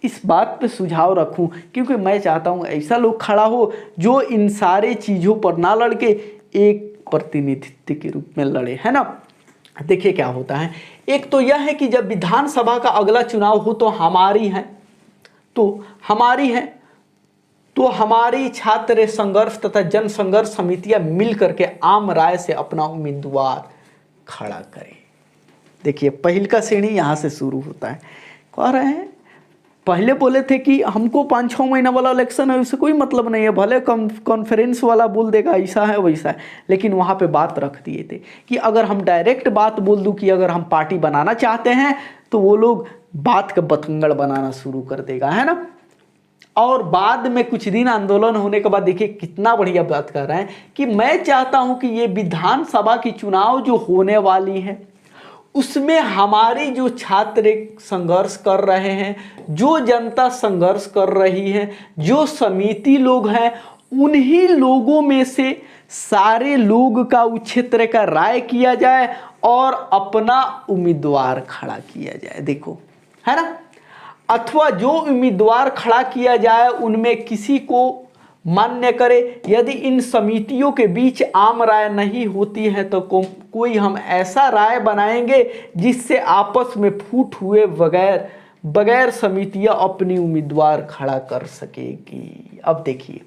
इस बात पे सुझाव रखूं, क्योंकि मैं चाहता हूं ऐसा लोग खड़ा हो जो इन सारे चीज़ों पर ना लड़के एक प्रतिनिधित्व के रूप में लड़े, है ना। देखिए क्या होता है, एक तो यह है कि जब विधानसभा का अगला चुनाव हो तो हमारी छात्र संघर्ष तथा जन संघर्ष समितियां मिल करके आम राय से अपना उम्मीदवार खड़ा करें। देखिए पहल का श्रेणी यहाँ से शुरू होता है। कह रहे हैं पहले बोले थे कि हमको 5-6 महीना वाला इलेक्शन है, उससे कोई मतलब नहीं है, भले कॉन्फ्रेंस वाला बोल देगा ऐसा है वैसा है, लेकिन वहाँ पे बात रख दिए थे कि अगर हम डायरेक्ट बात बोल दूँ कि अगर हम पार्टी बनाना चाहते हैं तो वो लोग बात का बतंगड़ बनाना शुरू कर देगा, है ना। और बाद में कुछ दिन आंदोलन होने के बाद देखिए कितना बढ़िया बात कर रहे हैं कि मैं चाहता हूँ कि ये विधानसभा की चुनाव जो होने वाली है उसमें हमारी जो छात्र संघर्ष कर रहे हैं, जो जनता संघर्ष कर रही है, जो समिति लोग हैं, उन्हीं लोगों में से सारे लोग का उस क्षेत्र का राय किया जाए और अपना उम्मीदवार खड़ा किया जाए। देखो है ना, अथवा जो उम्मीदवार खड़ा किया जाए उनमें किसी को मान्य करे। यदि इन समितियों के बीच आम राय नहीं होती है तो कोई हम ऐसा राय बनाएंगे जिससे आपस में फूट हुए बगैर समितियां अपनी उम्मीदवार खड़ा कर सकेगी। अब देखिए,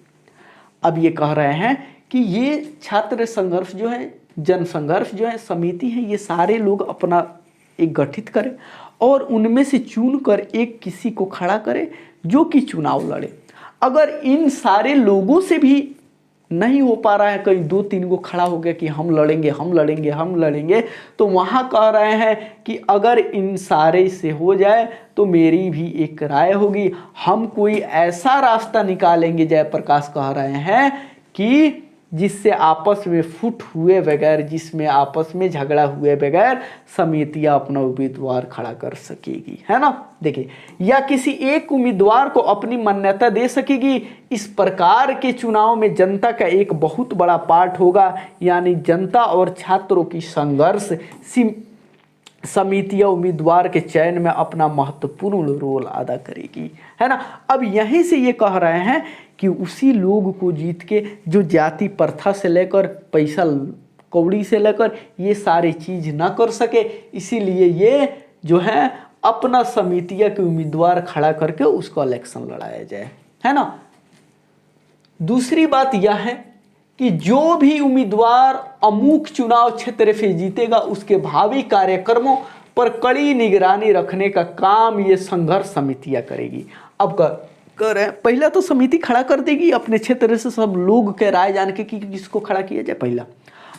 अब ये कह रहे हैं कि ये छात्र संघर्ष जो है, जन संघर्ष जो है, समिति है, ये सारे लोग अपना एक गठित करें और उनमें से चुनकर एक किसी को खड़ा करे जो कि चुनाव लड़े। अगर इन सारे लोगों से भी नहीं हो पा रहा है, कहीं 2-3 को खड़ा हो गया कि हम लड़ेंगे, तो वहाँ कह रहे हैं कि अगर इन सारे से हो जाए तो मेरी भी एक राय होगी, हम कोई ऐसा रास्ता निकालेंगे, जयप्रकाश कह रहे हैं कि जिससे आपस में फुट हुए बगैर, जिसमें आपस में झगड़ा हुए बगैर समितियां अपना उम्मीदवार खड़ा कर सकेगी, है ना। देखिए, या किसी एक उम्मीदवार को अपनी मान्यता दे सकेगी। इस प्रकार के चुनाव में जनता का एक बहुत बड़ा पार्ट होगा, यानी जनता और छात्रों की संघर्ष समितियां उम्मीदवार के चयन में अपना महत्वपूर्ण रोल अदा करेगी, है ना। अब यहीं से ये कह रहे हैं कि उसी लोग को जीत के जो जाति प्रथा से लेकर पैसा कौड़ी से लेकर ये सारी चीज ना कर सके, इसीलिए ये जो है अपना समितिया के उम्मीदवार खड़ा करके उसको इलेक्शन लड़ाया जाए, है ना। दूसरी बात यह है कि जो भी उम्मीदवार अमुक चुनाव क्षेत्र से जीतेगा उसके भावी कार्यक्रमों पर कड़ी निगरानी रखने का काम ये संघर्ष समितियां करेगी। अब कर रहे हैं, पहला तो समिति खड़ा कर देगी अपने क्षेत्र से सब लोग के राय जान के कि किसको खड़ा किया जाए पहला।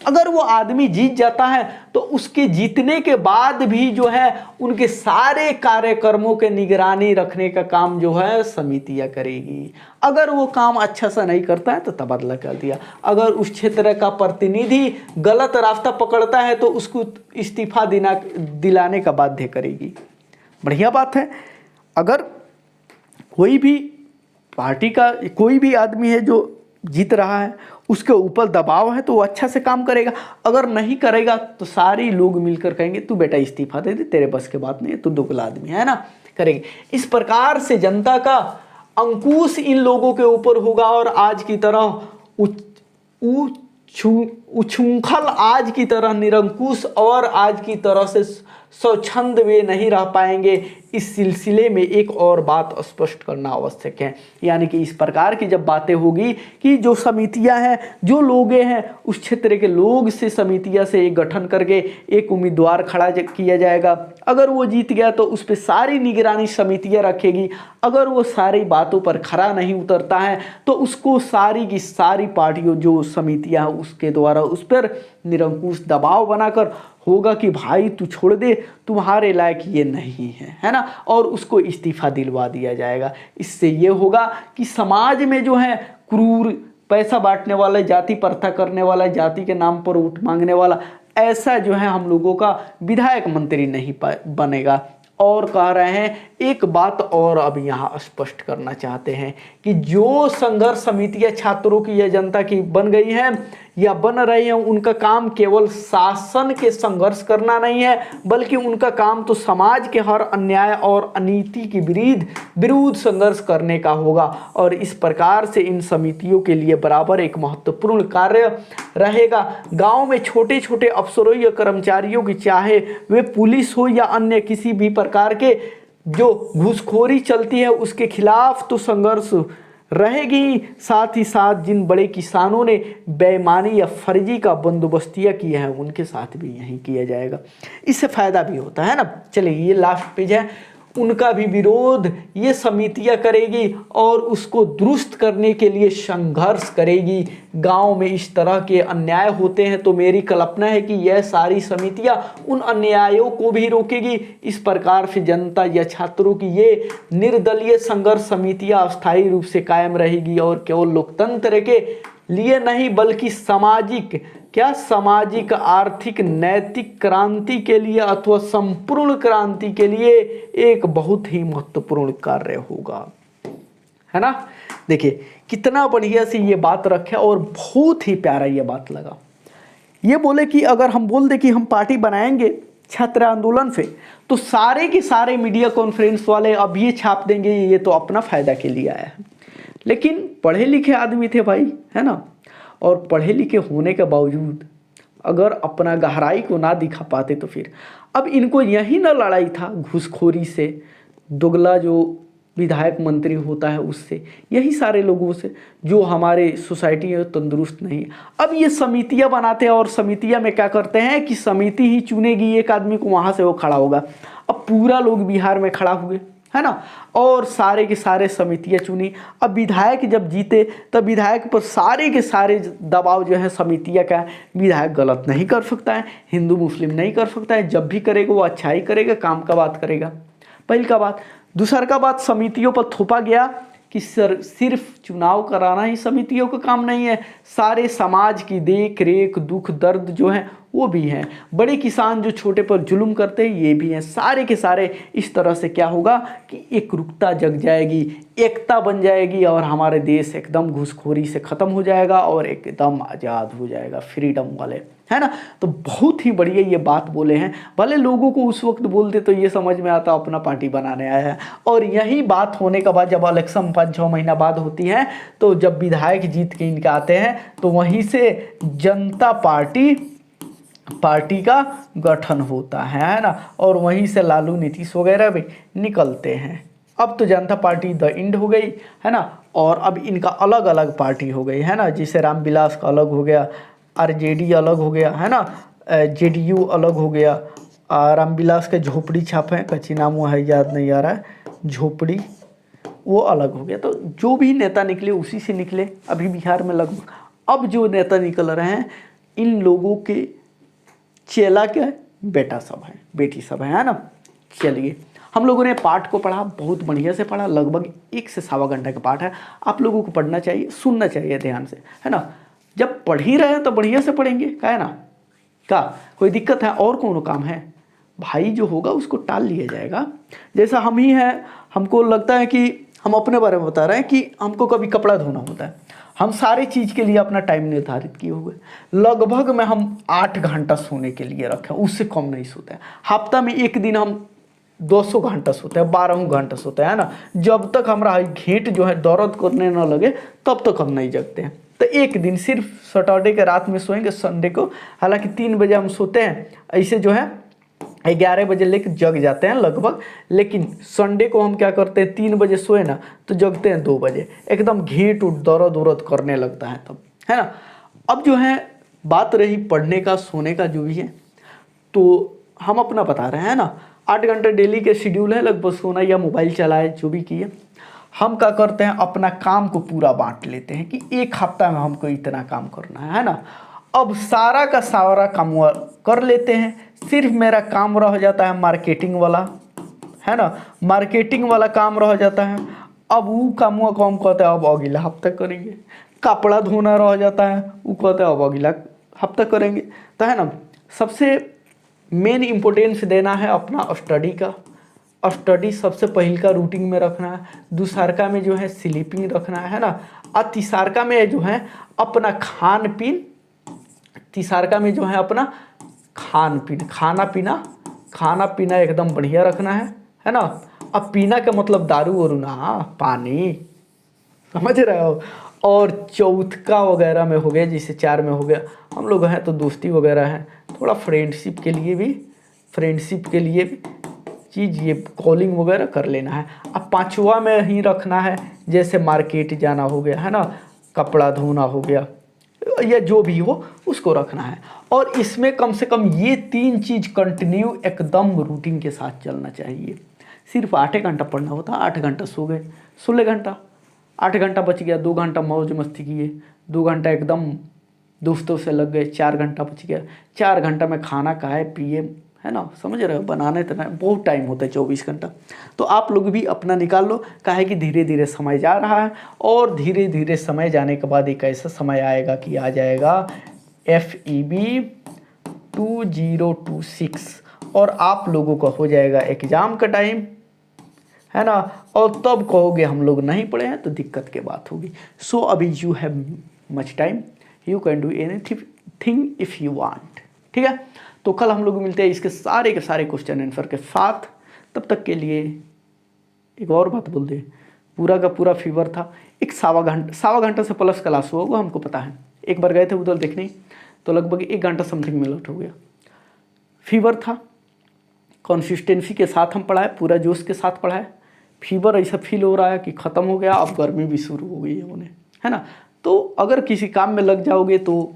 अगर वो आदमी जीत जाता है तो उसके जीतने के बाद भी जो है उनके सारे कार्यक्रमों के निगरानी रखने का काम जो है समितियां करेगी। अगर वो काम अच्छा सा नहीं करता है तो तबादला कर दिया। अगर उस क्षेत्र का प्रतिनिधि गलत रास्ता पकड़ता है तो उसको इस्तीफा दिलाने का बाध्य करेगी। बढ़िया बात है। अगर कोई भी पार्टी का कोई भी आदमी है जो जीत रहा है, उसके ऊपर दबाव है तो वो अच्छा से काम करेगा। अगर नहीं करेगा तो सारे लोग मिलकर कहेंगे तू बेटा इस्तीफा दे दे, तेरे बस की बात नहीं है, तू दुगला आदमी है ना, करेंगे। इस प्रकार से जनता का अंकुश इन लोगों के ऊपर होगा और आज की तरह उच्छृंखल, आज की तरह निरंकुश और आज की तरह से स्वच्छंद वे नहीं रह पाएंगे। इस सिलसिले में एक और बात स्पष्ट करना आवश्यक है, यानी कि इस प्रकार की जब बातें होगी कि जो समितियां हैं, जो लोग हैं, उस क्षेत्र के लोग से समितियां से एक गठन करके एक उम्मीदवार खड़ा किया जाएगा। अगर वो जीत गया तो उस पर सारी निगरानी समितियां रखेगी। अगर वो सारी बातों पर खरा नहीं उतरता है तो उसको सारी की सारी पार्टियों जो समितियां हैं उसके द्वारा उस पर निरंकुश दबाव बनाकर होगा कि भाई तू छोड़ दे, तुम्हारे लायक ये नहीं है ना, और उसको इस्तीफा दिलवा दिया जाएगा। इससे ये होगा कि समाज में जो है क्रूर, पैसा बांटने वाला, जाति प्रथा करने वाला, जाति के नाम पर वोट मांगने वाला, ऐसा जो है हम लोगों का विधायक मंत्री नहीं बनेगा। और कह रहे हैं एक बात और अब यहाँ स्पष्ट करना चाहते हैं कि जो संघर्ष समितियां छात्रों की या जनता की बन गई हैं या बन रही हैं, उनका काम केवल शासन के संघर्ष करना नहीं है, बल्कि उनका काम तो समाज के हर अन्याय और अनीति के विरुद्ध संघर्ष करने का होगा। और इस प्रकार से इन समितियों के लिए बराबर एक महत्वपूर्ण कार्य रहेगा। गांव में छोटे छोटे अफसरों या कर्मचारियों की, चाहे वे पुलिस हो या अन्य किसी भी प्रकार के जो घूसखोरी चलती है, उसके खिलाफ तो संघर्ष रहेगी। साथ ही साथ जिन बड़े किसानों ने बेईमानी या फर्जी का बंदोबस्तियाँ किया है, उनके साथ भी यही किया जाएगा। इससे फायदा भी होता है ना। चलिए ये लास्ट पेज है, उनका भी विरोध ये समितियां करेगी और उसको दुरुस्त करने के लिए संघर्ष करेगी। गांव में इस तरह के अन्याय होते हैं तो मेरी कल्पना है कि यह सारी समितियां उन अन्यायों को भी रोकेगी। इस प्रकार से जनता या छात्रों की ये निर्दलीय संघर्ष समितियां अस्थायी रूप से कायम रहेगी और केवल लोकतंत्र के लिए नहीं बल्कि सामाजिक, आर्थिक, नैतिक क्रांति के लिए अथवा संपूर्ण क्रांति के लिए एक बहुत ही महत्वपूर्ण कार्य होगा, है ना। देखिए कितना बढ़िया से ये बात रखे और बहुत ही प्यारा ये बात लगा। ये बोले कि अगर हम बोल दे कि हम पार्टी बनाएंगे छात्र आंदोलन से तो सारे के सारे मीडिया कॉन्फ्रेंस वाले अब ये छाप देंगे ये तो अपना फायदा के लिए आया है। लेकिन पढ़े लिखे आदमी थे भाई, है ना, और पढ़े लिखे होने के बावजूद अगर अपना गहराई को ना दिखा पाते तो फिर अब इनको यही ना लड़ाई था घूसखोरी से, दोगला जो विधायक मंत्री होता है उससे, यही सारे लोगों से जो हमारे सोसाइटी में तंदुरुस्त नहीं है। अब ये समितियां बनाते हैं और समितियां में क्या करते हैं कि समिति ही चुनेगी एक आदमी को, वहाँ से वो खड़ा होगा। अब पूरा लोग बिहार में खड़ा हुए, है ना, और सारे के सारे समितियां चुनी। अब विधायक जब जीते तब विधायक पर सारे के सारे दबाव जो है समितियां का, विधायक गलत नहीं कर सकता है, हिंदू मुस्लिम नहीं कर सकता है, जब भी करेगा वो अच्छाई करेगा, काम का बात करेगा, पहली का बात। दूसरा का बात, समितियों पर थोपा गया कि सिर्फ चुनाव कराना ही समितियों का काम नहीं है, सारे समाज की देख रेख, दुख दर्द जो है वो भी हैं। बड़े किसान जो छोटे पर जुल्म करते हैं ये भी हैं। सारे के सारे इस तरह से क्या होगा कि एकरूपता जग जाएगी, एकता बन जाएगी और हमारे देश एकदम घूसखोरी से ख़त्म हो जाएगा और एकदम आज़ाद हो जाएगा, फ्रीडम वाले, है ना। तो बहुत ही बढ़िया ये बात बोले हैं। भले लोगों को उस वक्त बोलते तो ये समझ में आता अपना पार्टी बनाने आया है, और यही बात होने के बाद जब इलेक्शन 5-6 महीना बाद होती है तो जब विधायक जीत के इनके आते हैं तो वहीं से जनता पार्टी का गठन होता है ना, और वहीं से लालू नीतीश वगैरह भी निकलते हैं। अब तो जनता पार्टी द इंड हो गई, है ना, और अब इनका अलग अलग पार्टी हो गई, है ना। जैसे रामविलास का अलग हो गया, आरजेडी अलग हो गया, है ना, जेडीयू अलग हो गया, रामविलास के झोपड़ी छाप है, कच्ची नाम वो है याद नहीं आ रहा है, झोपड़ी, वो अलग हो गया। तो जो भी नेता निकले उसी से निकले अभी बिहार में लगभग। अब जो नेता निकल रहे हैं इन लोगों के चेला क्या है, बेटा सब है, बेटी सब है ना। चलिए हम लोगों ने पाठ को पढ़ा, बहुत बढ़िया से पढ़ा, लगभग 1 से सवा घंटे का पाठ है। आप लोगों को पढ़ना चाहिए, सुनना चाहिए ध्यान से, है ना। जब पढ़ ही रहे हैं तो बढ़िया से पढ़ेंगे, क्या है ना, क्या कोई दिक्कत है और कौन काम है भाई, जो होगा उसको टाल लिया जाएगा। जैसा हम ही हैं, हमको लगता है कि हम अपने बारे में बता रहे हैं कि हमको कभी कपड़ा धोना होता है, हम सारे चीज़ के लिए अपना टाइम निर्धारित किए हुए, लगभग में हम 8 घंटा सोने के लिए रखें, उससे कम नहीं सोते हैं। हफ्ता में एक दिन हम 200 घंटा सोते हैं, 12 घंटा सोते हैं, है ना। जब तक हमारा घेंट जो है दर्द करने न लगे तब तक हम नहीं जगते हैं। तो एक दिन सिर्फ सैटरडे के रात में सोएंगे, संडे को हालांकि 3 बजे हम सोते हैं, ऐसे जो है 11 बजे लेकर जग जाते हैं लगभग, लेकिन संडे को हम क्या करते हैं, 3 बजे सोए ना तो जगते हैं 2 बजे, एकदम घेंट उठ दर्द उर्द करने लगता है तब, है ना। अब जो है बात रही पढ़ने का, सोने का जो भी है, तो हम अपना बता रहे हैं ना, 8 घंटे डेली के शेड्यूल है, लगभग सोना या मोबाइल चलाए जो भी किए। हम क्या करते हैं, अपना काम को पूरा बांट लेते हैं कि एक हफ्ता में हमको इतना काम करना है ना। अब सारा का सारा काम कर लेते हैं, सिर्फ मेरा काम रह जाता है मार्केटिंग वाला, है ना, मार्केटिंग वाला काम रह जाता है। अब वो काम को हम कहते हैं अब अगला हफ्ता करेंगे। कपड़ा धोना रह जाता है, वो कहते हैं अब अगला हफ्ता करेंगे। तो है ना, सबसे मेन इम्पोर्टेंस देना है अपना स्टडी का, स्टडी सबसे पहले का रूटीन में रखना है, दूसरका में जो है स्लीपिंग रखना है ना, और तीसरका में जो है अपना खान पीन, तीसरका में जो है अपना खान पीन, खाना पीना एकदम बढ़िया रखना है ना। अब पीना का मतलब दारू और ना, पानी, समझ रहे हो। और चौथका वगैरह में हो गया, जैसे 4 में हो गया, हम लोग हैं तो दोस्ती वगैरह है, थोड़ा फ्रेंडशिप के लिए भी चीज़ ये कॉलिंग वगैरह कर लेना है। अब 5वां में ही रखना है, जैसे मार्केट जाना हो गया, है ना, कपड़ा धोना हो गया, या जो भी हो उसको रखना है। और इसमें कम से कम ये 3 चीज़ कंटिन्यू एकदम रूटीन के साथ चलना चाहिए। सिर्फ 8 घंटा पढ़ना होता, 8 घंटा सो गए, 16 घंटा, 8 घंटा बच गया, 2 घंटा मौज मस्ती किए, 2 घंटा एकदम दोस्तों से लग गए, 4 घंटा बच गया, 4 घंटा में खाना खाए पिए, है ना, समझ रहे हो। बनाने तो बहुत टाइम होता है 24 घंटा, तो आप लोग भी अपना निकाल लो, काहे कि धीरे धीरे समय जा रहा है, और धीरे धीरे समय जाने के बाद एक ऐसा समय आएगा कि आ जाएगा FEB 2026, और आप लोगों का हो जाएगा एग्ज़ाम का टाइम, है ना। और तब कहोगे हम लोग नहीं पढ़े हैं, तो दिक्कत की बात होगी। सो अभी you have much time, you can do anything if you want, ठीक है। तो कल हम लोग मिलते हैं इसके सारे के सारे क्वेश्चन आंसर के साथ। तब तक के लिए एक और बात बोल दे, पूरा का पूरा फीवर था, एक सवा घंटा से प्लस क्लास हुआ हमको पता है। एक बार गए थे उधर देखने, तो लगभग 1 घंटा समथिंग में लौट हो गया। फीवर था, कंसिस्टेंसी के साथ हम पढ़ाए, पूरा जोश के साथ पढ़ाए। फीवर ऐसा फील हो रहा है कि ख़त्म हो गया, अब गर्मी भी शुरू हो गई है उन्हें, है ना। तो अगर किसी काम में लग जाओगे तो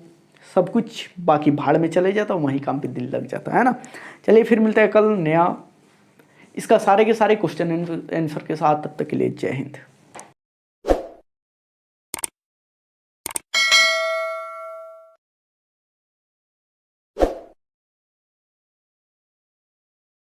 सब कुछ बाकी भाड़ में चले जाता, वहीं काम पे दिल लग जाता है ना। चलिए फिर मिलते हैं कल नया इसका सारे के सारे क्वेश्चन आंसर के साथ। तब तक के लिए जय हिंद।